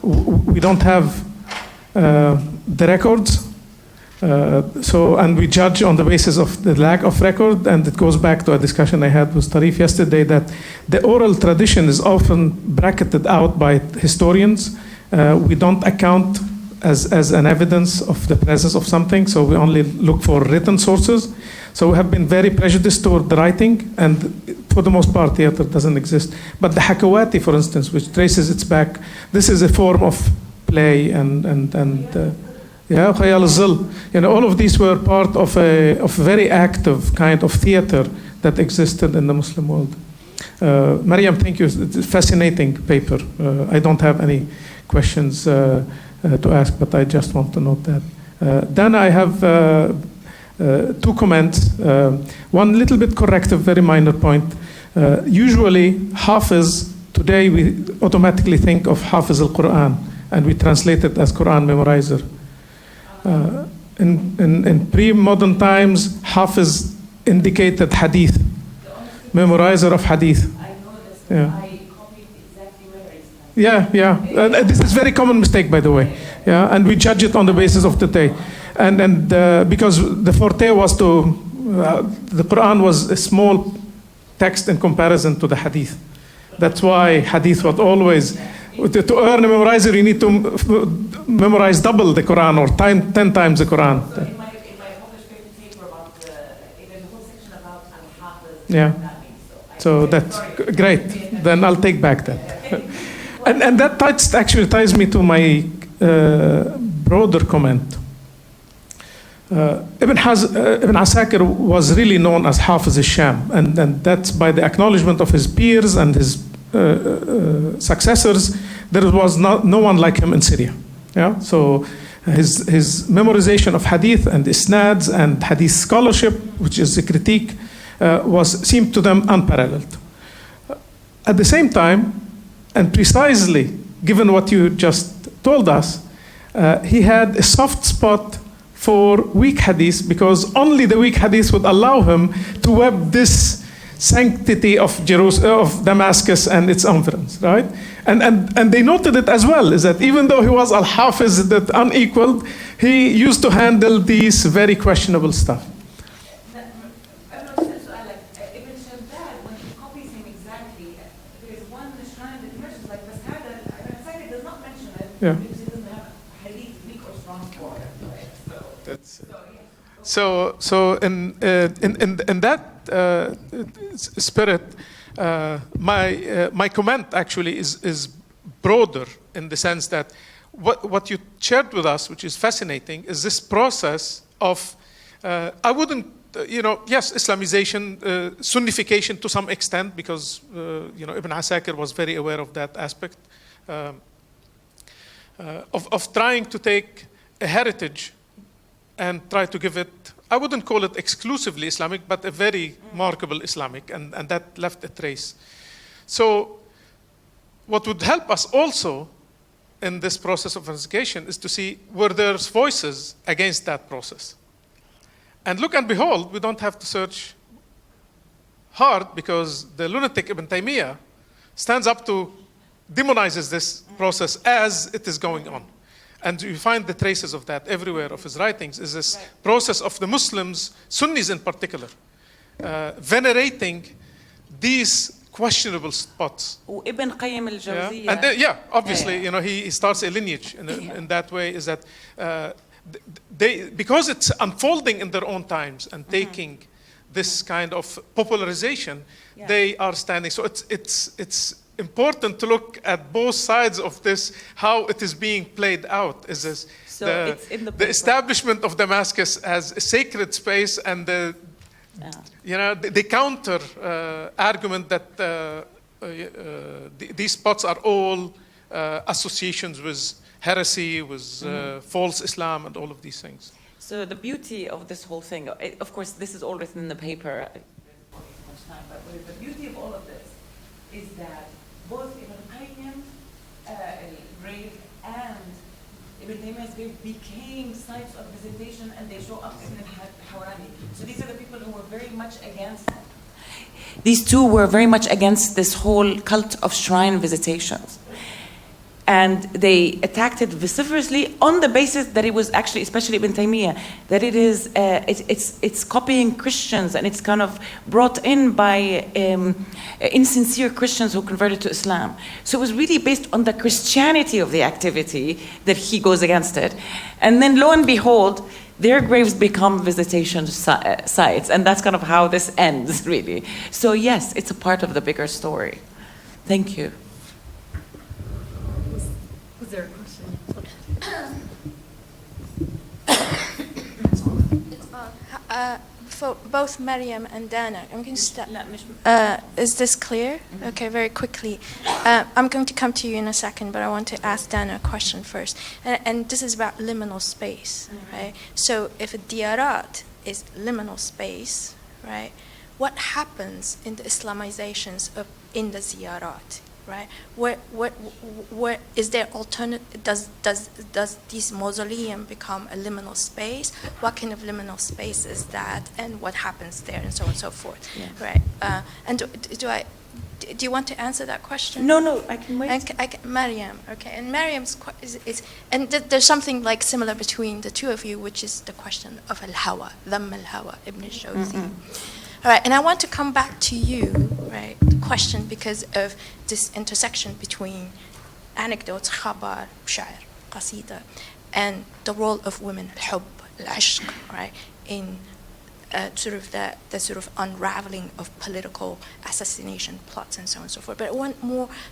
We don't have the records. And we judge on the basis of the lack of record, and it goes back to a discussion I had with Tarif yesterday that the oral tradition is often bracketed out by historians. We don't account as an evidence of the presence of something, so we only look for written sources. So we have been very prejudiced toward the writing, and for the most part, theater doesn't exist. But the Hakawati, for instance, which traces its back, this is a form of play Khayal al-Zil. You know, all of these were part of a very active kind of theater that existed in the Muslim world. Mariam, thank you. It's a fascinating paper. I don't have any questions to ask, but I just want to note that. Then I have two comments. One little bit corrective, very minor point. Usually, Hafiz, today we automatically think of Hafiz al-Quran, and we translate it as Quran memorizer. in pre-modern times, Hafiz indicated hadith, memorizer of hadith. I know this. Yeah. I copied exactly where it's like. Yeah. This is a very common mistake, by the way. Yeah, and we judge it on the basis of the day, and because the forte was the Quran was a small text in comparison to the hadith. That's why hadith was always, to earn a memorizer, you need to memorize double the Quran or 10 times the Quran. So in my published paper about there's a whole section about al-Hafiz. Yeah. What that means. So that's great. Then I'll take back that. And that actually ties me to my broader comment. Ibn Asakir was really known as Hafiz al-Sham, and that's by the acknowledgement of his peers and his successors. There was no one like him in Syria. Yeah, so his memorization of hadith and isnads and hadith scholarship, which is a critique, seemed to them unparalleled. At the same time, and precisely given what you just told us, he had a soft spot for weak hadith, because only the weak hadith would allow him to web this sanctity of Damascus and its influence, right? And they noted it as well, is that even though he was al-Hafiz, that unequaled, he used to handle these very questionable stuff. Yeah. So in that spirit, my comment actually is broader, in the sense that what you shared with us, which is fascinating, is this process of I wouldn't yes, Islamization, Sunnification to some extent, because Ibn Asakir was very aware of that aspect. Of trying to take a heritage and try to give it, I wouldn't call it exclusively Islamic, but a very markable Islamic, and that left a trace. So what would help us also in this process of investigation is to see were there voices against that process. And look and behold, we don't have to search hard, because the lunatic Ibn Taymiyyah stands up to demonizes this process as it is going on. And you find the traces of that everywhere of his writings, is this process of the Muslims, Sunnis in particular, venerating these questionable spots. Ibn Qayyim al-Jawziyya. And obviously, he starts a lineage in that way, is that because it's unfolding in their own times and taking this kind of popularization, they are standing. So it's important to look at both sides of this, how it is being played out. Is this the establishment of Damascus as a sacred space, and the counter argument that these spots are all associations with heresy, with false Islam, and all of these things. So the beauty of this whole thing, of course, this is all written in the paper. But the beauty of all of this is that both Ibn Qayyim grave and Ibn Taymiyyah's grave became sites of visitation, and they show up in al-Hawrani. So these are the people who were very much against. These two were very much against this whole cult of shrine visitations. And they attacked it vociferously on the basis that it was actually, especially Ibn Taymiyyah, that it is it's copying Christians, and it's kind of brought in by insincere Christians who converted to Islam. So it was really based on the Christianity of the activity that he goes against it. And then lo and behold, their graves become visitation sites, and that's kind of how this ends, really. So yes, it's a part of the bigger story. Thank you. Was there a question? For both Mariam and Dana, I'm going to start. Is this clear? Okay, very quickly. I'm going to come to you in a second, but I want to ask Dana a question first. And this is about liminal space, right? So if a diyarat is liminal space, right, what happens in the Islamizations in the ziyarat? right? What is there alternate? Does this mausoleum become a liminal space? What kind of liminal space is that, and what happens there, and so on and so forth, right? And do you want to answer that question? No, I can wait. Mariam, okay, and Mariam's and there's something like similar between the two of you, which is the question of al-hawa, dhamm al-hawa, Ibn al-Jawzi. All right, and I want to come back to you, right, the question because of this intersection between anecdotes, khabar, sha'r, qasida, and the role of women, al-hubb, al-ishq, right, in sort of the sort of unraveling of political assassination plots and so on and so forth. But I want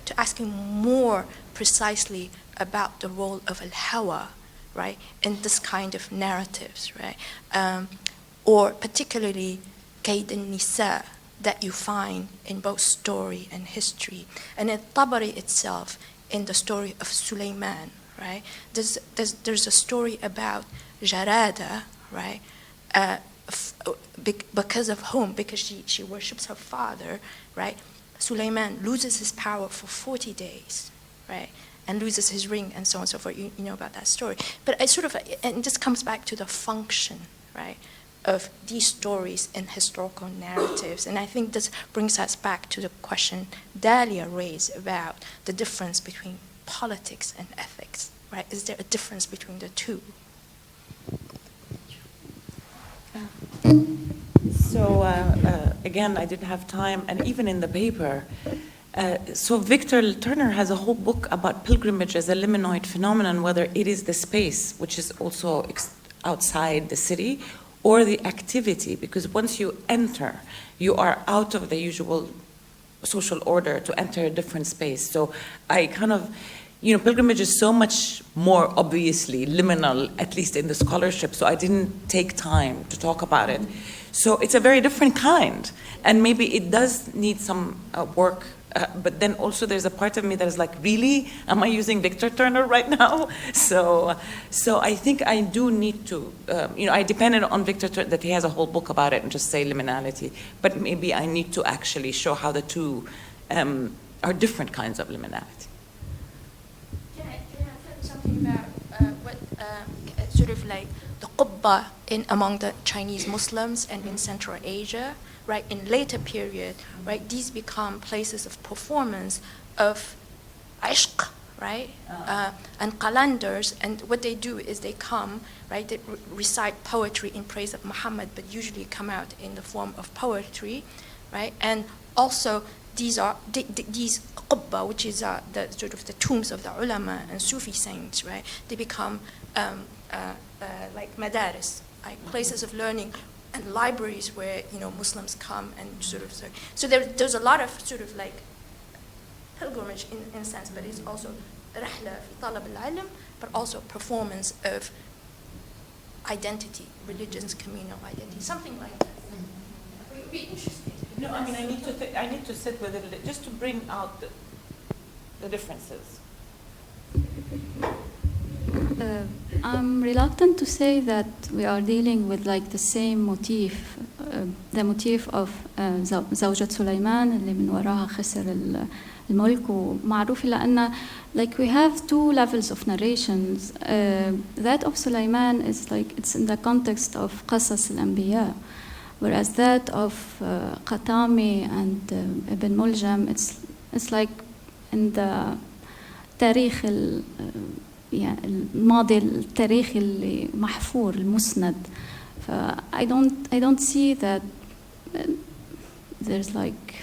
to ask you more precisely about the role of al-hawa, right, in this kind of narratives, right, or particularly kayd al-nisa that you find in both story and history, and in Tabari itself, in the story of Suleiman, right. There's a story about Jarada, right. Because of whom? Because she worships her father, right? Suleiman loses his power for 40 days, right? And loses his ring and so on and so forth. You know about that story. But I sort of, and this comes back to the function, right, of these stories in historical narratives. And I think this brings us back to the question Dalia raised about the difference between politics and ethics, right? Is there a difference between the two? So again, I didn't have time, and even in the paper. So Victor Turner has a whole book about pilgrimage as a liminoid phenomenon, whether it is the space, which is also outside the city, or the activity, because once you enter, you are out of the usual social order to enter a different space. So I kind of, pilgrimage is so much more obviously liminal, at least in the scholarship, so I didn't take time to talk about it. So it's a very different kind, and maybe it does need some work, but then also there's a part of me that is like, really? Am I using Victor Turner right now? So I think I do need to, I depended on Victor Turner, that he has a whole book about it, and just say liminality, but maybe I need to actually show how the two are different kinds of liminality. Can I tell something about what sort of like the qubba among the Chinese Muslims and in Central Asia, right? In later period, right? These become places of performance of ishq, right? And qalandars, and what they do is they come, right? They recite poetry in praise of Muhammad, but usually come out in the form of poetry, right? And also these are these qubba, which is the sort of the tombs of the ulama and Sufi saints, right? They become like madaris, like places of learning and libraries where Muslims come and sort of so there's a lot of sort of like pilgrimage in a sense, but it's also rihla fi talab al-ilm, but also performance of identity, religion's communal identity, something like that. It would be interesting. No, I mean I need to sit with it just to bring out the differences. I'm reluctant to say that we are dealing with like the same motif, the motif of زوجة سليمان اللي من وراها خسر الملك ومعروف لأن like we have two levels of narrations. That of Sulaiman is like it's in the context of قصص الأنبياء, whereas that of Qatami and Ibn Muljam it's like in the تاريخ يعني الماضي التاريخي اللي محفور المسند. I don't see that there's like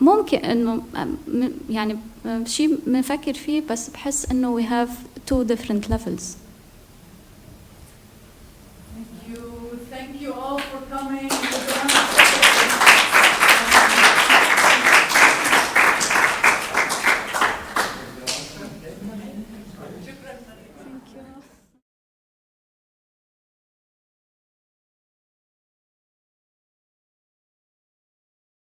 ممكن إنه يعني شيء بنفكر فيه بس بحس إنه we have two different levels